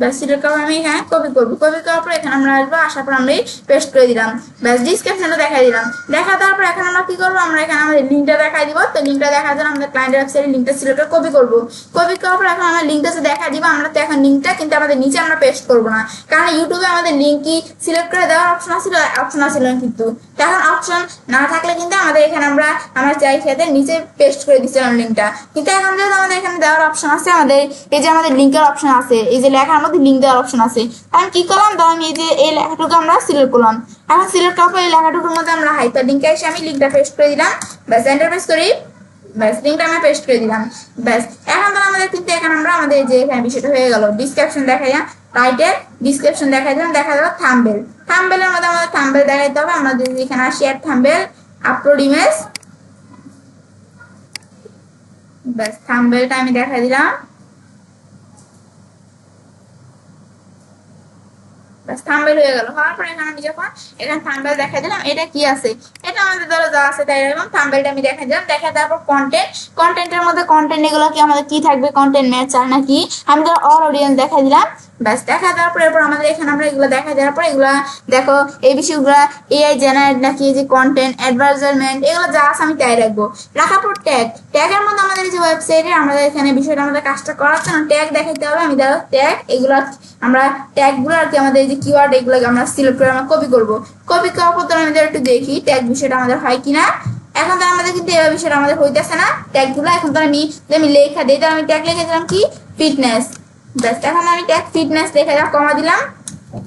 ব্যাস সিলেক্ট করে আমি এখানে কপি করবো, কপি করার পর এখানে আমরা আসবো, আসার পর আমরা পেস্ট করে দিলাম। ব্যাস ডিসক্রিপশনটা দেখাই দিলাম, দেখা দেওয়ার পর এখন আমরা কি করবো, আমরা এখানে আমাদের লিঙ্কটা দেখাই দিব। তো লিঙ্কটা দেখার জন্য আমাদের ক্লায়েন্টের ওয়েবসাইটে লিঙ্কটা সিলেক্ট করে কপি করবো, কপি করার পর এখন আমরা লিঙ্কটা দেখা দিব। আমরা তো এখন লিঙ্কটা কিন্তু আমাদের নিচে আমরা পেস্ট করবো না, কারণ ইউটিউবে আমাদের লিঙ্ক কি সিলেক্ট করে দেওয়ার অপশন আসছিল না, কিন্তু এখন অপশন না থাকলে কিন্তু আমাদের এখানে আমরা চাই খেতে নিচে পেস্ট করে দিচ্ছিলাম লিঙ্কটা, কিন্তু এখন যেহেতু আমাদের এখানে দেওয়ার অপশন আছে, আমাদের এই যে আমাদের লিঙ্কের অপশন আছে, এই যে লেখার মধ্যে লিঙ্ক দেওয়ার অপশন আছে, আমি কি করলাম, ধরুন এই যে এই লেখাটুকু আমরা সিলেক্ট করলাম। এখন সিলেক্ট করার পর এই লেখাটুকুর মধ্যে আমরা হাইপার লিঙ্কে এসে আমি লিঙ্কটা পেস্ট করে দিলাম। ব্যাস এন্টার প্রেস করি, ব্যাস লিঙ্কটা আমি পেস্ট করে দিলাম। ব্যাস এখন তো আমাদের কিন্তু এখানে আমাদের যে এখানে বিষয়টা হয়ে গেল, ডিসক্রিপশন দেখাই যায়, টাইটেল ডিসক্রিপশন দেখাই দিলাম, দেখা যাবে থাম্বনেল, থাম্বনেলের মধ্যে আমাদের থাম্বনেল দেখাইতে হবে। আমরা যদি এখানে শেয়ার থাম্বনেল, আপলোড ইমেজ, ব্যাস থাম্বনেলটা আমি দেখাই দিলাম। ব্যাস থাম্বনেল হয়ে গেল, হওয়ার পরে এখানে আমি যখন এখানে থাম্বনেল দেখা দিলাম, এটা কি আছে, এটা আমাদের ধরো যা আছে তাই রাখলাম। থাম্বনেলটা আমি দেখা দিলাম, দেখা দেওয়ার পর কন্টেন্ট, কন্টেন্টের মধ্যে কন্টেন্ট এগুলো কি আমাদের কি থাকবে, কন্টেন্ট ম্যাচ আর নাকি আমি ধরো অল অডিয়েন্স দেখা দিলাম। ব্যাস দেখা দেওয়ার পর এরপর আমাদের এখানে আমরা এগুলো দেখা দেওয়ার পর এগুলা দেখো এই বিষয়গুলো এআই জেনারেট নাকি যে কন্টেন্ট অ্যাডভার্টাইজমেন্ট এগুলো যা আছে আমি তাই রাখবো। রাখার পর ট্যাগ, ট্যাগের মধ্যে আমাদের যে ওয়েবসাইটে আমাদের এখানে বিষয়টা আমাদের কাজটা করার জন্য ট্যাগ দেখাইতে হবে। আমি দেখো ট্যাগ এগুলো আমরা ট্যাগগুলো আর কি আমাদের যে কিওয়ার্ড এগুলোকে আমরা সিলেক্ট করে আমরা কপি করবো, কপি করার পর আমি একটু দেখি ট্যাগ বিষয়টা আমাদের হয় কিনা। এখন তো আমাদের কিন্তু এই বিষয়টা আমাদের হইতেছে না ট্যাগগুলো। এখন তো আমি লেখা দিই, তো আমি ট্যাগ লিখে দিলাম কি ফিটনেস। ব্যাস এখন আমি ট্যাগ ফিটনেস লেখা কমা দিলাম।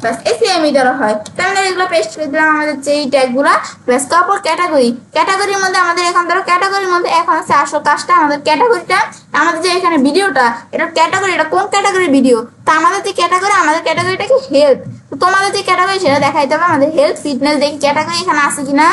ব্যাস এই সেমই ধরো হয়, তাহলে এগুলো পেস্ট করে দিলাম আমাদের যে ট্যাগগুলা। ব্যাস তারপর ক্যাটাগরি, ক্যাটাগরির মধ্যে আমাদের এখন ধরো ক্যাটাগরির মধ্যে এখন আছে আসল কাজটা আমাদের ক্যাটাগরিটা, আমাদের যে এখানে ভিডিওটা এটা ক্যাটাগরি, এটা কোন ক্যাটাগরির ভিডিও, তো আমাদের যে ক্যাটাগরি আমাদের ক্যাটাগরিটা কি হেলথ, তো তোমাদের যে ক্যাটাগরি সেটা দেখাইতে হবে। আমাদের হেলথ ফিটনেস দেখি ক্যাটাগরি এখানে আছে কিনা,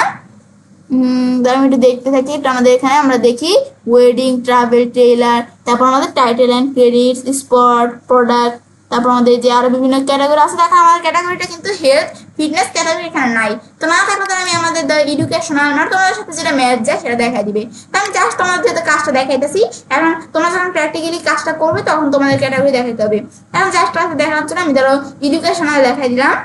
আমি একটু দেখতে থাকি। একটু আমাদের এখানে আমরা দেখি ওয়েডিং, ট্রাভেল, ট্রেলার, তারপর আমাদের title and credits, spot, product, তারপর আমাদের যে আরো বিভিন্ন ক্যাটাগরি আছে। দেখো আমাদের ক্যাটাগরিটা কিন্তু হেলথ ফিটনেস ক্যাটাগরি এখানে নাই, তো না থাকলে তো আমি আমাদের এডুকেশনাল মানে তোমাদের সাথে যেটা ম্যাচ যায় সেটা দেখাই দিবে। তো আমি জাস্ট তোমাদের যেহেতু কাজটা দেখাইতেছি, এখন তোমরা যখন প্র্যাকটিক্যালি কাজটা করবে তখন তোমাদের ক্যাটাগরি দেখাইতে হবে। এখন জাস্ট দেখানোর জন্য আমি ধরো এডুকেশনাল দেখাই দিলাম।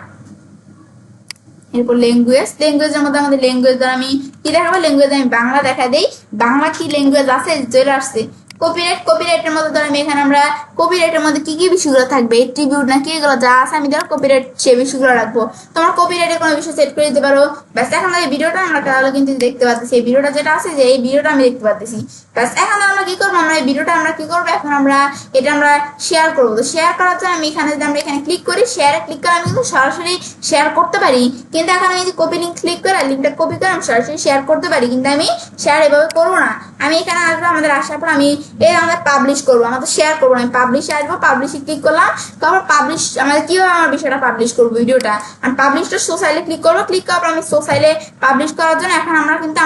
এরপর ল্যাঙ্গুয়েজ, ল্যাঙ্গুয়েজের মধ্যে আমাদের ল্যাঙ্গুয়েজ দ্বারা আমি কি দেখাবো, ল্যাঙ্গুয়েজ আমি বাংলা দেখা দেই। বাংলা কি ল্যাঙ্গুয়েজ আছে চলে আসছে। কপিরাইট, কপিরাইটের মধ্যে ধরো আমি এখানে আমরা কপিরাইটের মধ্যে কি কি বিষয়গুলো থাকবে, ট্রিবিউট নাকি এগুলো যা আছে আমি ধরো কপিরাইট সে বিষয়গুলো রাখবো। তোমার কপিরাইটের কোনো বিষয় সেট করে দিতে পারো। ব্যাস এখন এই ভিডিওটা আমরা তাহলে কিন্তু দেখতে পাচ্ছি, এই ভিডিওটা যেটা আছে যে এই ভিডিওটা আমি দেখতে পাচ্ছি। ব্যাস এখন আমরা কি করবো, আমরা এই ভিডিওটা আমরা কি করবো, এখন আমরা এটা আমরা শেয়ার করবো। তো শেয়ার করার জন্য আমি এখানে যদি আমরা এখানে ক্লিক করি, শেয়ারে ক্লিক করে আমি কিন্তু সরাসরি শেয়ার করতে পারি, কিন্তু এখন আমি যে কপি লিঙ্ক ক্লিক করে লিঙ্কটা কপি করে আমি সরাসরি শেয়ার করতে পারি, কিন্তু আমি শেয়ার এভাবে করবো না। আমি এখানে আসবো, আমাদের আসার পর আমি এই আমাদের পাবলিশ করবো, আমাদের শেয়ার করবো না, আমি পাবলিশে আসবো, পাবলিশে ক্লিক করলাম। তারপর পাবলিশ আমাদের কিভাবে আমার বিষয়টা পাবলিশ করবো ভিডিওটা, আমি পাবলিশটা সোসাইলে ক্লিক করবো, ক্লিক করার পর আমি সোসাইলে পাবলিশ করার জন্য এখন আমরা কিন্তু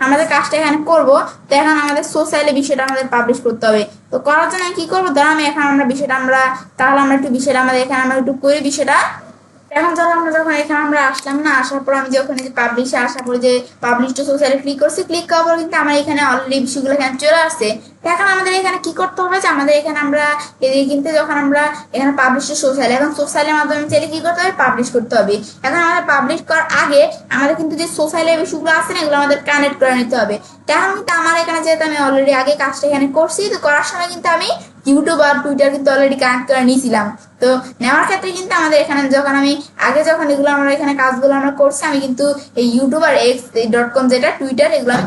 আমাদের কাজটা এখানে করবো। তো এখন আমাদের সোসাইলে বিষয়টা আমাদের পাবলিশ করতে হবে। তো করার জন্য আমি কি করবো, ধরো আমি এখন আমরা বিষয়টা তাহলে আমরা একটু বিষয়টা আমাদের এখানে আমরা একটু করি বিষয়টা। এখন ধরো আমরা যখন এখানে আমরা আসলাম না, আসার পর আমি যখন পাবলিশে আসার পরে যে পাবলিশ টু সোসাইলে ক্লিক করছি, ক্লিক করার পর কিন্তু আমার এখানে অলরেডি বিষয়গুলো এখানে চলে আসছে। এখন আমাদের এখানে কি করতে হবে, যে আমাদের এখানে আমরা এদিকে কিন্তু যখন আমরা এখানে পাবলিশ টু সোশ্যাল, এখন সোশ্যালের মাধ্যমে চাইলে কি করতে হবে, পাবলিশ করতে হবে। এখন আমাদের পাবলিশ করার আগে আমাদের কিন্তু যে সোশ্যালের বিষয়গুলো আছে না এগুলো আমাদের কানেক্ট করে নিতে হবে। এখন কিন্তু আমার এখানে যেহেতু আমি অলরেডি আগে কাজটা এখানে করছি, তো করার সময় কিন্তু আমি ইউটিউব আর টুইটার কিন্তু অলরেডি কানেক্ট করে নিয়েছিলাম। তো নেওয়ার ক্ষেত্রে কিন্তু আমাদের এখানে যখন আমি আগে যখন এগুলো আমরা এখানে কাজগুলো আমরা করছি, আমি কিন্তু এই ইউটিউব আর x.com যেটা টুইটার এগুলো আমি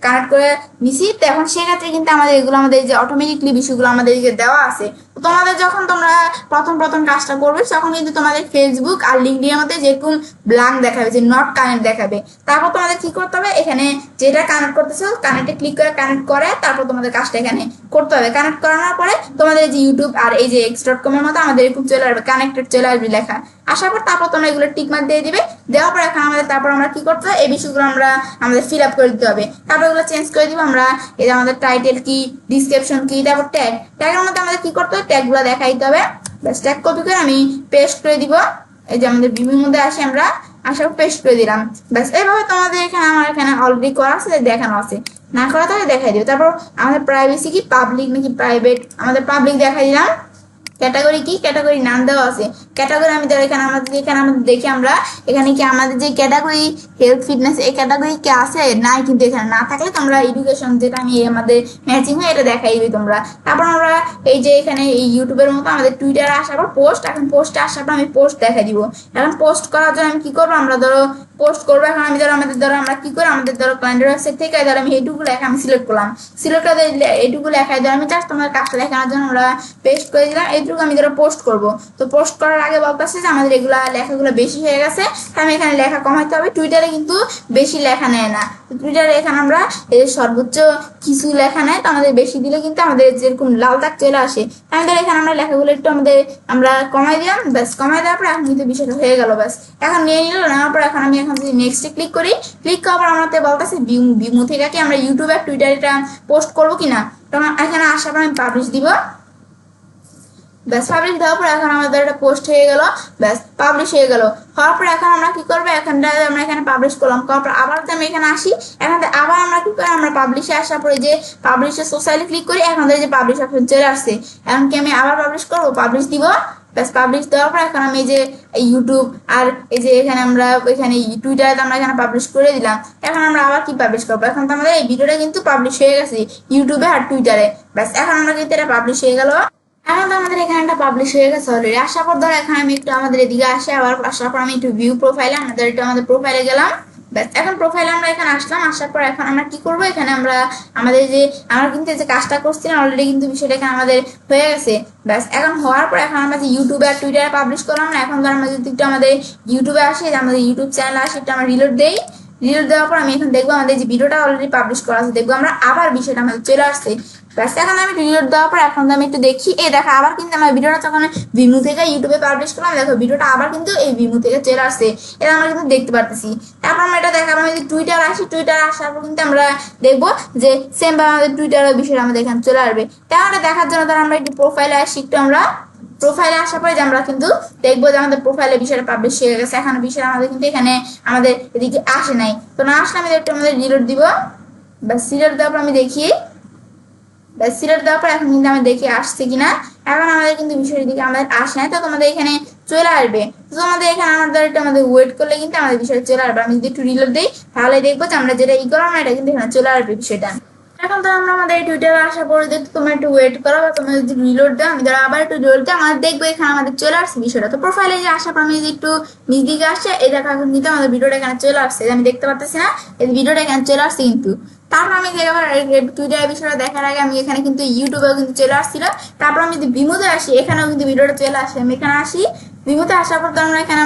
কানেক্ট করে নিছি। তো এখন সেক্ষেত্রে কিন্তু আমাদের এগুলো আমাদের যে অটোমেটিকলি বিষয়গুলো আমাদেরকে দেওয়া আছে। তোমাদের যখন তোমরা প্রথম কাজটা করবে তখন কিন্তু তোমাদের ফেসবুক আর লিঙ্কডিনের মধ্যে যেরকম ব্ল্যাঙ্ক দেখাবে, যে নট কানেক্ট দেখাবে। তারপর তোমাদের কি করতে হবে, এখানে যেটা কানেক্ট করতেছো কানেক্টে ক্লিক করে কানেক্ট করে তারপর তোমাদের কাজটা এখানে করতে হবে। কানেক্ট করানোর পরে তোমাদের যে ইউটিউব আর এই যে x.com এর মতো আমাদের এরকম চলে আসবে, কানেক্টেড চলে আসবে লেখা। আসার পর তারপর তোমরা এগুলো টিকমার্ক দিয়ে দিবে। দেওয়ার পর এখন তারপর আমরা কি করতে হবে, এই বিষয়গুলো আমাদের ফিল আপ করে দিতে হবে। তারপর এগুলো চেঞ্জ করে দিব আমরা। এই যে আমাদের টাইটেল কি, ডিসক্রিপশন কি, তারপর ট্যাগের মধ্যে আমাদের কি করতে হবে, ট্যাগগুলো দেখাইতে হবে। ব্যাস ট্যাগ কপি করে আমি পেস্ট করে দিব। এই যে আমাদের বিভিন্নের মধ্যে আসে আমরা আসার পেস্ট করে দিলাম। ব্যাস এইভাবে তোমাদের এখানে আমার এখানে অলরেডি করা আছে, দেখানো আছে। না করা তাহলে দেখাই দিবে। তারপর আমাদের প্রাইভেসি কি, পাবলিক নাকি প্রাইভেট, আমাদের পাবলিক দেখাই দিলাম। ক্যাটাগরি কি ক্যাটাগরি নাম দেওয়া আছে। ক্যাটাগরি আমি ধর এখানে আমাদের দেখি আমরা এখানে কি আমাদের যে ক্যাটাগরি হেলথ ফিটনেস এই ক্যাটাগরি কি আছে নাই, কিন্তু এখানে না থাকলে তোমরা এডুকেশন যেটা আমি আমাদের ম্যাচিং হয় এটা দেখাই দিবে তোমরা। তারপর আমরা এই যে এখানে এই ইউটিউবের মতো আমাদের টুইটারে আসার পর পোস্ট, এখন পোস্টে আসার পর আমি পোস্ট দেখা দিব। এখন পোস্ট করার জন্য আমি কি করবো, আমরা ধরো পোস্ট করবো। এখন আমি ধরো আমরা কি করি, আমাদের ধরো ক্লায়েন্টের ওয়েবসাইট থেকে ধরো আমি এইটুকু লেখা আমি সিলেক্ট করলাম, সিলেক্ট করে এইটুকু লেখায় ধরো আমি জাস্ট তোমার কাজটা দেখানোর জন্য আমরা পেস্ট করে দিলাম। এইটুকু আমি ধরো পোস্ট করব। তো পোস্ট করার আগে বলতেছে যে আমাদের এগুলা লেখাগুলো বেশি হয়ে গেছে, তাই আমি এখানে লেখা কমাইতে হবে। টুইটারে কিন্তু বেশি লেখা নেয় না, টুইটারে এখানে আমরা সর্বোচ্চ কিছু লেখা নেয়, তো আমাদের বেশি দিলে কিন্তু আমাদের যেরকম লাল দাগ চলে আসে। আমাদের এখানে আমরা লেখাগুলো একটু আমরা কমাই দিলাম, ব্যাস কমাই দেওয়ার পর এখন কিন্তু বিষয়টা হয়ে গেল। ব্যাস এখন নিয়ে নিল, নেওয়ার পর এখন আমি যদি নেক্সটে ক্লিক করি, ক্লিক করার পর আমাদের বলতেছে ভিমু থেকে কি আমরা ইউটিউবে আর টুইটারে এটা পোস্ট করবো কিনা। তখন এখানে আসার পর আমি পাবলিশ দিব। ব্যাস পাবলিশ দেওয়ার পর এখন আমাদের এটা পোস্ট হয়ে গেল, ব্যাস পাবলিশ হয়ে গেল। হওয়ার পর এখন আমরা কি করবো, এখানটা আমরা এখানে পাবলিশ করলাম, করার পর আবার আমি এখানে আসি। এখান থেকে আবার আমরা কি করি, আমরা পাবলিশে আসার পরে যে পাবলিশে সোশ্যালে ক্লিক করি, এখন যে পাবলিশ অপশন চলে আসছে। এখন কি আমি আবার পাবলিশ করবো, পাবলিশ দিব। ব্যাস পাবলিশ দেওয়ার পর এখন আমি এই যে ইউটিউব আর এই যে এখানে আমরা এখানে টুইটারে আমরা এখানে পাবলিশ করে দিলাম। এখন আমরা আবার কি পাবলিশ করবো, এখন তো আমাদের এই ভিডিওটা কিন্তু পাবলিশ হয়ে গেছে ইউটিউবে আর টুইটারে। ব্যাস এখন আমরা কিন্তু এটা পাবলিশ হয়ে গেল। এখন তো আমাদের এখানে একটা পাবলিশ হয়ে গেছে অলরেডি। আসার পর ধরো এখন আমি একটু আমাদের এদিকে আসি, আবার আসার পর আমি একটু ভিউ প্রোফাইলে আমাদের প্রোফাইলে গেলাম। ব্যাস এখন প্রোফাইলে আমরা এখানে আসলাম। আসার পর এখন আমরা কি করবো, এখানে আমরা কিন্তু যে কাজটা করছি না অলরেডি কিন্তু বিষয়টা এখানে আমাদের হয়ে গেছে। ব্যাস এখন হওয়ার পর এখন আমরা যে ইউটিউবে আর টুইটারে পাবলিশ করলাম না, এখন ধর আমরা যদি একটু আমাদের ইউটিউবে আসি, আমাদের ইউটিউব চ্যানেলে আসি, একটু আমরা রিলোড দেই। রিলোড দেওয়ার পর আমি এখন দেখবো আমাদের যে ভিডিওটা অলরেডি পাবলিশ করা আছে, দেখবো আমরা আবার বিষয়টা আমাদের চলে আসছে। ব্যাস এখন আমি রিলোড দেওয়ার পর এখন আমি একটু দেখি, দেখো আবার কিন্তু আমার ভিডিওটা যখন ভিমু থেকে ইউটিউবে পাবলিশ করলাম, দেখো ভিডিওটা আবার কিন্তু এই ভিমু থেকে চলে আসছে, এটা আমরা কিন্তু দেখতে পারতেছি। তারপর আমরা এটা দেখাবো, আমি যদি টুইটার আসি, টুইটার আসার পর কিন্তু আমরা দেখবো যে সেম ভাবে আমাদের টুইটারের বিষয়টা আমাদের এখানে চলে আসবে। তাহলে দেখার জন্য ধর আমরা একটু প্রোফাইলে আসি, একটু আমরা প্রোফাইলে আসার পরে যে আমরা কিন্তু দেখবো যে আমাদের প্রোফাইলে বিষয়টা পাবলিশ হয়ে গেছে। এখন বিষয়টা আমাদের কিন্তু এখানে আমাদের এদিকে আসে নাই, তো না আসলে আমি একটু আমাদের রিলোড দিব। ব্যাস রিলোড দেওয়ার পর আমি দেখি, ব্যাস সিলেক্ট দেওয়ার পর এখন কিন্তু আমি দেখি আসছে কিনা। এখন আমাদের কিন্তু বিষয়ের দিকে আমাদের আসে না, তো তোমাদের এখানে চলে আসবে। তো তোমাদের এখানে আমাদের ওয়েট করলে কিন্তু আমাদের বিষয় চলে আসবে। আমি যদি একটু রিলোড দিই তাহলে দেখবো যে আমরা যেটা করলাম না এটা কিন্তু এখানে চলে আসবে বিষয়টা। এখন তো আমরা আমাদের টুইটারে আসার পরে দেখতে তোমরা একটু ওয়েট করো, বা তোমরা যদি রিলোড দাও, আমি ধরো আবার একটু রিলোড দিই, আমাদের দেখবো এখানে আমাদের চলে আসছে বিষয়টা। তো প্রোফাইলে যে আসার পর আমি যদি একটু নিজ দিকে আসছে, এই দেখো এখন কিন্তু আমাদের ভিডিওটা এখানে চলে আসছে, আমি দেখতে পাচ্ছি না, এই ভিডিওটা এখানে চলে আসছে কিন্তু। তারপর আমি টুইটারের বিষয়টা দেখার আগে আমি এখানে কিন্তু ইউটিউবেও কিন্তু চলে আসছিল। তারপর আমি যদি ভিমোতে আসি, এখানেও কিন্তু ভিডিওটা চলে আসে। আমি এখানে আসি ভিমোতে আসার পর তো এখানে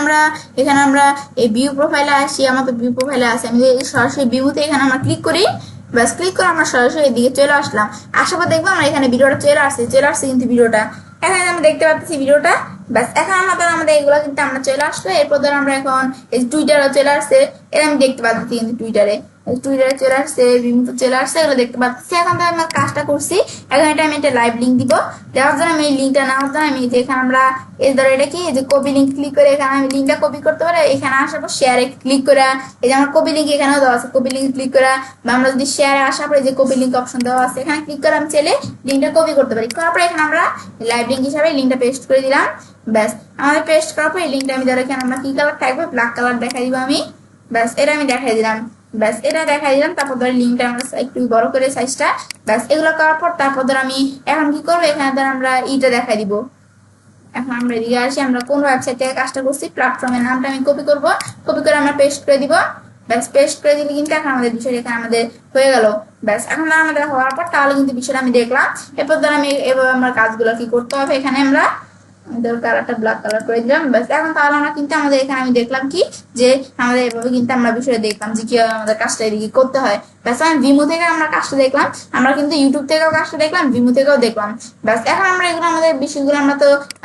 আমরা এই ভিউ প্রোফাইলে আসি, আমাদের ভিউ প্রোফাইলে আসি। আমি সরাসরি ভিমোতে এখানে আমরা ক্লিক করি, ব্যাস ক্লিক করে আমরা সরাসরি এদিকে চলে আসলাম। আসার পর দেখবো আমরা এখানে ভিডিওটা চলে আসছে কিন্তু ভিডিওটা এখানে আমি দেখতে পাচ্ছি ভিডিওটা। ব্যাস এখন আমাদের এগুলো কিন্তু আমরা চলে আসলো। এরপর ধর আমরা এখন টুইটারও চলে আসছে, এটা আমি দেখতে পাচ্ছি কিন্তু টুইটারে চলে আসছে, ভিমোতে চলে আসছে, এগুলো দেখতে পাচ্ছি। এখন তো আমরা কাজটা করছি, এখন এটা আমি একটা লাইভ লিঙ্ক দিব। দেওয়ার জন্য আমি এই লিঙ্কটা নেওয়ার জন্য আমি এখানে আমরা এই ধরো এটা কি যে কপি লিঙ্ক ক্লিক করে এখানে আমি লিঙ্কটা কপি করতে পারি। এখানে আসার পর শেয়ারে ক্লিক করে এই যে আমার কপি লিঙ্ক এখানেও দেওয়া আছে, কপি লিঙ্ক ক্লিক করে বা আমরা যদি শেয়ারে আসার পরে যে কপি লিঙ্ক অপশন দেওয়া আছে এখানে ক্লিক করে আমি চাইলে লিঙ্কটা কপি করতে পারি। করার পরে এখানে আমরা লাইভ লিঙ্ক হিসাবে লিঙ্কটা পেস্ট করে দিলাম। ব্যাস আমাদের পেস্ট করার পর এই লিঙ্কটা আমি ধরো এখানে আমরা কি কালার থাকবে, ব্ল্যাক কালার দেখাই দিব আমি। ব্যাস এটা আমি দেখাই দিলাম, ব্যাস এটা দেখাই দিলাম। তারপর ধর লিঙ্কটা আমরা একটু বড় করে সাইজটা, ব্যাস এগুলো করার পর তারপর ধর আমি এখন কি করবো, এখানে ধর আমরা ইটা দেখাই দিব। এখন আমরা এদিকে আসি, আমরা কোন ওয়েবসাইট থেকে কাজটা করছি, প্ল্যাটফর্মের নামটা আমি কপি করব, কপি করে আমরা পেস্ট করে দিব। ব্যাস পেস্ট করে দিলে কিন্তু এখন আমাদের বিষয়টা এখানে আমাদের হয়ে গেল। ব্যাস এখন আমাদের হওয়ার পর তাহলে কিন্তু বিষয়টা আমি দেখলাম। এরপর ধর আমি এভাবে আমার কাজগুলো কি করতে হবে, এখানে আমরা কালারটা ব্ল্যাক কালার করে দিলাম। ব্যাস এখন তাহলে আমরা কিন্তু আমাদের এখানে আমি দেখলাম কি যে আমাদের এভাবে কিন্তু আমরা বিষয়টা দেখলাম যে কিভাবে আমাদের কাজটা এদিকে করতে হয়। ব্যাস আমি ভিমো থেকে আমরা কাজটা দেখলাম, আমরা কিন্তু ইউটিউব থেকেও কাজটা দেখলাম, ভিমো থেকেও দেখলাম। ব্যাস এখন আমরা এগুলো আমাদের বিষয়গুলো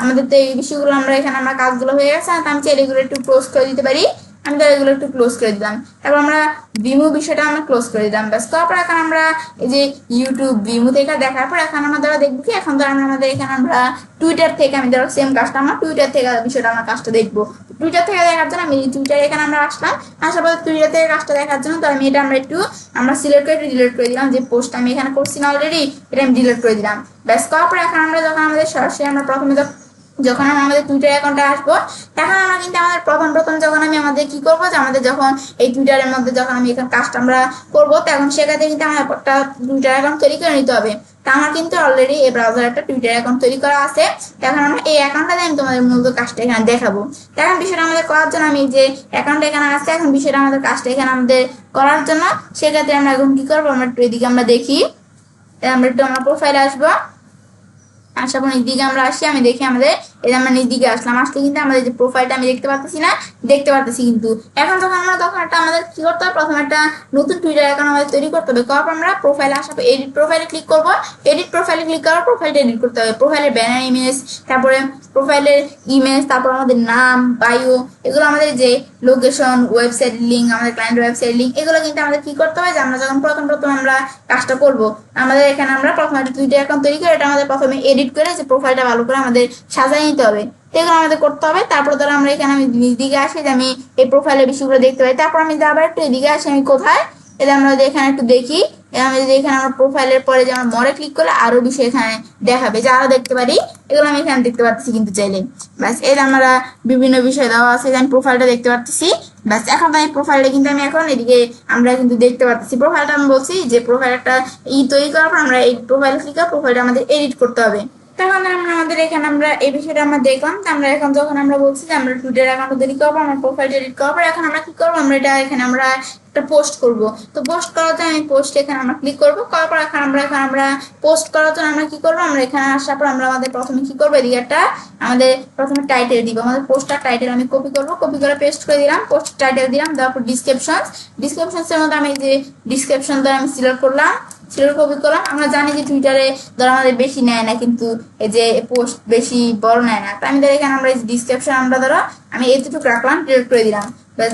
আমাদের তো এই বিষয়গুলো আমরা এখানে আমরা কাজগুলো হয়ে গেছে, আমি চাইলে এগুলো একটু পোস্ট করে দিতে পারি। আমি তাহলে এগুলো একটু ক্লোজ করে দিলাম। তারপর আমরা ভিমো বিষয়টা আমরা ক্লোজ করে দিলাম। ব্যাস তারপর এখন আমরা এই যে ইউটিউব ভিমো থেকে দেখার পর এখন আমরা ধরো দেখবো কি, এখন ধরো আমাদের এখানে আমরা টুইটার থেকে আমি ধরো সেম কাজটা আমরা টুইটার থেকে বিষয়টা আমরা কাজটা দেখবো। টুইটার থেকে দেখার জন্য আমি টুইটারে এখানে আমরা আসলাম, আসার পর টুইটার থেকে কাজটা দেখার জন্য তো আমি এটা আমরা সিলেক্ট করে ডিলিট করে দিলাম। যে পোস্ট আমি এখানে করছি না অলরেডি, এটা আমি ডিলিট করে দিলাম। ব্যাস করার পর এখন আমরা যখন আমাদের সরাসরি আমরা প্রথমে যখন আমরা আমাদের টুইটার অ্যাকাউন্টে আসবো, এখন আমরা কিন্তু আমাদের প্রথম যখন আমি আমাদের কি করবো, যে আমাদের যখন এই টুইটারের মধ্যে যখন আমি এখানে কাজটা আমরা করবো, তখন সেক্ষেত্রে কিন্তু আমার একটা টুইটার অ্যাকাউন্ট তৈরি করে নিতে হবে। তা আমার কিন্তু অলরেডি এই ব্রাউজারে একটা টুইটার অ্যাকাউন্ট তৈরি করা আছে। এখন আমরা এই অ্যাকাউন্টটাতে আমি তোমাদের মূলত কাজটা এখানে দেখাবো। এখন বিষয়টা আমাদের করার জন্য আমি যে অ্যাকাউন্ট এখানে আছে, এখন বিষয়টা আমাদের কাজটা এখানে আমাদের করার জন্য সেক্ষেত্রে আমরা এখন কি করবো, আমরা একটু এদিকে আমরা দেখি, আমরা একটু আমার প্রোফাইলে আসবো। আসার পর নিচদিকে আমরা আসি, আমি দেখি আমাদের এই যে আমরা নিচদিকে আসলাম, আসলে কিন্তু আমাদের যে প্রোফাইলটা আমি দেখতে পাচ্ছি না, দেখতে পাচ্ছি কিন্তু। এখন তখন আমরা তখন একটা আমাদের কি করতে হবে, প্রথমে একটা নতুন টুইটার অ্যাকাউন্ট আমাদের তৈরি করতে হবে। করার পর আমরা প্রোফাইলে আসার পর এডিট প্রোফাইলে ক্লিক করবো। এডিট প্রোফাইলে ক্লিক করার প্রোফাইলটা এডিট করতে হবে। প্রোফাইলের ব্যানার ইমেজ, তারপরে প্রোফাইলের ইমেজ, তারপর আমাদের নাম, বায়ো, এগুলো আমাদের যে লোকেশন, ওয়েবসাইট লিঙ্ক, আমাদের ক্লায়েন্ট ওয়েবসাইট লিঙ্ক, এগুলো কিন্তু আমাদের কি করতে হবে, যে আমরা যখন প্রথম আমরা কাজটা করবো, আমাদের এখানে আমরা প্রথমে একটা টুইটার অ্যাকাউন্ট তৈরি করে এটা আমাদের প্রথমে এডিট করে যে প্রোফাইলটা ভালো করে আমাদের সাজাই নিতে হবে, এগুলো আমাদের করতে হবে। তারপর ধরো আমরা এখানে আমি দিকে আসি, যে আমি এই প্রোফাইলের বিষয়গুলো দেখতে পাই। তারপর আমি আবার একটু এদিকে আসি, আমি কোথায়, এটা আমরা এখানে একটু দেখি, আমি যদি এখানে আমরা প্রোফাইলের পরে যে আমরা মরে ক্লিক করলে আরো বিষয় এখানে দেখাবে, যা আরো দেখতে পারি, এগুলো আমি এখানে দেখতে পাচ্ছি কিন্তু চাইলে। ব্যাস এর আমরা বিভিন্ন বিষয় দেওয়া আছে, আমি প্রোফাইলটা দেখতে পাচ্ছি। ব্যাস এখন আমি প্রোফাইলটা কিন্তু আমি এখন এদিকে আমরা কিন্তু দেখতে পাচ্ছি প্রোফাইলটা। আমি বলছি যে প্রোফাইল একটা তৈরি করার পর আমরা এই প্রোফাইল ক্লিক করে প্রোফাইলটা আমাদের এডিট করতে হবে। তখন আমরা আমাদের এখানে আমরা এই বিষয়টা আমরা দেখলাম। আমরা এখন যখন আমরা বলছি যে আমরা টুইটার অ্যাকাউন্ট তৈরি করবো, আমরা প্রোফাইল এডিট করার পর এখন আমরা কি করবো, আমরা এটা এখানে আমরা একটা পোস্ট করব। তো পোস্ট করার জন্য আমি পোস্ট এখানে আমরা ক্লিক করবো। করার পর এখন আমরা পোস্ট করার জন্য আমরা কি করবো, আমরা এখানে আসার পর আমরা আমাদের প্রথমে কি করবো, এদিকে একটা আমাদের প্রথমে টাইটেল দিব। আমাদের পোস্টটার টাইটেল আমি কপি করবো, কপি করে পেস্ট করে দিলাম, পোস্ট টাইটেল দিলাম, দেওয়ার পর ডিসক্রিপশনস এর মধ্যে আমি যে ডিসক্রিপশন দ্বারা আমি সিলেক্ট করলাম, কপি করলাম। আমরা জানি যে টুইটারে ধরো আমাদের বেশি নেয় না, কিন্তু এই যে পোস্ট বেশি বড় নেয় না। তো আমি ধরো এখানে আমরা ডিসক্রিপশন আমরা ধরো আমি এতটুকু রাখলাম, ডিলিট করে দিলাম।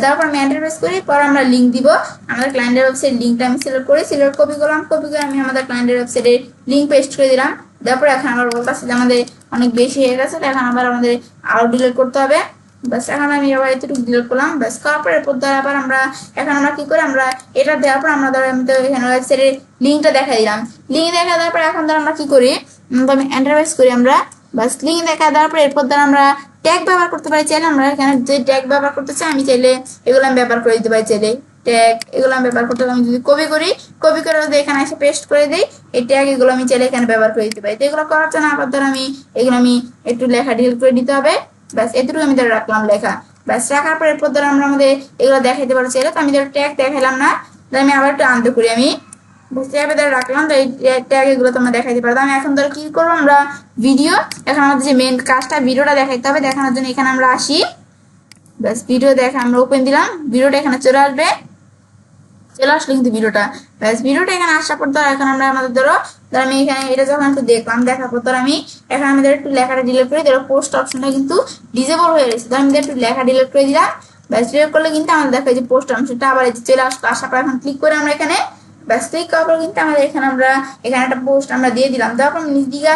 তারপর আমি এন্টার প্রেস করি, পর আমরা লিঙ্ক দিব। আমাদের ক্লায়েন্টের ওয়েবসাইট লিঙ্কটা আমি সিলেক্ট করি, কপি করলাম, কপি করে আমি আমাদের ক্লায়েন্টের ওয়েবসাইটে লিঙ্ক পেস্ট করে দিলাম। তারপর এখন আবার বলতেছি যে আমাদের অনেক বেশি হয়ে গেছে, এখন আবার আমাদের আরো ডিলিট করতে হবে। ব্যাস এখন আমি আবার এতটুকু ডিলিট করলাম। ব্যাস করার পর এরপর ধর আবার আমরা এখন আমরা কি করি, আমরা এটা দেওয়ার পর আমরা ধরো আমি তো এখানে ওয়েবসাইটের লিঙ্কটা দেখা দিলাম। লিঙ্ক দেখা দেওয়ার পর এখন ধর আমরা কি করি, আমি এন্টার প্রেস করি আমরা। বাস লিঙ্ক দেখা দেওয়ার পর এরপর ধর আমরা ট্যাগ ব্যবহার করতে পারি। চাইলে আমরা এখানে যে ট্যাগ ব্যবহার করতে চাই, আমি চাইলে এগুলো আমি ব্যবহার করে দিতে পারি। চাইলে ট্যাগ এগুলো আমি ব্যবহার করতে, আমি যদি কপি করে যদি এখানে এসে পেস্ট করে দিই, এই ট্যাগ এগুলো আমি চাইলে এখানে ব্যবহার করে দিতে পারি। তো এগুলো করার জন্য আবার ধর এগুলো আমি একটু লেখা ডিলিট করে দিতে হবে। ব্যাস এতটুকু আমি ধরে রাখলাম লেখা। ব্যাস রাখার পর এরপর ধর আমরা আমাদের এগুলো দেখাইতে পারছি। তো আমি ধর ট্যাগ দেখালাম না, আমি আবার একটু আনতে করি, আমি বুঝতে হবে ধরে রাখলাম। তো এই ট্যাগ এগুলো তোমরা দেখাইতে পারো। আমি এখন ধর কি করবো, আমরা ভিডিও, এখন আমাদের যে মেন কাজটা ভিডিওটা দেখাইতে হবে, দেখানোর জন্য এখানে আমরা আসি। ব্যাস ভিডিও দেখা আমরা ওপেন দিলাম, ভিডিওটা এখানে চলে আসবে, চলে আসলো কিন্তু ভিডিওটা। ব্যাস ভিডিওটা এখানে আসার পর ধর এখন আমরা আমাদের ধরো আমি এখানে এটা যখন একটু দেখলাম, দেখার পর ধর আমি এখন আমাদের একটু লেখাটা ডিলিট করে ধরো পোস্ট অপশনটা কিন্তু ডিসেবল হয়ে গেছে। ধর আমি একটু লেখা ডিলিট করে দিলাম। ব্যাস ডিলিট করলে কিন্তু আমাদের দেখা যে পোস্ট অপশনটা আবার চলে আসলো। আসার পর এখন ক্লিক করে আমরা এখানে ব্যাস ক্লিক করার পর কিন্তু আমাদের এখানে আমরা এখানে একটা পোস্ট আমরা দিয়ে দিলাম। তারপর আমি নিচ দিকে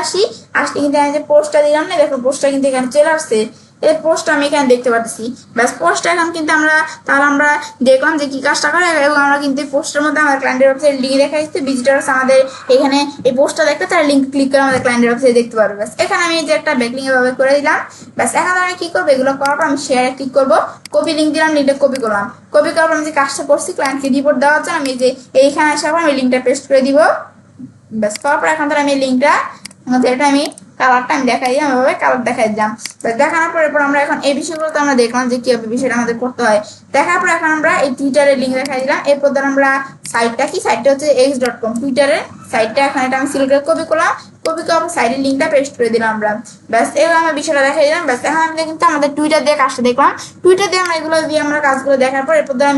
আসলে কিন্তু আমি যে পোস্টটা দিলাম না, দেখো পোস্টটা কিন্তু এখানে চলে আসছে। এই পোস্ট আমি এখানে দেখতে পাচ্ছি। ব্যাস পোস্ট এখন কিন্তু আমরা দেখলাম যে কি কাজটা করে, এবং আমরা কিন্তু এই পোস্টের মধ্যে আমাদের ক্লায়েন্টের ওয়েবসাইট লিঙ্ক দেখা যাচ্ছে। ভিজিটর্স আমাদের এখানে এই পোস্টটা দেখতে, তার লিঙ্ক ক্লিক করে আমাদের ক্লায়েন্টের ওয়েবসাইট দেখতে পারবে। ব্যাস এখানে আমি যে একটা ব্যাকলিঙ্ক এভাবে করে দিলাম। ব্যাস এখন আমি কি করবো, এগুলো করার পর আমি শেয়ারে ক্লিক করবো, কপি লিঙ্ক দিলাম, লিঙ্কটা কপি করলাম। কপি করার পর আমি যে কাজটা করছি ক্লায়েন্টকে রিপোর্ট দেওয়ার জন্য আমি যে এইখানে আসার পর আমি লিঙ্কটা পেস্ট করে দিব। ব্যাস করার পর এখন ধর আমি লিঙ্কটা এটা আমি কালারটা আমি দেখাই দিলাম, এভাবে কালার দেখাই দিলাম। দেখানোর পর এরপর আমরা এখন এই বিষয়গুলো তো আমরা দেখলাম যে কিভাবে বিষয়টা আমাদের করতে হয়। দেখার পর এখন আমরা এই টুইটারের লিঙ্ক দেখাই দিলাম। এরপর ধর আমরা সাইটটা কি, সাইটটা হচ্ছে x.com, টুইটারের সাইটটা। এখন এটা আমি সিলেক্ট করে কপি করলাম, কপি করার সাইডের লিঙ্কটা পেস্ট করে দিলাম আমরা। ব্যাস এবার আমরা বিষয়টা দেখাই দিলাম। ব্যাস এখন আমরা কিন্তু আমাদের টুইটার দিয়ে কাজটা দেখলাম। টুইটার দিয়ে আমরা এগুলো দিয়ে আমরা কাজগুলো দেখার পর এরপর ধর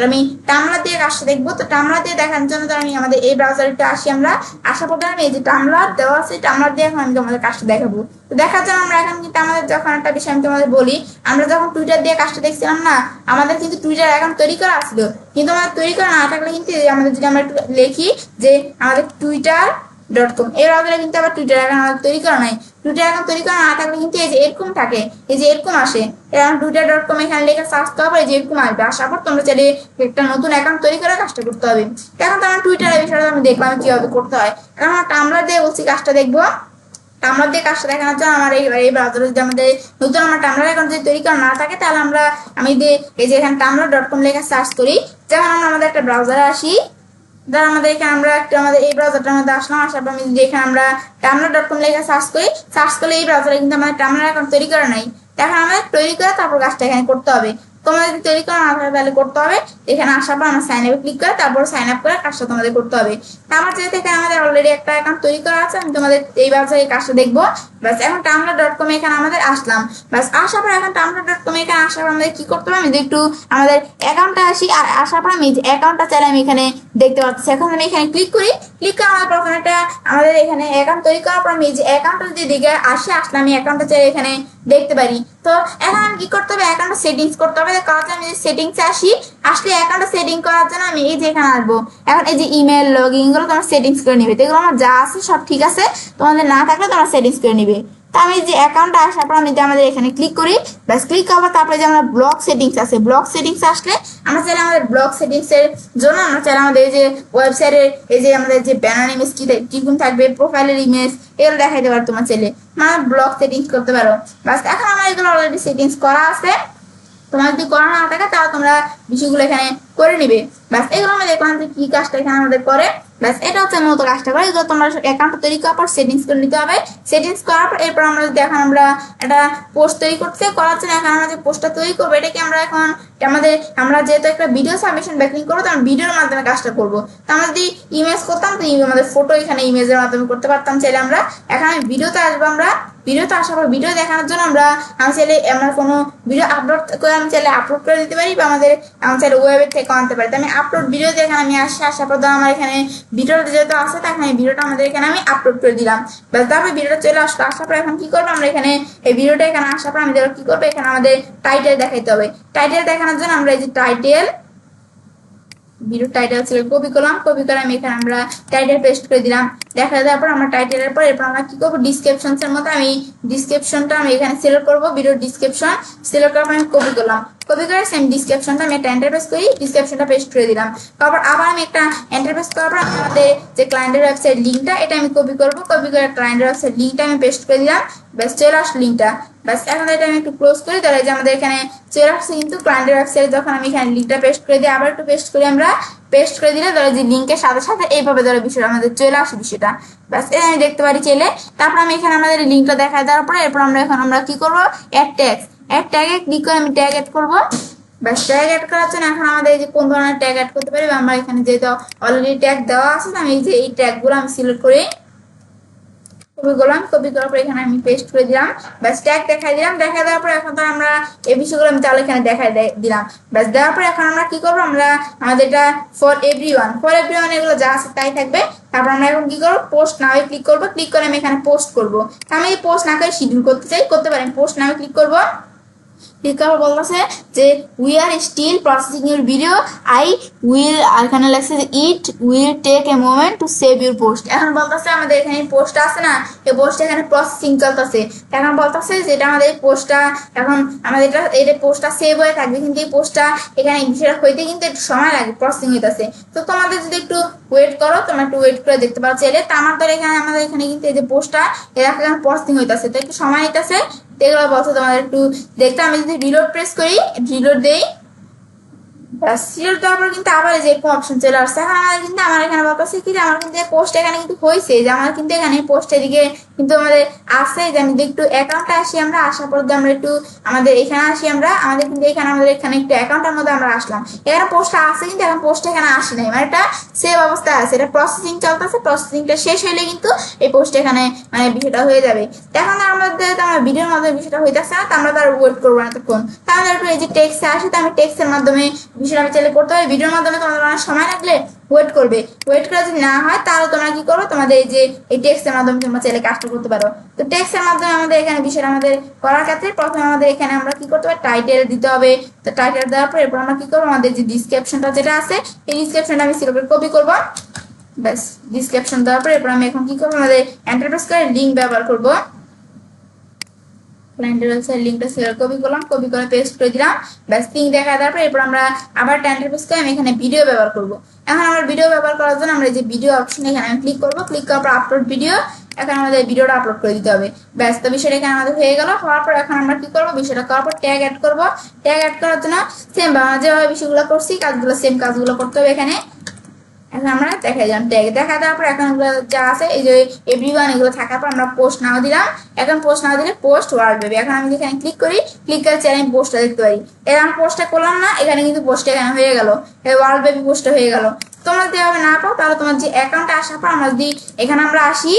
আমি টামলার দিয়ে কাজটা দেখবো। তো টামলার দিয়ে দেখার জন্য ধর আমি আমাদের এই ব্রাউজারটা আসি আমরা। আসার পর আমি এই যে টামলার দেওয়া আছে, টামলার দিয়ে এখন আমি তোমাদের কাজটা দেখাবো। তো দেখার জন্য আমরা এখন কিন্তু আমাদের যখন একটা বিষয় আমি তোমাদের বলি, আমরা যখন টুইটার দিয়ে কাজটা দেখছিলাম না, আমাদের কিন্তু টুইটার অ্যাকাউন্ট তৈরি করা ছিল, কিন্তু আমাদের তৈরি করা না থাকলে কিন্তু আমাদের যদি আমরা একটু লিখি যে আমাদের twitter.com, এর আগে কিন্তু আবার টুইটার অ্যাকাউন্ট তৈরি করা নাই। টুইটার অ্যাকাউন্ট তৈরি করা না থাকলে কিন্তু এই যে এরকম থাকে, এই যে এরকম আসে, এখন twitter.com এখানে লেখা সার্চ করার পর যে এরকম আসবে। আসার পর তোমরা চাইলে একটা নতুন অ্যাকাউন্ট তৈরি করে কাজটা করতে হবে। এখন তো আমার টুইটারের বিষয়টা আমি দেখলাম কিভাবে করতে হয়। এখন আমরা টামলার দিয়ে বলছি কাজটা দেখবো। টামলার দিয়ে কাজটা দেখানোর জন্য আমার এই ব্রাউজারে যদি আমাদের নতুন আমার টামলার অ্যাকাউন্ট যদি তৈরি করা না থাকে, তাহলে আমি এই যে এখানে tumblr.com লেখা সার্চ করি। যেমন আমরা আমাদের একটা ব্রাউজারে আসি, ধর আমাদের এখানে আমরা একটু আমাদের এই ব্রাউজারটার মধ্যে আসলাম। আসার পর আমি যদি এখানে আমরা tumblr.com লেখা সার্চ করি, সার্চ করলে এই ব্রাউজারে কিন্তু আমাদের টামলার অ্যাকাউন্ট তৈরি করা নাই। এখন আমাদের তৈরি করে তারপর কাজটা এখানে করতে হবে। তোমাদের যদি তৈরি করা না থাকে তাহলে করতে হবে এখানে আসার পর আমরা সাইন আপে ক্লিক করে তারপর সাইন আপ করে কাজটা তোমাদের করতে হবে। আমার যেহেতু এখানে আমাদের অলরেডি একটা অ্যাকাউন্ট তৈরি করা আছে, আমি তোমাদের এই ব্রাউজারে কাজটা দেখবো। ব্যাস এখন tumblr.com এখানে আমাদের আসলাম। ব্যাস আসার পর এখন tumblr.com এখানে আসার পর আমাদের কি করতে হবে, আমি একটু আমাদের অ্যাকাউন্টটা আসি। আর আসার পর আমি অ্যাকাউন্টটা চাইলে আমি এখানে দেখতে পাচ্ছি। এখন আমি এখানে ক্লিক করি, ক্লিক করে আমার প্রথমে আমাদের এখানে অ্যাকাউন্ট তৈরি করার পর আমি যে অ্যাকাউন্টটা যদি দিকে আসলে আমি অ্যাকাউন্টটা চাইলে এখানে দেখতে পারি। তো এখন আমি কি করতে হবে, অ্যাকাউন্টটা সেটিংস করতে হবে। কারণ আমি যদি সেটিংসে আসলে অ্যাকাউন্টটা সেটিং করার জন্য আমি এই যে এখানে আসবো। এখন এই যে ইমেল লগইন গুলো তোমরা সেটিংস করে নিবে। তো এগুলো আমার যা আছে সব ঠিক আছে, তোমাদের না থাকলে তোমরা সেটিংস করে নিবে। তো আমি যে অ্যাকাউন্টটা আসার পর আমি যে আমাদের এখানে ক্লিক করি, ব্যাস ক্লিক করবো। তারপরে যে আমরা ব্লক সেটিংস আছে, ব্লক সেটিংস আসলে আমরা চাইলে আমাদের ব্লক সেটিংস এর জন্য আমরা চাইলে আমাদের এই যে ওয়েবসাইটের এই যে আমাদের যে ব্যানার ইমেজ কিরকম থাকবে, প্রোফাইলের ইমেজ, এগুলো দেখাইতে পারো তোমার চাইলে মানে ব্লক সেটিংস করতে পারো। ব্যাস এখন আমার এগুলো অলরেডি সেটিংস করা আছে। তোমার যদি করা না থাকে তাহলে তোমরা বিষয়গুলো এখানে করে নিবে। ব্যাস এগুলো আমরা দেখলাম যে কি কাজটা এখানে আমাদের করে। ব্যাস এটা হচ্ছে মূলত কাজটা করে। এগুলো তোমরা অ্যাকাউন্ট তৈরি করার পর সেটিংস করে নিতে হবে। সেটিংস করার পর এরপর আমরা যদি এখন আমরা একটা পোস্ট তৈরি করার জন্য এখন আমরা যে পোস্টটা তৈরি করবো, এটাকে আমরা এখন আমরা যেহেতু একটা ভিডিও সাবমিশন ব্যাকলিং করবো, তো আমরা ভিডিওর মাধ্যমে কাজটা করবো। তো আমরা যদি ইমেজ করতাম তো আমাদের ফটো এখানে ইমেজের মাধ্যমে করতে পারতাম চাইলে আমরা। এখন আমি ভিডিওতে আসবো। আমরা ভিডিওতে আসার পর ভিডিও দেখানোর জন্য আমি চাইলে আমরা কোনো ভিডিও আপলোড করে আমি চাইলে আপলোড করে দিতে পারি, বা আমি চাইলে ওয়েবের থেকে আনতে পারি। তো আমি আপলোড ভিডিও এখানে আমি আসার পর আমার এখানে ভিডিওটা যেহেতু আছে, তাই ভিডিওটা আমাদের এখানে আমি আপলোড করে দিলাম। ব্যাস তারপরে ভিডিওটা চলে আসলো। আসার পর এখন কি করবো, আমরা এখানে এই ভিডিওটা এখানে আসার পর আমি কি করবো, এখানে আমাদের টাইটেল দেখাইতে হবে। টাইটেল দেখানোর জন্য আমরা এই যে ভিডিও টাইটেল ছিল কপি করলাম, কপি করে আমি এখানে আমরা টাইটেল পেস্ট করে দিলাম। দেখা দেওয়ার পর আমরা টাইটেলের পর এরপর আমরা কি করবো, ডিসক্রিপশন এর মতো আমি ডিসক্রিপশনটা আমি এখানে সিলেক্ট করবো। ভিডিও ডিসক্রিপশন সিলেক্ট করার পর আমি কপি করলাম, কপি করে সেম ডিসক্রিপশনটা আমি একটা এন্টারপ্রেস করি, ডিসক্রিপশনটা পেস্ট করে দিলাম। তারপর আবার আমি একটা এন্টারপ্রেস করার পর আমাদের যে ক্লায়েন্টের ওয়েবসাইট লিঙ্কটা এটা আমি কপি করবো, কপি করে ক্লায়েন্টের ওয়েবসাইট লিঙ্কটা আমি পেস্ট করে দিলাম। ব্যাস চলে আসলো লিঙ্কটা। ব্যাস এখন এটা আমি একটু ক্লোজ করি, তাহলে যে আমাদের এখানে চলে আসছে কিন্তু ক্লায়েন্টের ওয়েবসাইট। যখন আমি এখানে লিঙ্কটা পেস্ট করে দিই, আবার একটু পেস্ট করি, আমরা পেস্ট করে দিলে ধরো যে লিঙ্কের সাথে সাথে এইভাবে ধরো বিষয়টা আমাদের চলে আসে বিষয়টা। ব্যাস এটা আমি দেখতে পারি চাইলে। তারপর আমি এখানে আমাদের লিঙ্কটা দেখায় দেওয়ার পরে এরপর আমরা কি করবো, অ্যাড ট্যাগে ক্লিক করে আমি ট্যাগ অ্যাড করবো। ব্যাস ট্যাগ অ্যাড করার জন্য এখন আমাদের এই যে কোন ধরনের ট্যাগ অ্যাড করতে পারি, আমরা এখানে যেহেতু অলরেডি ট্যাগ দেওয়া আছে, আমি এই যে এই ট্যাগগুলো আমি সিলেক্ট করি, কপি করলাম, কপি করার পর এখানে আমি পেস্ট করে দিলাম। ব্যাস ট্যাগ দেখাই দিলাম। দেখাই দেওয়ার পর এখন তো আমরা এই বিষয়গুলো আমি তাহলে এখানে দেখাই দিলাম। ব্যাস দেওয়ার পর এখন আমরা কি করবো, আমরা আমাদের এটা ফর এভরিওয়ান এগুলো যা আছে তাই থাকবে। তারপর আমরা এখন কি করবো, পোস্ট নাও ক্লিক করবো, ক্লিক করে আমি এখানে পোস্ট করবো। আমি এই পোস্ট না করে শিডিউল করতে চাই, করতে পারি। পোস্ট নাও ক্লিক করবো, বলতেছে যে we are still processing your video, I will, এখানে লেখছে যে it will take a moment to save your post. এখন বলতেছে আমাদের এখানে পোস্ট আছে না, এই পোস্টটা এখানে প্রসেসিং চলতেছে। এখন বলতেছে যেটা আমাদের পোস্টটা এখন আমাদের এটা পোস্টটা সেভ হয়ে থাকবে, কিন্তু এই পোস্টটা এখানে বিষয়টা হইতে কিন্তু একটু সময় লাগে, প্রসেসিং হইতেছে। তো তোমাদের যদি একটু ওয়েট করো, তোমরা একটু ওয়েট করে দেখতে পারো চাইলে। তো আমাদের এখানে কিন্তু এই যে পোস্টটা এখানে প্রসেসিং হইতেছে, তো একটু সময় নিতেছে। এগুলো বলছে তোমাদের একটু দেখতে। আমি যদি রিলোড প্রেস করি, রিলোড দেই, সিরিয়াল দেওয়ার পর কিন্তু আবার যে অপশন চলে আসছে। এখন আমাদের কিন্তু আমার এখানে বলতেছে কি যে আমার কিন্তু পোস্ট এখানে কিন্তু হয়েছে, যে আমার কিন্তু এখানে পোস্ট এদিকে কিন্তু আমাদের আছে, যে আমি একটু অ্যাকাউন্টে আসি, আমরা আসার পর আমরা একটু আমাদের এখানে আসি, আমরা আমাদের কিন্তু এখানে আমাদের এখানে একটু অ্যাকাউন্টের মধ্যে আমরা আসলাম। এখানে পোস্টটা আছে কিন্তু এখন পোস্ট এখানে আসে নাই, মানে এটা সেভ অবস্থায় আছে, এটা প্রসেসিং চলতেছে, প্রসেসিংটা শেষ হলে কিন্তু এই পোস্ট এখানে মানে বিষয়টা হয়ে যাবে। এখন আমাদের আমার ভিডিওর মাধ্যমে বিষয়টা হইতেছে না, তো আমরা তার ওয়েট করবো না তখন, তাহলে একটু এই যে টেক্সটে আসে, তো আমি টেক্সটের মাধ্যমে বিষয়টা আমি চাইলে করতে পারি। ভিডিওর মাধ্যমে তোমাদের অনেক সময় লাগলে ওয়েট করবে, ওয়েট করে যদি না হয় তাহলে তোমরা কি করো, তোমাদের এই যে এই টেক্সটের মাধ্যমে তোমরা চাইলে কাজটা করতে পারো। তো টেক্সটের মাধ্যমে আমাদের এখানে বিষয়টা আমাদের করার ক্ষেত্রে প্রথমে আমাদের এখানে আমরা কি করতে পারি, টাইটেল দিতে হবে। তো টাইটেল দেওয়ার পর এরপর আমরা কি করবো, আমাদের যে ডিসক্রিপশনটা যেটা আছে এই ডিসক্রিপশনটা আমি সিলেক্ট কপি করবো। ব্যাস, ডিসক্রিপশন দেওয়ার পর এরপর আমি এখন কি করবো, আমাদের এন্টার প্রেস করে লিঙ্ক ব্যবহার করবো। ক্লায়েন্টের ওয়েবসাইট লিংকটা সিলেক্ট কপি করলাম, কপি করে পেস্ট করে দিলাম। ব্যাস লিঙ্ক দেখা দেওয়ার পর এরপর আমরা আবার এন্টার প্রেস করে আমি এখানে ভিডিও ব্যবহার করব। এখন আমরা ভিডিও ব্যবহার করার জন্য আমরা যে ভিডিও অপশন এখানে আমি ক্লিক করব, ক্লিক করার পর আপলোড ভিডিও, এখন আমাদের ভিডিওটা আপলোড করে দিতে হবে। ব্যাস, তো বিষয়টা এখানে আমাদের হয়ে গেল। হওয়ার পর এখন আমরা কি করবো, বিষয়টা করার পর ট্যাগ অ্যাড করবো। ট্যাগ অ্যাড করার জন্য সেম যেভাবে বিষয়গুলো করছি কাজগুলো সেম কাজগুলো করতে হবে এখানে। এখন আমরা দেখা দিলাম ট্যাগ, দেখা দেওয়ার পর এখন এগুলো যা আছে এই যে এভরিওয়ান এগুলো থাকার পর আমরা পোস্ট নাও দিলাম। এখন পোস্ট নাও দিলে পোস্ট ওয়ার্ল্ড বেবি, এখন আমি এখানে ক্লিক করি, ক্লিক করে চাইলে আমি পোস্টটা দেখতে পারি। এর আমি পোস্টটা করলাম না, এখানে কিন্তু পোস্টটা এখানে হয়ে গেল, ওয়ার্ল্ড বেবি পোস্টটা হয়ে গেল। তোমরা যদি এভাবে না পাও তাহলে তোমার যে অ্যাকাউন্টে আসার পর আমরা যদি এখানে আমরা আসি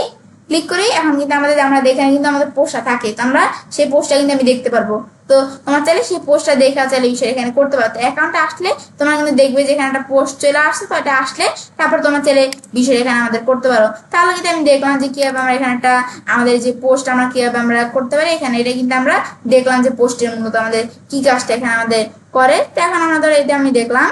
ক্লিক করি, এখন কিন্তু আমাদের আমরা এখানে কিন্তু আমাদের পোস্টটা থাকে, তো আমরা সেই পোস্টটা কিন্তু আমি দেখতে পারবো। তো তোমার চাইলে সেই পোস্টটা দেখা চাইলে বিষয় এখানে করতে পারতো। অ্যাকাউন্টে আসলে তোমরা কিন্তু দেখবে যে এখানে একটা পোস্ট চলে আসছে, তো এটা আসলে তারপর তোমার চাইলে বিষয় এখানে আমাদের করতে পারো। তাহলে কিন্তু আমি দেখলাম যে কিভাবে আমরা এখানে একটা আমাদের যে পোস্ট আমরা কিভাবে আমরা করতে পারি এখানে, এটা কিন্তু আমরা দেখলাম যে পোস্টের মূলত আমাদের কি কাজটা এখানে আমাদের করে। তো এখন আমরা ধরো এটা আমি দেখলাম,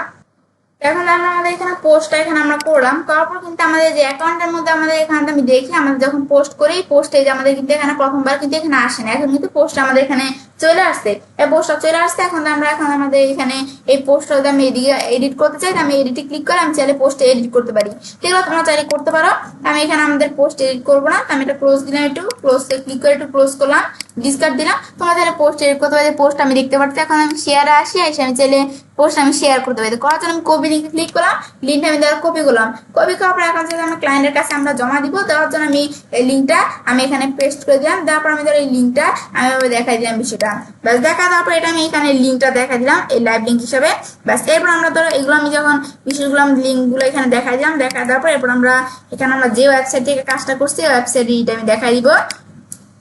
এখন আমরা আমাদের এখানে পোস্টটা এখানে আমরা করলাম, করার পর কিন্তু আমাদের যে অ্যাকাউন্টের মধ্যে আমাদের এখানে আমি দেখি আমাদের যখন পোস্ট করি পোস্টে যে আমাদের কিন্তু এখানে প্রথমবার কিন্তু এখানে আসে না, এখন কিন্তু পোস্ট আমাদের এখানে চলে আসছে, এই পোস্টটা চলে আসছে। এখন আমরা এখন আমাদের এখানে এই পোস্টটা যদি আমি এদিকে এডিট করতে চাই, আমি এডিটে ক্লিক করে আমি চাইলে পোস্টে এডিট করতে পারি, সেগুলো তোমরা চাইলে করতে পারো। আমি এখানে আমাদের পোস্ট এডিট করবো না, আমি এটা ক্লোজ দিলাম, একটু ক্লোজে ক্লিক করে একটু ক্লোজ করলাম, ডিসকার্ড দিলাম। তোমরা চাইলে পোস্ট এডিট করতে পারি, পোস্ট আমি দেখতে পাচ্ছি। এখন আমি শেয়ারে আসি, এসে আমি চাইলে পোস্ট আমি শেয়ার করতে পারি। করার জন্য আমি কপি লিঙ্কে ক্লিক করলাম, লিঙ্কটা আমি দেওয়ার কপি করলাম, কপি করার পর এখন যদি আমার ক্লায়েন্টের কাছে আমরা জমা দিব, দেওয়ার জন্য আমি এই লিঙ্কটা আমি এখানে পেস্ট করে দিলাম, দেওয়ার পর আমি ধরো এই লিঙ্কটা আমি দেখাই দিলাম বিষয়টা। ব্যাস, দেখা দেওয়ার পর এটা আমি এখানে লিঙ্কটা দেখা দিলাম এই লাইভ লিঙ্ক হিসাবে। ব্যাস, এরপর আমরা ধরো এগুলো আমি যখন বিষয়গুলো আমি লিঙ্কগুলো এখানে দেখা দিলাম, দেখা দেওয়ার পর এরপর আমরা এখানে আমরা যে ওয়েবসাইট থেকে কাজটা করছি ওয়েবসাইটটা আমি দেখাই দিব।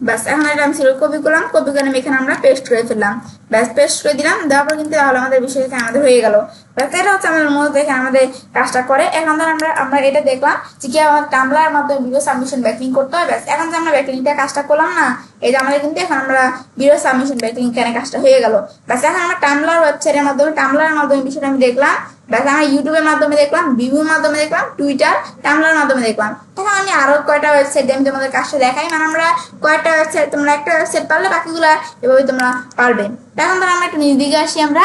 ব্যাস, এখন এটা আমি সিলেক্ট কপি করলাম, কপি করে এখানে আমরা পেস্ট করে ফেললাম। ব্যাস, পেস্ট করে দিলাম, দেওয়ার পর কিন্তু তাহলে আমাদের বিষয় এখানে আমাদের হয়ে গেল। ব্যাস, এটা হচ্ছে আমাদের মূলত এখানে আমাদের কাজটা করে। এখন ধর আমরা আমরা এটা দেখলাম যে কি আমার টামলার মাধ্যমে ভিডিও সাবমিশন ব্যাকলিং করতে হয়। ব্যাস, এখন যে আমরা ব্যাকলিংটা কাজটা করলাম না, এই যে আমাদের কিন্তু এখন আমরা ভিডিও সাবমিশন ব্যাকলিং এখানে কাজটা হয়ে গেল। ব্যাস, এখন আমরা টামলার ওয়েবসাইটের মাধ্যমে টামলার মাধ্যমে বিষয়টা আমি দেখলাম। ব্যাস, আমরা ইউটিউবের মাধ্যমে দেখলাম, ভিভিউর মাধ্যমে দেখলাম, টুইটার, টামলার মাধ্যমে দেখলাম। এখন আমি আরো কয়টা ওয়েবসাইট আমি তোমাদের কাজটা দেখাই, মানে আমরা কয়টা ওয়েবসাইট, তোমরা একটা ওয়েবসাইট পারলে বাকিগুলা এভাবে তোমরা পারবে। এখন ধরো আমরা একটু নিজ দিকে আসি, আমরা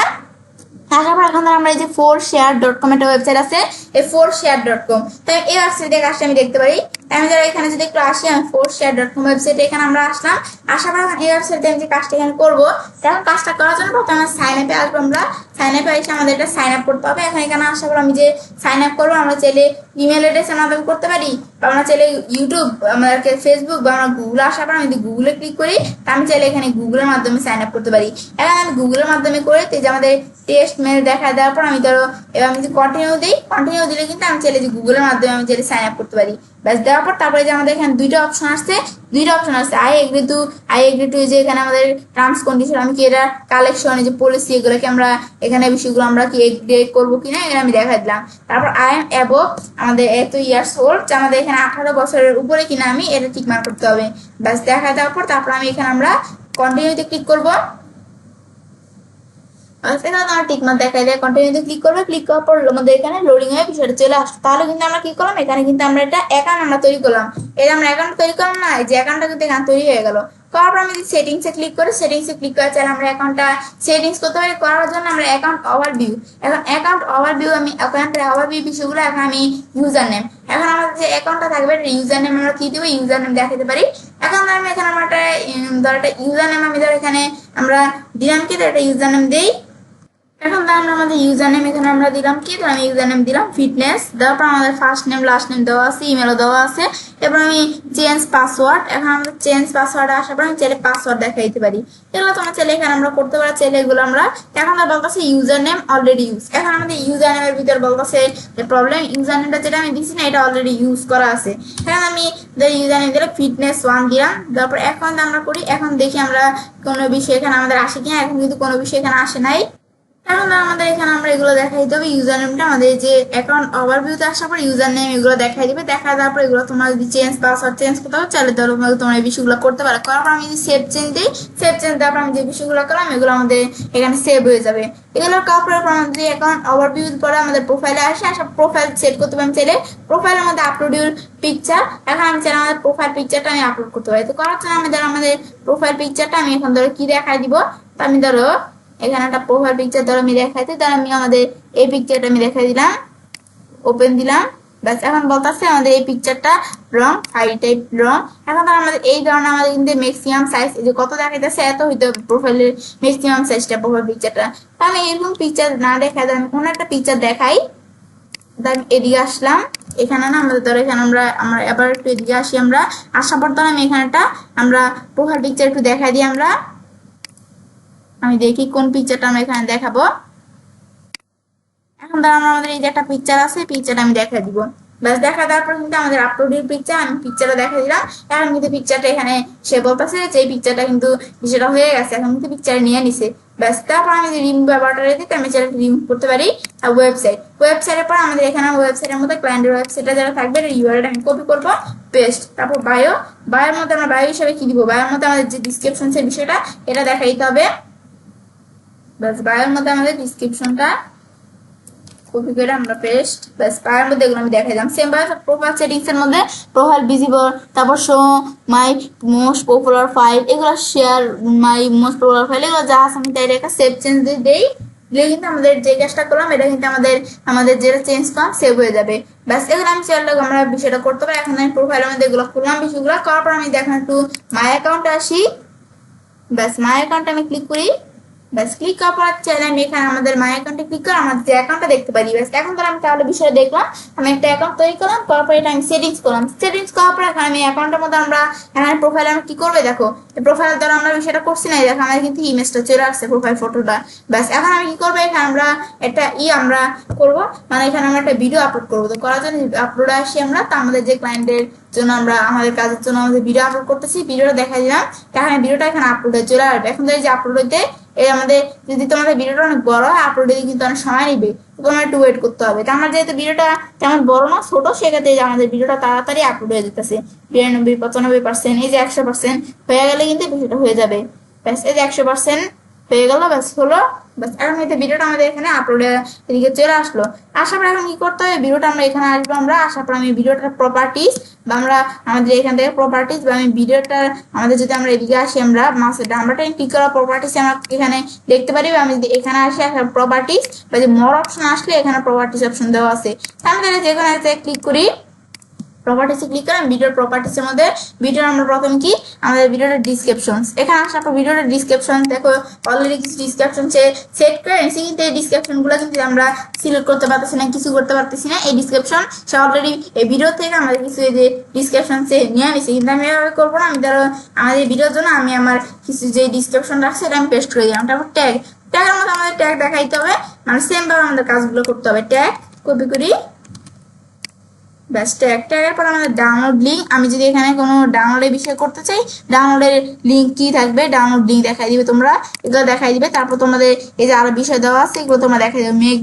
আসার পর এখন আমরা এই যে 4share.com একটা ওয়েবসাইট আছে, এই 4share.com, তাই এই ওয়েবসাইটে কাজটা আমি দেখতে পারি। আমি যারা এখানে যদি একটু আসি, আমি 4share.com ওয়েবসাইটে এখানে আমরা আসলাম, আসার পর এখন এই ওয়েবসাইটে আমি যে কাজটা এখানে করবো, তখন কাজটা করার জন্য প্রথমে সাইন আপে আসবো। আমরা সাইন আপে এসে আমাদের এটা সাইন আপ করতে হবে। এখন এখানে আসার পর আমি যে সাইন আপ করবো, আমরা চাইলে ইমেল অ্যাড্রেসের মাধ্যমে করতে পারি, বা আমরা চাইলে ইউটিউব, আমাদেরকে ফেসবুক বা আমরা গুগলে আসার পর আমি যদি গুগলে ক্লিক করি, তা আমি চাইলে এখানে গুগলের মাধ্যমে সাইন আপ করতে পারি। এখন আমি গুগলের মাধ্যমে করে যে আমাদের টেস্ট মেল দেখা দেওয়ার পর আমি ধরো এবার আমি যদি কন্টিনিউ দিই, কন্টিনিউ দিলে কিন্তু আমি চাইলে যে গুগলের মাধ্যমে আমি চাইলে সাইন আপ করতে পারি। ব্যাস, দেওয়ার পর তারপরে যে আমাদের এখানে দুইটা অপশন আসছে, আই এগ্রি টু যে এখানে আমাদের টার্মস কন্ডিশন, আমি কি এটা কালেকশন যে পলিসি এগুলোকে আমরা এখানে বিষয়গুলো আমরা কি এগ্রি করবো কিনা এখানে আমি দেখা দিলাম। তারপর আই এম অ্যাবভ আমাদের এত ইয়ার্স ওল্ড, আমাদের এখানে 18 বছরের উপরে কিনা আমি এটা ঠিক মার্ক করতে হবে। ব্যাস, দেখা দেওয়ার পর তারপর আমি এখানে আমরা কন্টিনিউতে ক্লিক করবো। টিকমার্ক দেখাই দেয়, কন্টিনিউতে ক্লিক করবে, ক্লিক করার পর আমাদের এখানে লোডিং হয়ে বিষয়টা চলে আসবে। তাহলে কিন্তু আমরা কি করলাম, এখানে কিন্তু আমরা একটা অ্যাকাউন্ট আমরা তৈরি করলাম। এই আমরা অ্যাকাউন্ট তৈরি করলাম না, এই যে অ্যাকাউন্টটা কিন্তু এখানে তৈরি হয়ে গেল। করার পর আমি যদি সেটিংসে ক্লিক করি, সেটিংসে ক্লিক করে চাইলে আমরা অ্যাকাউন্টটা সেটিংস করতে পারি। করার জন্য আমরা অ্যাকাউন্ট ওভারভিউ, এখন অ্যাকাউন্ট ওভারভিউ আমি অ্যাকাউন্টের ওভারভিউ বিষয়গুলো এখন আমি ইউজার নেম, এখন আমাদের যে অ্যাকাউন্টটা থাকবে ইউজার নেম আমরা কি দিব, ইউজার নেম দেখাতে পারি। এখন আমি এখানে আমরা একটা ধর একটা ইউজার নেম আমি ধর এখানে আমরা দিলাম কি একটা ইউজার নেম দিই। এখন আমরা আমাদের ইউজার নেম এখানে আমরা দিলাম কি, তো আমি ইউজার নেম দিলাম ফিটনেস, তারপর আমাদের ফার্স্ট নেম লাস্ট নেম দেওয়া আছে, ইমেলও দেওয়া আছে। এবার আমি চেঞ্জ পাসওয়ার্ড, এখন আমরা চেঞ্জ পাসওয়ার্ড আসার পর আমি চাইলে পাসওয়ার্ড দেখাই দিতে পারি। এগুলো তোমার চাইলে এখানে আমরা করতে পারি, চাইলে এগুলো আমরা এখন আমরা বলতেছে ইউজার নেম অলরেডি ইউজ। এখন আমাদের ইউজার নেমের ভিতরে বলতেছে যে প্রবলেম, ইউজার নেমটা যেটা আমি দিচ্ছি না এটা অলরেডি ইউজ করা আছে। এখন আমি ইউজার নেম দিলে ফিটনেস 1 দিলাম, তারপর এখন আমরা করি, এখন দেখি আমরা কোনো বিষয় এখানে আমাদের আসে কিনা। এখন কিন্তু কোনো বিষয় এখানে আসে নাই। এখন আমাদের এখানে আমরা এগুলো দেখাই দিতে হবে। ইউজার নেমটা আমাদের যে অ্যাকাউন্ট ওভারভিউতে আসার পর ইউজার নেম এগুলো দেখাই দিবে, দেখা দেওয়ার পর এগুলো তোমরা যদি চেঞ্জ পাসওয়ার্ড চেঞ্জ করতে হবে চাইলে তোমরা এই বিষয়গুলো করতে পারো। করার পর আমি যদি সেভ চেঞ্জ দিই, সেভ চেঞ্জ দেওয়ার পর আমি যে বিষয়গুলো করলাম এগুলো আমাদের এখানে সেভ হয়ে যাবে। এগুলো করার পর আমাদের অ্যাকাউন্ট ওভারভিউ পরে আমাদের প্রোফাইলে আসা প্রোফাইল সেট করতে হবে। আমি চাইলে প্রোফাইলের মধ্যে আপলোড ইউর পিকচার, এখন আমি চাইলে আমাদের প্রোফাইল পিকচারটা আমি আপলোড করতে পারি। তো করার জন্য আমাদের প্রোফাইল পিকচারটা আমি এখন ধরো কি দেখাই দিব, তো আমি ধরো এখানে একটা প্রোফাইল পিকচার ধরো আমি দেখাইতে, ধরো আমি আমাদের এই পিকচারটা আমি দেখাই দিলাম, ওপেন দিলাম, ব্যাস এখন বলতেছে আমাদের এই পিকচারটা রং, ফাইল টাইপ রং। এখন ধর আমাদের এই ধরনের আমাদের কিন্তু ম্যাক্সিমাম সাইজ যে কত দেখাইতেছে এত হইতে প্রোফাইলের ম্যাক্সিমাম সাইজটা প্রোফাইল পিকচারটা। আমি এরকম পিকচার না দেখাই, আমি কোনো একটা পিকচার দেখাই। এদিকে আসলাম, এখানে না আমাদের ধরো এখানে আমরা এবার একটু এদিকে আসি, আমরা আসার পর ধর আমি এখানেটা আমরা প্রোফাইল পিকচার একটু দেখাই দিই। আমি দেখি কোন পিকচারটা আমরা এখানে দেখাবো। এখন ধর আমাদের এই যে একটা পিকচার আছে, পিকচারটা আমি দেখাই দিব। ব্যাস দেখা দেওয়ার পর কিন্তু আমাদের আপলোডের পিকচার, আমি পিকচারটা দেখা দিলাম। এখন কিন্তু পিকচারটা এখানে সে বলতেছে যে এই পিকচারটা কিন্তু সেটা হয়ে গেছে, এখন কিন্তু পিকচার নিয়ে নিছে। ব্যাস তারপর আমি যে রিমুভ ব্যাপারটা দিতে আমি সেটা রিমুভ করতে পারি। আর ওয়েবসাইটের পর আমাদের এখানে ওয়েবসাইটের মধ্যে ক্লায়েন্টের ওয়েবসাইটটা যারা থাকবে ইউআরএল আমি কপি করবো, পেস্ট। তারপর বায়োর মধ্যে আমরা বায়ো হিসেবে কি দিব, বায়োর মধ্যে আমাদের যে ডিসক্রিপশন সেই বিষয়টা এটা দেখাই দিতে হবে। ব্যাস বায়োর মধ্যে আমাদের ডিসক্রিপশনটা কপি করে আমরা পেস্ট, ব্যাস বায়োর মধ্যে এগুলো আমি দেখাইলাম। সেম ভাবে প্রোফাইল সেটিংস এর মধ্যে প্রোফাইল ভিজিবল, তারপর show my most popular file, এগুলো share my most popular file, এগুলো যা আছে আমি তাই রেখে সেভ চেঞ্জ দিয়ে দিই, দিলে কিন্তু আমাদের যে কাজটা করলাম এটা কিন্তু আমাদের যেটা চেঞ্জ করলাম সেভ হয়ে যাবে। ব্যাস এগুলো আমি চাইলে আমরা বিষয়টা করতে পারি। এখন আমি প্রোফাইলের মধ্যে এগুলো করলাম, বিষয়গুলো করার পর আমি দেখেন একটু মাই অ্যাকাউন্টে আসি। ব্যাস মাই অ্যাকাউন্টে আমি ক্লিক করি, ব্যাস ক্লিক করার পর চাইলে আমি এখানে আমাদের মাই অ্যাকাউন্টে ক্লিক করে আমাদের যে অ্যাকাউন্টটা দেখতে পারি। ব্যাস এখন ধর আমি তাহলে বিষয়ে দেখলাম, আমি একটা অ্যাকাউন্ট তৈরি করলাম, করার পর এটা আমি সেটিংস করলাম। সেটিংস করার পর এখন আমি অ্যাকাউন্টের মধ্যে আমরা এখানে প্রোফাইলে আমি কি করবে দেখো, এই প্রোফাইলের দ্বারা আমরা বিষয়টা করছি না, দেখো আমার কিন্তু ইমেজটা চলে আসছে প্রোফাইল ফটোটা। ব্যাস এখন আমি কি করবো, এখানে আমরা একটা আমরা করবো, মানে এখানে আমরা একটা ভিডিও আপলোড করবো। তো করার জন্য আপলোডে আসি আমরা, তো আমাদের যে ক্লায়েন্টের জন্য আমরা আমাদের কাজের জন্য আমাদের ভিডিও আপলোড করতেছি, ভিডিওটা দেখা দিলাম, এখানে ভিডিওটা এখানে আপলোডে চলে আসবে। এখন এই যে আপলোড হইতে এই আমাদের যদি তোমাদের ভিডিওটা অনেক বড় হয় আপলোডে কিন্তু অনেক সময় নিবে, তোমার একটু ওয়েট করতে হবে। তো আমার যেহেতু ভিডিওটা তেমন বড় না ছোট, সেক্ষেত্রে আমাদের ভিডিওটা তাড়াতাড়ি আপলোড হয়ে যেতেছে 92-95%, এই যে 100% হয়ে গেলে কিন্তু ভিডিওটা হয়ে যাবে। ব্যাস এই যে 100% হয়ে গেল, ব্যাস হলো। ব্যাস এখন হয়তো ভিডিওটা আমাদের এখানে আপলোডে এদিকে চলে আসলো। আসার পর এখন কি করতে হবে, ভিডিওটা আমরা এখানে আসবো, আমরা আসার পর আমি ভিডিওটার প্রপার্টিজ বা আমরা আমাদের এখান থেকে প্রপার্টিজ বা আমি ভিডিওটা আমাদের যদি আমরা এদিকে আসি, আমরা মাসের নাম্বারটা ক্লিক করা প্রপার্টিজ আমরা এখানে দেখতে পারি। আমি যদি এখানে আসি প্রপার্টিজ বা যে মোর অপশন আসলে এখানে প্রপার্টিজ অপশন দেওয়া আছে, আমি তাহলে যে কোনো একটা ক্লিক করি, প্রপার্টিসে ক্লিক করে ভিডিওর প্রপার্টিসের মধ্যে ভিডিওর আমরা প্রথম কি আমাদের ভিডিওর ডিসক্রিপশন, এখানে আসার পর ভিডিওর ডিসক্রিপশন দেখো অলরেডি কিছু ডিসক্রিপশন সেট করে নিয়েছি, কিন্তু এই ডিসক্রিপশন গুলো কিন্তু আমরা সিলেক্ট করতে পারতেছি না, কিছু করতে পারতেছি না। এই ডিসক্রিপশন সে অলরেডি এই ভিডিও থেকে আমাদের কিছু এই যে ডিসক্রিপশন সে নিয়ে নিয়েছি, কিন্তু আমি এভাবে করবো না। আমি ধরো আমাদের ভিডিওর জন্য আমি আমার কিছু যে ডিসক্রিপশন রাখছি এটা আমি পেস্ট করে দিলাম। তারপর ট্যাগের মধ্যে আমাদের ট্যাগ দেখাইতে হবে, মানে সেম ভাবে আমাদের কাজগুলো করতে হবে। ট্যাগ কপি করি, ব্যাস ট্যাগের পর আমাদের ডাউনলোড লিঙ্ক, আমি যদি এখানে কোনো ডাউনলোডের বিষয় করতে চাই ডাউনলোডের লিঙ্ক কি থাকবে, ডাউনলোড লিঙ্ক দেখাই দিবে, তোমরা এগুলো দেখাই দিবে। তারপর তোমাদের এই যে আরো বিষয় দেওয়া আছে এগুলো তোমরা দেখাই দিবে, মেক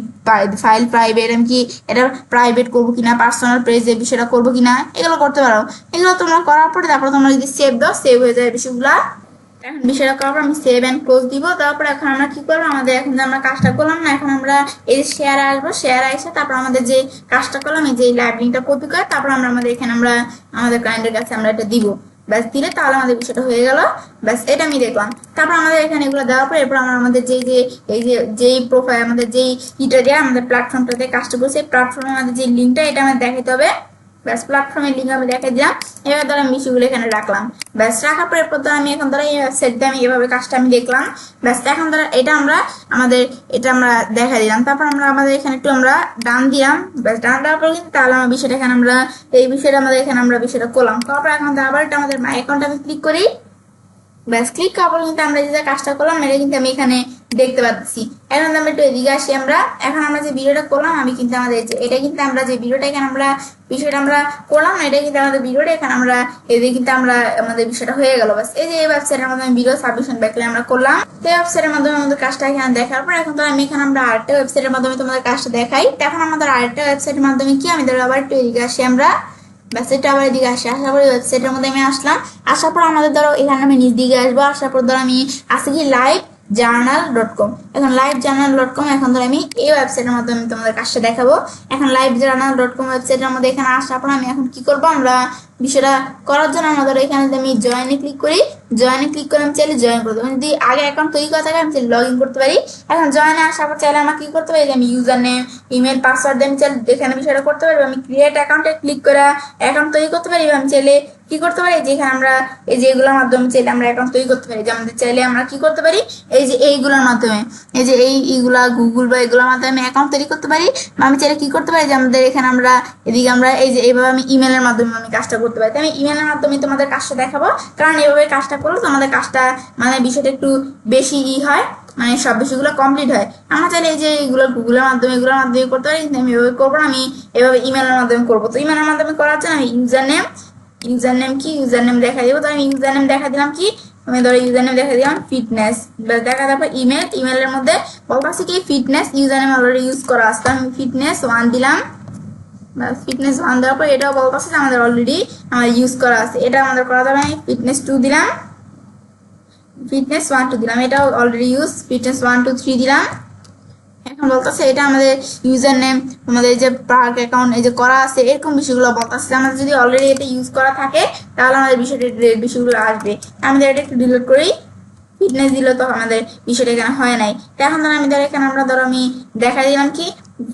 ফাইল প্রাইভেট, আমি কি এটা প্রাইভেট করবো কিনা, পার্সোনাল পেজ এই বিষয়টা করবো কিনা, এগুলো করতে পারো। এগুলো তোমরা করার পরে তারপর তোমরা যদি সেভ দাও সেভ হয়ে যায় বিষয়গুলা। এখন বিষয়টা করার পর আমি সেভ অ্যান্ড ক্লোজ দিব। তারপর এখন আমরা কি করবো, আমাদের এখন যে আমরা কাজটা করলাম না, এখন আমরা এই যে শেয়ারে আসবো, শেয়ারে এসে তারপর আমাদের যে কাজটা করলাম এই যে লাইভ লিঙ্কটা কপি করে তারপর আমরা আমাদের এখানে আমরা আমাদের ক্লায়েন্টের কাছে আমরা এটা দিব। ব্যাস দিলে তাহলে আমাদের বিষয়টা হয়ে গেল। ব্যাস এটা আমি দেখলাম। তারপর আমাদের এখানে এগুলো দেওয়ার পর এরপর আমরা আমাদের যেই প্রোফাইল আমাদের যেই ইটা দিয়ে আমাদের প্ল্যাটফর্মটাতে কাজটা করছে, প্ল্যাটফর্মে আমাদের যে লিঙ্কটা এটা আমাদের দেখাতে হবে। ব্যাস প্ল্যাটফর্মের লিঙ্ক আমি দেখাই দিলাম। এবার ধরো আমি বিষয়গুলো এখানে রাখলাম। ব্যাস রাখার পরে এরপর ধরো আমি এখন ধরো এই ওয়েবসাইট দিয়ে আমি এভাবে কাজটা আমি দেখলাম। ব্যাস এখন ধরো এটা আমরা দেখা দিলাম। তারপর আমরা আমাদের এখানে একটু আমরা ডান দিলাম। ব্যাস ডান দেওয়ার পর কিন্তু তাহলে আমার বিষয়টা এখানে আমরা এই বিষয়টা আমাদের এখানে আমরা বিষয়টা করলাম। তারপর এখন আবার এটা আমাদের মাই অ্যাকাউন্টে আমি ক্লিক করি। ব্যাস ক্লিক করার পর কিন্তু আমরা যে কাজটা করলাম এটা কিন্তু আমি এখানে দেখতে পাচ্ছি। এখন আমরা একটু এদিকে আসি। এখন আমরা যে ভিডিওটা করলাম আমি কিন্তু আমাদের এটা কিন্তু আমরা যে ভিডিওটা এখানে আমরা বিষয়টা আমরা করলাম এটা কিন্তু আমাদের ভিডিওটা এখানে আমরা এদিকে কিন্তু আমরা আমাদের বিষয়টা হয়ে গেল। বাস এই যে এই ওয়েবসাইটের মাধ্যমে ভিডিও সাবমিশন ব্যাকলে আমরা করলাম। তো এই ওয়েবসাইটের মাধ্যমে আমাদের কাজটা এখানে দেখার পর এখন তো আমি এখানে আমরা আরেকটা ওয়েবসাইটের মাধ্যমে তোমাদের কাজটা দেখাই। এখন আমাদের আরেকটা ওয়েবসাইটের মাধ্যমে কি আমি ধরো আবার একটু এদিকে আসি। আমরা ওয়েবসাইটটা আবার এদিকে আসি। আসার পরে ওয়েবসাইটের মধ্যে আমি আসলাম। আসার পর আমাদের ধরো এখানে আমি নিচ দিকে আসবো। আসার পর ধরো আমি আসি কি livejournal.com। এখন livejournal.com এখন ধরো আমি এই ওয়েবসাইটের মাধ্যমে তোমাদের কাজটা দেখাবো। এখন livejournal.com ওয়েবসাইটের মধ্যে এখানে আসার পর আমি এখন কি করবো, আমরা বিষয়টা করার জন্য আমাদের এখানে আমি জয়েনে ক্লিক করি। জয়েনে ক্লিক করে আমি চাইলে জয়েন করতে পারি। যদি আগে অ্যাকাউন্ট তৈরি করা থাকে আমি চাইলে লগ ইন করতে পারি। এখন জয়েনে আসার পর চাইলে আমার কি করতে পারি যে আমি ইউজার নেম ইমেল পাসওয়ার্ড দিয়ে আমি চাইলে এখানে বিষয়টা করতে পারি। আমি ক্রিয়েট অ্যাকাউন্টে ক্লিক করে অ্যাকাউন্ট তৈরি করতে পারি। আমি চাইলে কি করতে পারি যে এখানে আমরা এই যে এগুলোর মাধ্যমে চাইলে আমরা অ্যাকাউন্ট তৈরি করতে পারি। যে আমাদের চাইলে আমরা কি করতে পারি এই যে এইগুলোর মাধ্যমে এই যে এইগুলা গুগল বা এগুলোর মাধ্যমে আমি অ্যাকাউন্ট তৈরি করতে পারি। বা আমি চাইলে কি করতে পারি যে আমাদের এখানে আমরা এদিকে আমরা এই যে এইভাবে আমি ইমেলের মাধ্যমে আমি কাজটা করতে পারি। আমি ইমেলের মাধ্যমে তোমাদের কাজটা দেখাবো, কারণ এইভাবে কাজটা করলে তোমাদের কাজটা মানে বিষয়টা একটু বেশি হয়, মানে সব বিষয়গুলো কমপ্লিট হয়। আমরা চাইলে এই যে এগুলো গুগলের মাধ্যমে এগুলোর মাধ্যমে করতে পারি, কিন্তু আমি এভাবে করবো না, আমি এভাবে ইমেলের মাধ্যমে করবো। তো ইমেলের মাধ্যমে করার জন্য আমি ইউজার নেম দেখা দিব। তো আমি ইউজার নেম দেখা দিলাম কি আমি ধরো ইউজার নেম দেখা দিলাম ফিটনেস দেখা। তারপর ইমেলের মধ্যে বলতেছি কি fitness user name already use করা আছে। আমি fitness1 দিলাম। fitness1 দেওয়ার পর এটাও বলতেছে যে আমাদের অলরেডি আমার ইউজ করা আছে, এটা আমাদের করা যাবে। আমি fitness2 দিলাম, fitness1 2 দিলাম, এটাও অলরেডি ইউজ। fitness1 2 3 দিলাম। এখন বলতেছে এটা আমাদের ইউজার নেম, আমাদের এই যে পার্ক অ্যাকাউন্ট এই যে করা আছে এরকম বিষয়গুলো বলতেছে। আমাদের যদি অলরেডি এটা ইউজ করা থাকে তাহলে আমাদের বিষয়গুলো আসবে। আমাদের এটা একটু ডিলিট করি। ফিটনেস দিলে তো আমাদের বিষয়টা এখানে হয় নাই। এখন ধরো আমি ধরো এখানে আমরা ধরো আমি দেখা দিলাম কি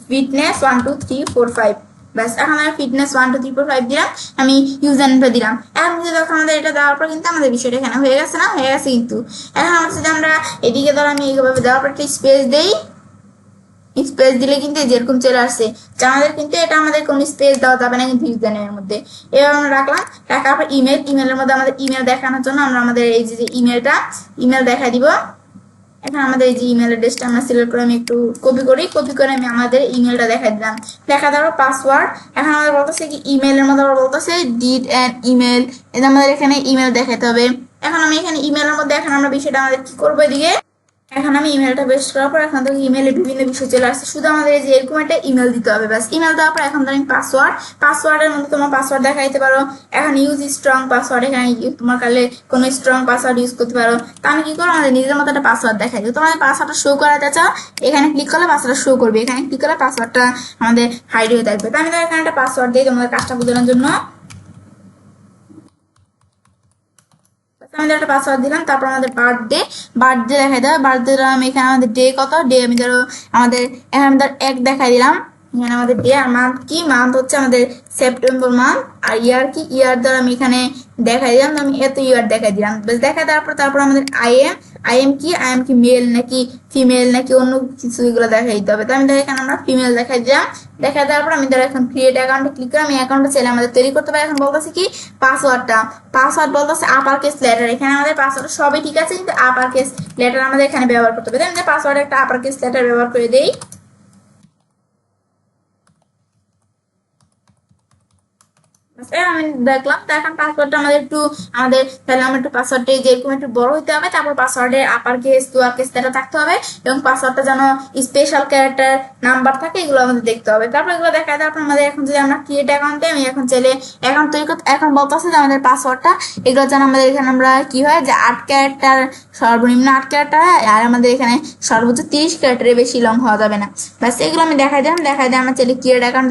fitness1 2 3 4 5। ব্যাস এখন আমি fitness1 2 3 4 5 দিলাম, আমি ইউজার নেমটা দিলাম। এখন যদি দেখো আমাদের এটা দেওয়ার পর কিন্তু আমাদের বিষয়টা এখানে হয়ে গেছে না, হয়ে গেছে কিন্তু। এখন আমাদের যদি আমরা এদিকে ধরো আমি এইভাবে দেওয়ার পর একটা স্পেস দেই, স্পেস দিলে কিন্তু যেরকম চলে আসছে যে আমাদের কিন্তু এটা আমাদের কোনো স্পেস দেওয়া যাবে না কিন্তু ইউজার নেমের মধ্যে। এবার আমরা রাখলাম। রাখার পর ইমেলের মধ্যে আমাদের ইমেল দেখানোর জন্য আমরা আমাদের এই যে ইমেল দেখা দিব। এখন আমাদের এই যে ইমেল অ্যাড্রেসটা আমরা সিলেক্ট করে আমি একটু কপি করে আমি আমাদের ইমেলটা দেখা দিলাম। দেখা দেওয়ার পাসওয়ার্ড। এখন আমাদের বলতেছে কি ইমেলের মধ্যে আবার বলতেছে ডিড অ্যান ইমেল, এটা আমাদের এখানে ইমেল দেখাতে হবে। এখন আমি এখানে ইমেলের মধ্যে এখন আমরা বিষয়টা আমাদের কি করবো এদিকে। এখন আমি ইমেলটা পেস্ট করার পর এখন থেকে ইমেলে বিভিন্ন বিষয় চলে আসছে, শুধু আমাদের এই যে এরকম একটা ইমেল দিতে হবে। ব্যাস ইমেল দেওয়ার পর এখন আমি পাসওয়ার্ডের মধ্যে তোমার পাসওয়ার্ড দেখাইতে পারো। এখন ইউজ স্ট্রং পাসওয়ার্ড, এখানে তোমার কালে কোনো স্ট্রং পাসওয়ার্ড ইউজ করতে পারো। তো আমি কি করবো আমাদের নিজের মতো একটা পাসওয়ার্ড দেখাই দিই। তোমাদের পাসওয়ার্ডটা শো করাতে চাও এখানে ক্লিক করলে পাসওয়ার্ডটা শো করবে, এখানে ক্লিক করলে পাসওয়ার্ডটা আমাদের হাইড হয়ে থাকবে। তো আমি তো এখানে একটা পাসওয়ার্ড দিই তোমাদের কাজটা বোঝানোর জন্য। আমাদের একটা পাসওয়ার্ড দিলাম। তারপর আমাদের বার্থডে দেখাই দেবে। বার্থডে আমি এখানে আমাদের ডে কত ডে আমি ধরো আমাদের এখানে আমি ধর 1 দেখাই দিলাম। এখানে আমাদের ডে আর মান্থ কি মান্থ হচ্ছে আমাদের সেপ্টেম্বর মান্থ। আর ইয়ার কি ইয়ার ধর আমি এখানে দেখাই দিলাম, আমি এত ইয়ার দেখাই দিলাম। বেশ দেখা দেওয়ার পর তারপর আমাদের আই এম কি মেল নাকি ফিমেল নাকি অন্য কিছু এগুলো দেখাই দিতে হবে। তো আমি ধর এখানে আমরা ফিমেল দেখাই দিলাম। দেখা দেওয়ার পর আমি ধর এখন ক্রিয়েট অ্যাকাউন্টে ক্লিক করে আমি অ্যাকাউন্টটা চাইলে আমাদের তৈরি করতে পারি। এখন বলতেছি কি পাসওয়ার্ড বলতেছে আপার কেস লেটার। এখানে আমাদের পাসওয়ার্ড সবই ঠিক আছে, কিন্তু আপার কেস লেটার আমাদের এখানে ব্যবহার করতে হবে। আমি যে পাসওয়ার্ডে একটা আপার কেস লেটার ব্যবহার করে দেই। আমি দেখলাম। তো এখন পাসওয়ার্ডটা আমাদের তাহলে আমার একটু পাসওয়ার্ডটা যেরকম একটু বড় হইতে হবে। তারপর পাসওয়ার্ডের আপার কেস লোয়ার কেস এটা থাকতে হবে, এবং পাসওয়ার্ডটা যেন স্পেশাল ক্যারেক্টার নাম্বার থাকে এগুলো আমাদের দেখতে হবে। তারপর এগুলো দেখা যায়। তারপর আমাদের এখন যদি আমরা ক্রিয়েট অ্যাকাউন্টে আমি এখন চাইলে অ্যাকাউন্ট তৈরি করতে এখন বলতেছে যে আমাদের পাসওয়ার্ডটা এগুলো যেন আমাদের এখানে আমরা কি হয় যে 8 ক্যারেক্টার সর্বনিম্ন 8 ক্যারেক্টার হয়, আর আমাদের এখানে সর্বোচ্চ 30 ক্যারেক্টারের বেশি লং হওয়া যাবে না। ব্যাস এগুলো আমি দেখাই দিলাম। আমরা চাইলে ক্রিয়েট অ্যাকাউন্ট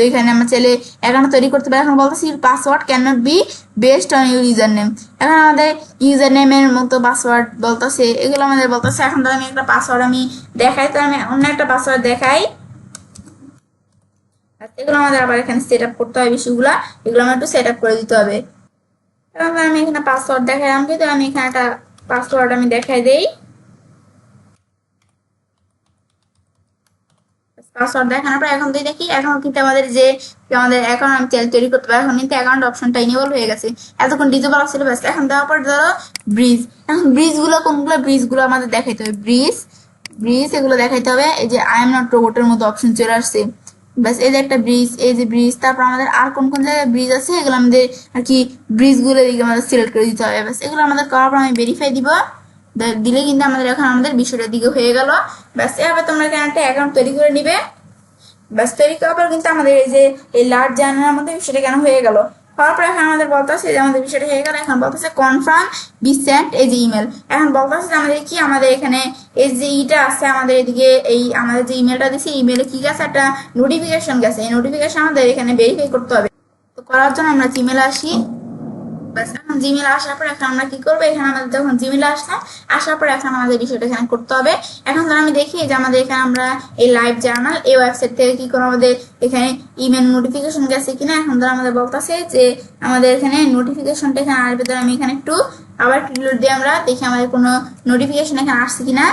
এখানে আমরা চাইলে অ্যাকাউন্ট তৈরি করতে পারি। এখন বলতেছি password can not be based on your user name. এখন আমাদের ইউজার নেমের মতো পাসওয়ার্ড বলতেছে, এগুলো আমাদের বলতেছে। এখন ধর আমি একটা পাসওয়ার্ড আমি দেখাই, তো আমি অন্য একটা পাসওয়ার্ড দেখাই। এগুলো আমাদের আবার এখানে সেট আপ করতে হবে বিষয়গুলা, এগুলো আমার একটু সেট আপ করে দিতে হবে। এবার আমি এখানে পাসওয়ার্ড দেখাইলাম, কিন্তু আমি এখানে একটা পাসওয়ার্ড আমি দেখাই দেই। পাসওয়ার্ড দেখানোর পর এখন তুই দেখি, এখন কিন্তু আমাদের যে আমাদের অ্যাকাউন্ট আমি তৈরি করতে পারি, এখন কিন্তু অ্যাকাউন্ট অপশনটা ইনেবল হয়ে গেছে। এতক্ষণ ডিজেবল ছিল, ব্যাস এখন দেওয়ার পর ধরো ব্রিজ, এখন ব্রিজ গুলো কোনগুলো, ব্রিজ গুলো আমাদের দেখাইতে হবে, ব্রিজ ব্রিজ এগুলো দেখাইতে হবে। এই যে আই এম নট রোবটের মতো অপশন চলে আসছে, ব্যাস এই যে একটা ব্রিজ, এই যে ব্রিজ। তারপর আমাদের আর কোন কোন জায়গায় ব্রিজ আছে এগুলো আমাদের আর কি ব্রিজ গুলো দিকে আমাদের সিলেক্ট করে দিতে হবে। ব্যাস এগুলো আমাদের করার পর আমি ভেরিফাই দিব, দিলে কিন্তু আমাদের এখন আমাদের বিষয়টার দিকে হয়ে গেল। ব্যাস এভাবে তোমরা এখানে একটা অ্যাকাউন্ট তৈরি করে নিবে। ব্যাস তৈরি করার পর কিন্তু আমাদের এই যে এই লার্জ জার্নালের মধ্যে বিষয়টা কেন হয়ে গেল, হওয়ার পর এখন আমাদের বলতেছে যে আমাদের বিষয়টা হয়ে গেল। এখন বলতেছে কনফার্ম বি সেন্ট এই যে ইমেল। এখন বলতেছে যে আমাদের কি, আমাদের এখানে এই যে ইটা আছে আমাদের এদিকে, এই আমাদের যে ইমেলটা দিচ্ছি ইমেলে কি গেছে, একটা নোটিফিকেশন গেছে। এই নোটিফিকেশন আমাদের এখানে ভেরিফাই করতে হবে। তো করার জন্য আমরা জিমেলে আসি। ব্যাস এখন জিমেল আসার পর এখন আমরা কি করবো, এখানে আমাদের যখন জিমেলে আসলাম, আসার পর এখন আমাদের বিষয়টা এখানে করতে হবে। এখন ধর আমি দেখি যে আমাদের এখানে আমরা এই লাইভ জার্নাল এই ওয়েবসাইট থেকে কি করে আমাদের এখানে ইমেল নোটিফিকেশন গেছে কিনা। এখন ধর আমাদের বলতেছে যে আমাদের এখানে নোটিফিকেশনটা এখানে আসবে, ধর আমি এখানে একটু আবার রিলোড দিয়ে আমরা দেখি আমাদের কোনো নোটিফিকেশন এখানে আসছে কিনা।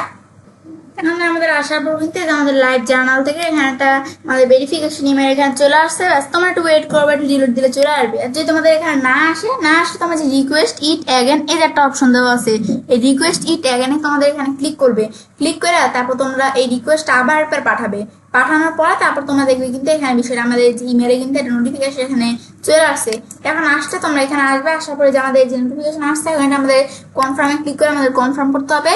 এখন আমাদের আসার পর কিন্তু আমাদের লাইভ জার্নাল থেকে এখানে একটা আমাদের ভেরিফিকেশন ইমেল এখানে চলে আসছে। তোমরা একটু ওয়েট করবে, একটু ডিলিট দিলে চলে আসবে। আর যদি তোমাদের এখানে না আসে তোমার যে রিকোয়েস্ট ইট অ্যাগেন এই একটা অপশন দেওয়া আছে, এই রিকোয়েস্ট ইট অ্যাগেনে তোমাদের এখানে ক্লিক করবে। ক্লিক করে তারপর তোমরা এই রিকোয়েস্ট আবার পাঠাবে। পাঠানোর পর তারপর তোমরা দেখবে কিন্তু এখানে বিষয়টা আমাদের যে ইমেলে কিন্তু একটা নোটিফিকেশন এখানে চলে আসছে। এখন আসছে তোমরা এখানে আসবে, আসার পরে যে আমাদের যে নোটিফিকেশন আসছে এখানে আমাদের কনফার্মে ক্লিক করে আমাদের কনফার্ম করতে হবে।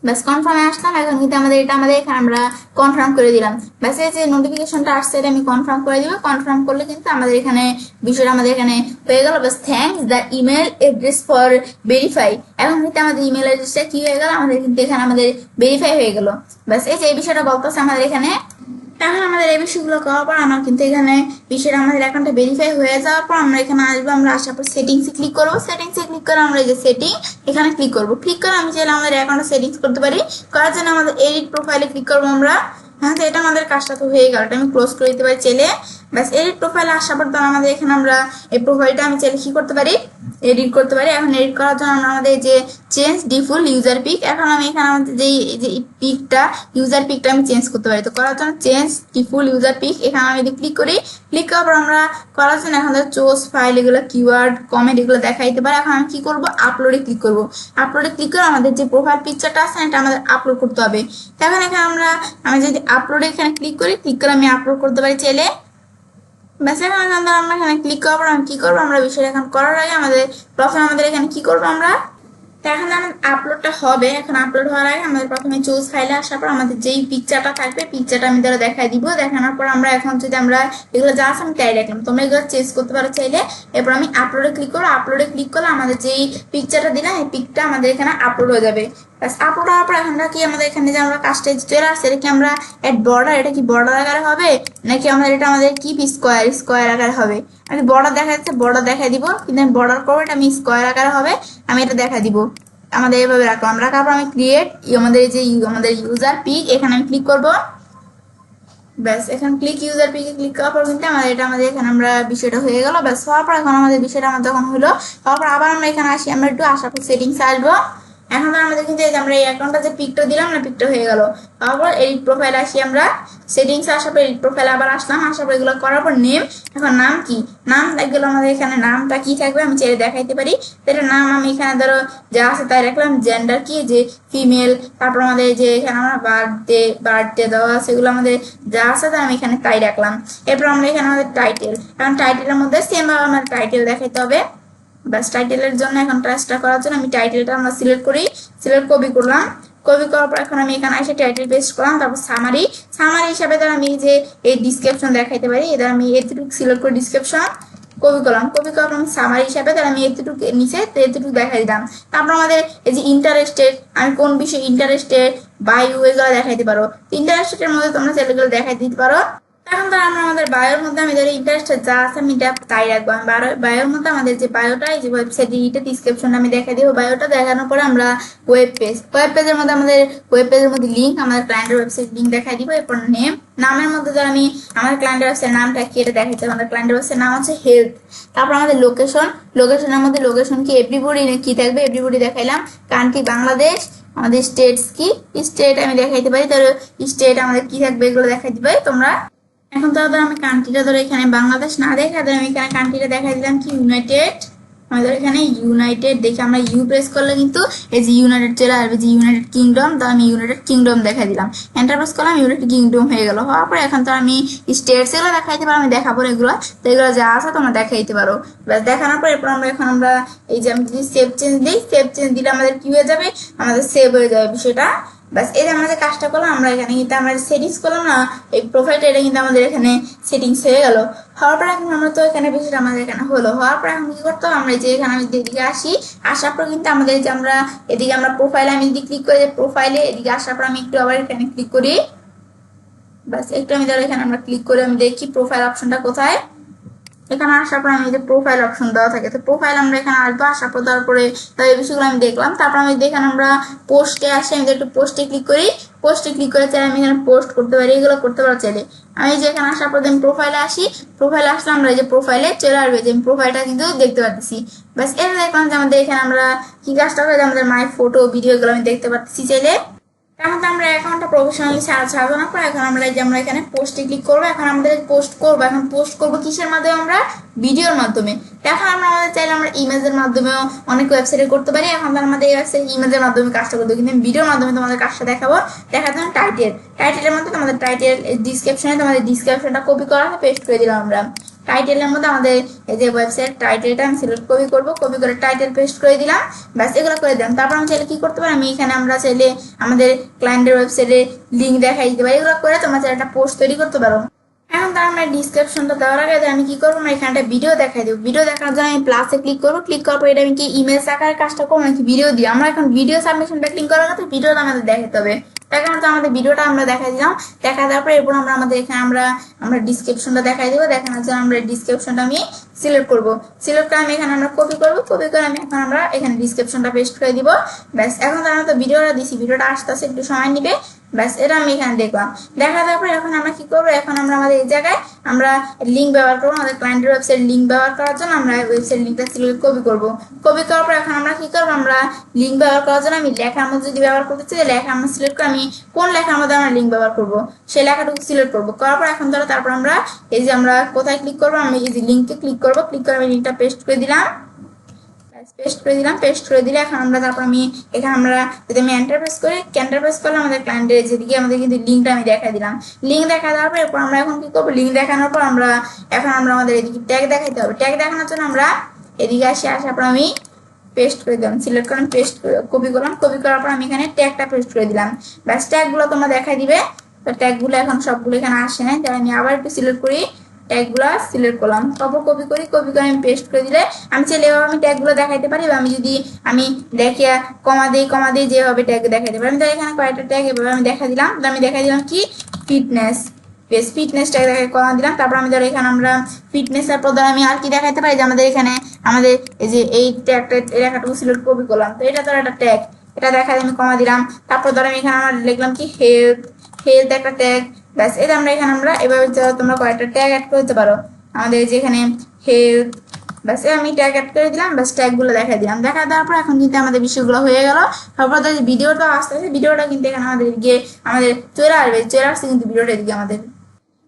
ব্যাস কনফার্মে আসলাম। এখন কিন্তু আমাদের এটা আমাদের এখানে আমরা কনফার্ম করে দিলাম। ব্যাস এই যে নোটিফিকেশনটা আসছে এটা আমি কনফার্ম করে দিব। কনফার্ম করলে কিন্তু আমাদের এখানে বিষয়টা আমাদের এখানে হয়ে গেল। ব্যাস thanks the email address for verify. এখন কিন্তু আমাদের ইমেল অ্যাড্রেসটা কি হয়ে গেল, আমাদের কিন্তু এখানে আমাদের ভেরিফাই হয়ে গেল। ব্যাস এই যে এই বিষয়টা বলতেছে আমাদের এখানে। এখন আমাদের এই বিষয়গুলো করার পর আমার কিন্তু এখানে বিষয়টা আমাদের অ্যাকাউন্টটা ভেরিফাই হয়ে যাওয়ার পর আমরা এখানে আসবো, আমরা আসার পর সেটিংসে ক্লিক করবো। সেটিংসে ক্লিক করে আমরা এই যে সেটিং এখানে ক্লিক করবো। ক্লিক করে আমি চাইলে আমাদের অ্যাকাউন্টে সেটিংস করতে পারি। করার জন্য আমাদের এডিট প্রোফাইলে ক্লিক করবো আমরা। হ্যাঁ, তো এটা আমাদের কাজটা তো হয়ে গেল, এটা আমি ক্লোজ করে দিতে পারি চাইলে। ব্যাস এডিট প্রোফাইলে আসার পর তো আমাদের এখানে আমরা এই প্রোফাইলটা আমি চাইলে কি করতে পারি, এডিট করতে পারি। এখন এডিট করার জন্য আমরা আমাদের যে চেঞ্জ ডিফল্ট ইউজার পিক, এখন আমি এখানে আমাদের যে পিকটা ইউজার পিকটা আমি চেঞ্জ করতে পারি। তো করার জন্য চেঞ্জ ডিফল্ট ইউজার পিক এখানে আমি যদি ক্লিক করি, ক্লিক করার পর আমরা করার জন্য এখন চোজ ফাইল এগুলো কিওয়ার্ড কমেন্ট এগুলো দেখাইতে পারে। এখন আমি কি করব, আপলোডে ক্লিক করব। আপলোডে ক্লিক করে আমাদের যে প্রোফাইল পিকচারটা আছে এটা আমাদের আপলোড করতে হবে। এখন এখানে আমি যদি আপলোডে এখানে ক্লিক করি, ক্লিক করে আমি আপলোড করতে পারি চাইলে। ব্যাস এখন আমরা এখানে ক্লিক করার পর আমি কি করবো, আমরা বিষয়টা এখন করার আগে আমাদের প্রথমে আমাদের এখানে কি করবো আমরা, তো এখন আমাদের আপলোডটা হবে। এখন আপলোড হওয়ার আগে আমাদের প্রথমে চুজ ফাইলে আসার পর আমাদের যেই পিকচারটা থাকবে পিকচারটা আমি তারা দেখাই দিব। দেখানোর পর আমরা এখন যদি আমরা এগুলো যা আছে আমি তাই রাখলাম, তোমরা এগুলো চেঞ্জ করতে পারো চাইলে। এরপর আমি আপলোডে ক্লিক করবো। আপলোডে ক্লিক করলে আমাদের যেই পিকচারটা দিলাম এই পিকটা আমাদের এখানে আপলোড হয়ে যাবে। ব্যাস আপলোড হওয়ার পর এখন কি আমাদের এখানে যে আমরা কাজটা চলে আসছে, এটা কি আমরা এড বর্ডার, এটা কি বর্ডার আকারে হবে নাকি আমাদের এটা আমাদের কি স্কোয়ার স্কোয়ার আকারে হবে। আমি বর্ডার দেখা যাচ্ছে, বর্ডার দেখাই দিব, কিন্তু আমি বর্ডার করবো এটা আমি স্কোয়ার আকারে হবে, আমি এটা দেখা দিব। আমাদের এভাবে রাখলাম, রাখার পর আমি ক্রিয়েট আমাদের যে আমাদের ইউজার পিক এখানে আমি ক্লিক করব। ব্যাস এখন ক্লিক ইউজার পিকে ক্লিক করার পর কিন্তু আমাদের এটা আমাদের এখানে আমরা বিষয়টা হয়ে গেল। ব্যাস হওয়ার পর এখন আমাদের বিষয়টা আমার তখন হলো। হওয়ার পর আবার আমরা এখানে আসি, আমরা একটু আসার পর সেটিংসে আসবো। এখন আমাদের কিন্তু আমরা এই অ্যাকাউন্টটা যে পিকটা দিলাম না, পিকটা হয়ে গেল। তারপর এডিট প্রোফাইল আসি, আমরা সেটিংসে আসার পর এডিট প্রোফাইল আবার আসলাম। আসার পর এগুলো করার পর নেম, এখন নাম কি, নাম গেল আমাদের এখানে নামটা কি থাকবে আমি চেয়ে দেখাইতে পারি। এটা নাম আমি এখানে ধরো যা আছে তাই রাখলাম। জেন্ডার কি, যে ফিমেল। তারপর আমাদের যে এখানে আমরা বার্থডে দেওয়া আছে এগুলো আমাদের যা আছে তাই আমি এখানে তাই রাখলাম। এরপর আমরা এখানে আমাদের টাইটেল, এখন টাইটেলের মধ্যে সেম ভাবে আমাদের টাইটেল দেখাইতে হবে। ব্যাস টাইটেলের জন্য এখন ট্রাস্টটা করার জন্য আমি টাইটেলটা আমরা সিলেক্ট করি, সিলেক্ট কপি করলাম। কপি করার পর এখন আমি এখানে এসে টাইটেল পেস্ট করলাম। তারপর সামারি, সামারি হিসাবে ধর আমি যে এই ডিসক্রিপশন দেখাইতে পারি, এদের আমি এতটুকু সিলেক্ট করে ডিসক্রিপশন কপি করলাম। কপি করার পর আমি সামারি হিসাবে ধর আমি এতটুকু নিচে এতটুকু দেখাই দিলাম। তারপর আমাদের এই যে ইন্টারেস্টেড, আমি কোন বিষয়ে ইন্টারেস্টেড বাই এগুলো দেখাইতে পারো। ইন্টারেস্টেডের মধ্যে তোমরা সেগুলো দেখাই দিতে পারো। এখন ধর আমরা আমাদের বায়োর মধ্যে আমি ধর ইন্টারেস্টেড যা আছে আমি এটা তাই রাখবো। আমি বায়োর মধ্যে আমাদের যে বায়োটা এই যে ওয়েবসাইট এটা ডিসক্রিপশন আমি দেখাই দিব। বায়োটা দেখানোর পরে আমরা ওয়েব পেজের মধ্যে আমাদের ওয়েব পেজের মধ্যে লিঙ্ক আমাদের ক্লায়েন্টের ওয়েবসাইট লিঙ্ক দেখাই দিব। এরপর নামের মধ্যে ধর আমি আমাদের ক্লায়েন্টের ওয়েবসাইট নামটা কি এটা দেখাইছি। আমাদের ক্লায়েন্টের ওয়েবসাইট নাম হচ্ছে হেলথ। তারপর আমাদের লোকেশনের মধ্যে লোকেশন কি এভরিবডি কি থাকবে, এভরিবডি দেখাইলাম। কান্ট্রি বাংলাদেশ, আমাদের স্টেটস কি স্টেট আমি দেখাইতে পারি, তাহলে স্টেট আমাদের কি থাকবে এগুলো দেখাই দিবে তোমরা। এখন তো ধর আমি কান্ট্রিটা ধরে এখানে বাংলাদেশ না দেখা ধর আমি এখানে কান্ট্রিটা দেখাই দিলাম কি ইউনাইটেড। আমাদের এখানে ইউনাইটেড দেখে আমরা ইউ প্রেস করলে কিন্তু এই যে ইউনাইটেড চলে আসবে, যে ইউনাইটেড কিংডম, তো আমি ইউনাইটেড কিংডম দেখাই দিলাম। এন্টার প্রেস করলাম, ইউনাইটেড কিংডম হয়ে গেল। হওয়ার পরে এখন তো আমি স্টেটস এগুলো দেখাইতে পারো, আমি দেখাবো এগুলো, তো এগুলো যা আছে তোমরা দেখাইতে পারো। ব্যাস দেখানোর পর এরপর আমরা এই যে আমি যদি সেভ চেঞ্জ দিই, সেভ চেঞ্জ দিলে আমাদের কি হয়ে যাবে, আমাদের সেভ হয়ে যাবে বিষয়টা। বাস এই যে আমরা যে কাজটা করলাম, আমরা এখানে কিন্তু আমরা সেটিংস করলাম না এই প্রোফাইলটা, এটা কিন্তু আমাদের এখানে সেটিংস হয়ে গেল। হওয়ার পর এখন আমরা তো এখানে বিষয়টা আমাদের এখানে হলো। হওয়ার পর এখন কি করতে হবে, আমরা যে এখানে আমি এদিকে আসি, আসার পর কিন্তু আমাদের যে আমরা এদিকে আমরা প্রোফাইলে আমি যদি ক্লিক করি, প্রোফাইলে এদিকে আসার পর আমি একটু আবার এখানে ক্লিক করি। বাস একটু আমি ধরো এখানে আমরা ক্লিক করে আমি দেখি প্রোফাইল অপশনটা কোথায়। এখানে আসার পর আমি যে প্রোফাইল অপশন দেওয়া থাকে, তো প্রোফাইল আমরা এখানে আসবো, আসার পর তারপরে এই বিষয়গুলো আমি দেখলাম। তারপর আমি দেখেন আমরা পোস্টে আসি, আমি একটু পোস্টে ক্লিক করি। পোস্টে ক্লিক করে চাইলে আমি এখানে পোস্ট করতে পারি, এগুলো করতে পারো চাইলে। আমি যে এখানে আসার পর আমি প্রোফাইলে আসি, প্রোফাইলে আসলে আমরা এই যে প্রোফাইলে চলে আসবে, যে প্রোফাইলটা কিন্তু দেখতে পাচ্ছি। বাস এটা দেখলাম যে আমাদের এখানে আমরা কি কাজটা করে আমাদের মাই ফটো ভিডিও এগুলো আমি দেখতে পাচ্ছি চাইলে। এখন তো আমরা অ্যাকাউন্টটা প্রফেশনালি সাজানোর পর এখন আমরা এখানে পোস্টে ক্লিক করবো। এখন আমাদের পোস্ট করবো, এখন পোস্ট করবো কিসের মাধ্যমে, আমরা ভিডিওর মাধ্যমে। এখন আমরা আমাদের চাইলে আমরা ইমেজের মাধ্যমেও অনেক ওয়েবসাইটে করতে পারি। এখন আমাদের এই ওয়েবসাইট ইমেজের মাধ্যমে কাজটা করতে, কিন্তু ভিডিওর মাধ্যমে তোমাদের কাজটা দেখাবো। দেখাতে টাইটেলের মধ্যে তোমাদের টাইটেল ডিসক্রিপশনে তোমাদের ডিসক্রিপশনটা কপি করা পেস্ট করে দিলাম আমরা। টাইটেলের মধ্যে আমাদের এই যে ওয়েবসাইট টাইটেলটা আমি সিলেক্ট কপি করবো, কপি করে টাইটেল পেস্ট করে দিলাম। ব্যাস এগুলো করে দিলাম। তারপর আমি চাইলে কি করতে পারি, আমি এখানে আমরা চাইলে আমাদের ক্লায়েন্টের ওয়েবসাইটে লিঙ্ক দেখাই দিতে পারি। এগুলো করে তোমরা চাইলে একটা পোস্ট তৈরি করতে পারো। এখন তার আমরা ডিসক্রিপশনটা দেওয়ার আগে আমি কি করবো, আমরা এখানে ভিডিও দেখাই দেবো। ভিডিও দেখার জন্য আমি প্লাসে ক্লিক করবো, ক্লিক করার পর এটা আমি কি ইমেজ আকার কাজটা করবো নাকি ভিডিও দিই। আমরা এখন ভিডিও সাবমিশনটা ক্লিক করার কথা ভিডিওটা আমাদের দেখাতে হবে। তার কারণে তো আমাদের ভিডিওটা আমরা দেখাই দিলাম। দেখা দেওয়ার পর এরপর আমাদের এখানে আমরা ডিসক্রিপশনটা দেখাই দেবো। দেখানোর জন্য আমরা ডিসক্রিপশনটা আমি সিলেক্ট করবো। সিলেক্ট করে আমি এখানে আমরা কপি করবো, কপি করে আমি এখন আমরা এখানে ডিসক্রিপশনটা পেস্ট করে দিব। ব্যাস এখন তো আমরা তো ভিডিওটা দিছি, ভিডিওটা আসতে আসতে একটু সময় নিবে। ব্যাস এটা আমি এখানে দেখলাম। দেখা দেওয়ার পর এখন আমরা কি করবো, এখন আমরা আমাদের এই জায়গায় আমরা লিঙ্ক ব্যবহার করবো। আমাদের ক্লায়েন্টের ওয়েবসাইট লিঙ্ক ব্যবহার করার জন্য আমরা ওয়েবসাইট লিঙ্কটা সিলেক্ট কপি করবো। কপি করার পর এখন আমরা কি করবো, আমরা লিঙ্ক ব্যবহার করার জন্য আমি লেখার মধ্যে যদি ব্যবহার করতে চাই, লেখা আমরা সিলেক্ট করে আমি কোন লেখার মধ্যে আমরা লিঙ্ক ব্যবহার করবো সেই লেখাটুকু সিলেক্ট করবো। করার পর এখন ধরো তারপর আমরা এই যে আমরা কোথায় ক্লিক করবো, আমি এই যে লিঙ্কে ক্লিক করবো, ক্লিক করে আমি লিঙ্কটা পেস্ট করে দিলাম। পেস্ট করে দিলে এখন আমরা তারপর আমি এখানে আমরা যদি আমি এন্টারপ্রেস করি, এন্টারপ্রেস করলে আমাদের ক্লায়েন্টের যেদিকে আমাদের কিন্তু লিঙ্কটা আমি দেখা দিলাম। লিঙ্ক দেখা দেওয়ার পর এরপর আমরা এখন কি করবো, লিঙ্ক দেখানোর পর এখন আমরা আমাদের এদিকে ট্যাগ দেখাইতে হবে। ট্যাগ দেখানোর জন্য আমরা এদিকে আসার পর আমি পেস্ট করে দিলাম, সিলেক্ট করে পেস্ট কপি করলাম। কপি করার পর আমি এখানে ট্যাগটা পেস্ট করে দিলাম। ব্যাস ট্যাগগুলো তোমরা দেখাই দিবে। তো ট্যাগগুলো এখন সবগুলো এখানে আসে না, তাই আমি আবার একটু সিলেক্ট করি, ট্যাগগুলো সিলেক্ট করলাম। তারপর কপি করে আমি পেস্ট করে দিলে আমি চাইলে এভাবে আমি ট্যাগগুলো দেখাইতে পারি। আমি যদি আমি দেখিয়া কমা দিই যেভাবে ট্যাগ দেখাইতে পারি। আমি তাই এখানে কয়েকটা ট্যাগ এভাবে আমি দেখা দিলাম। আমি দেখা দিলাম কি ফিটনেস, বেশ ফিটনেস ট্যাগ দেখে কমা দিলাম। তারপর আমি ধরো এখানে আমরা ফিটনেসের পর আমি আর কি দেখাইতে পারি, যে আমাদের এখানে আমাদের এই যে এই ট্যাগটা লেখাটুকু সিলেক্ট কপি করলাম, তো এটা ধরো একটা ট্যাগ, এটা দেখাই আমি কমা দিলাম। তারপর ধরো আমি এখানে আমরা লিখলাম কি হেলথ একটা ট্যাগ। ব্যাস এটা আমরা এখানে আমরা এভাবে তোমরা কয়েকটা ট্যাগ অ্যাড করতে পারো। আমাদের যেখানে হেলথ, ব্যাস আমি ট্যাগ অ্যাড করে দিলাম। ব্যাস ট্যাগগুলো দেখা দিলাম। দেখা দেওয়ার পর এখন কিন্তু আমাদের বিষয়গুলো হয়ে গেল। তারপর ভিডিওটা আসতে ভিডিওটা কিন্তু এখানে আমাদের গিয়ে আমাদের চলে আসছে কিন্তু ভিডিওটা এদিকে আমাদের।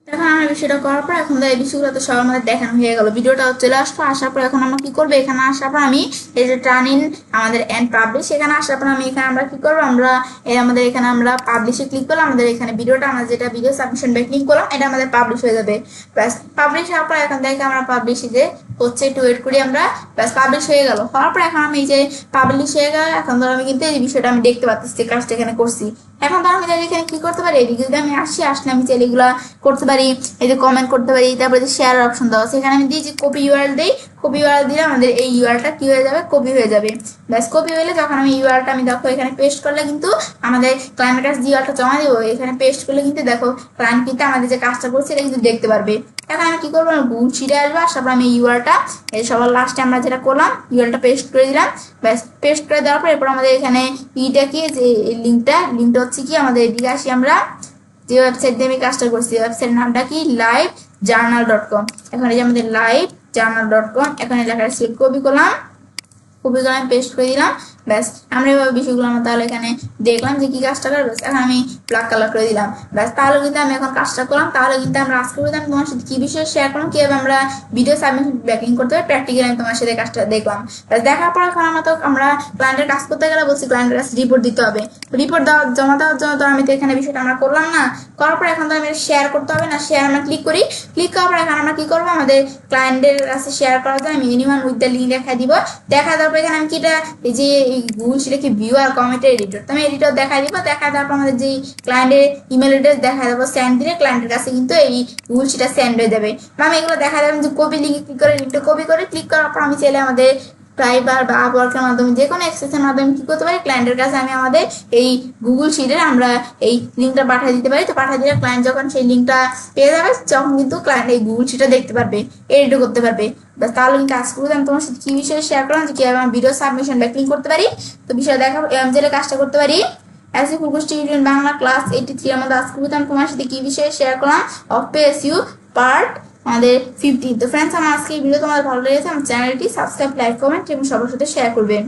এখন আমরা বিষয়টা করার পর এখন এই বিষয়গুলো তো সব আমাদের দেখানো হয়ে গেল। ভিডিওটা চলে আসলো, আসার পর এখন আমরা কি করবো, এখানে আসার পর আমি এই যে টার্ন ইন আমাদের এন্ড পাবলিশ, এখানে আসার পর আমি এখানে আমরা কি করবো, আমরা আমাদের এখানে আমরা পাবলিশে ক্লিক করলাম। আমাদের এখানে ভিডিওটা আমরা যেটা ভিডিও সাবমিশন ক্লিক করলাম এটা আমাদের পাবলিশ হয়ে যাবে। ব্যাস পাবলিশ হওয়ার পর এখন দেখে আমরা পাবলিশ যে হচ্ছে একটু ওয়েট করি আমরা। ব্যাস পাবলিশ হয়ে গেল। হওয়ার পর এখন আমি এই যে পাবলিশ হয়ে গেল, এখন ধর আমি কিন্তু এই বিষয়টা আমি দেখতে পাচ্ছি কাজটা এখানে করছি। এখন তো আমি চাইলে এখানে কি করতে পারি, এদিকে যদি আমি আসলে আমি চাইলে এগুলা করতে পারি, এই যে কমেন্ট করতে পারি, তারপরে যে শেয়ার অপশন দেওয়া আছে এখানে আমি দিয়েছি কপি ইউআরএল দিই, কপি ইউআরএল দিলে আমাদের এই ইউআরএলটা কি হয়ে যাবে, কপি হয়ে যাবে। ব্যাস কপি হলে যখন আমি ইউআরএলটা আমি দেখো এখানে পেস্ট করলে কিন্তু আমাদের ক্লায়েন্টের কাছে যে ইউআরএলটা জমা দেবো এখানে পেস্ট করলে কিন্তু দেখো ক্লায়েন্ট কিন্তু আমাদের যে কাজটা করছে এটা কিন্তু দেখতে পারবে। এখন আমি কি করবো, গুগল শিটে আসবো, আসার পর আমি ইউআরএলটা এই সবার লাস্টে আমরা যেটা করলাম ইউআরএলটা পেস্ট করে দিলাম। ব্যাস পেস্ট করে দেওয়ার পর এরপর আমাদের এখানে ইটা কি যে লিঙ্কটা হচ্ছে কি আমাদের এদিকে আসি আমরা যে ওয়েবসাইট দিয়ে আমি কাজটা করছি ওয়েবসাইটের নামটা কি livejournal.com। এখন এই যে আমাদের livejournal.com এখানে লেখা সিলেক্ট কপি করলাম, কপি করে আমি পেস্ট করে দিলাম। ব্যাস আমরা এভাবে বিষয়গুলো আমরা তাহলে এখানে দেখলাম যে কি কাজটা করবে, এখন আমি ব্ল্যাক কালার করে দিলাম। ব্যাস তাহলে কিন্তু আমি এখন কাজটা করলাম। তাহলে কিন্তু আমরা আজকে আমি তোমার সাথে কি বিষয়ে শেয়ার করলাম, কিভাবে আমরা ভিডিও সাবমিশন ব্যাকিং করতে হবে, প্র্যাকটিক্যালি আমি তোমার সাথে কাজটা দেখলাম। ব্যাস দেখার পর এখন আমরা ক্লায়েন্টের কাজ করতে গেলে বলছি ক্লায়েন্টের কাছে রিপোর্ট দিতে হবে, রিপোর্ট জমা দেওয়ার জন্য তো আমি তো এখানে বিষয়টা আমরা করলাম না, করার পর এখন তো আমি শেয়ার করতে হবে না, শেয়ার আমরা ক্লিক করি, ক্লিক করার পর এখন আমরা কি করবো আমাদের ক্লায়েন্টের কাছে শেয়ার করার জন্য আমি এনিওয়ান উইথ দ্য লিঙ্ক দেখা দিব, দেখা দেওয়ার পর এখানে আমি কিটা এই যে গুগল শিটে কি ভিউ আর কমেন্টের এডিটর, তো আমি এডিটর দেখা দিব, দেখা দেওয়ার পর আমাদের যে ক্লায়েন্টের ইমেল অ্যাড্রেস দেখা দেবো, সেন্ড দিলে ক্লায়েন্টের কাছে কিন্তু এই গুগল শিটটা সেন্ড হয়ে যাবে। বা আমি এগুলো দেখা যাবে যে কপি লিঙ্কে ক্লিক করে লিঙ্কটা কপি করে ক্লিক করার পর আমি চাইলে আমাদের ফাইবার বা আপওয়ার্কের মাধ্যমে যে কোনো এক্সেসের মাধ্যমে কি করতে পারি, ক্লায়েন্টের কাছে আমি আমাদের এই গুগল শিটের আমরা এই লিঙ্কটা পাঠিয়ে দিতে পারি। তো পাঠিয়ে দিলে ক্লায়েন্ট যখন সেই লিঙ্কটা পেয়ে যাবে তখন কিন্তু ক্লায়েন্ট এই গুগল শিটটা দেখতে পারবে, এডিটও করতে পারবে। বাস তাহলে কিন্তু আজকে আমি তোমার সাথে কি বিষয়ে শেয়ার করলাম যে কিভাবে আমি ভিডিও সাবমিশন ব্যাকলিং করতে পারি, তো বিষয়ে দেখাবো যেটা কাজটা করতে পারি। SEO full course tutorial Bangla class 83 এর মধ্যে আজকে আমি তোমার সাথে কি বিষয়ে শেয়ার করলাম, অফ পে এসইও পার্ট আমাদের 15। তো ফ্রেন্ডস আমার আজকে এই ভিডিও তোমাদের ভালো লেগেছে আমার চ্যানেলটি সাবস্ক্রাইব, লাইক, কমেন্ট এবং সবার সাথে শেয়ার করবেন।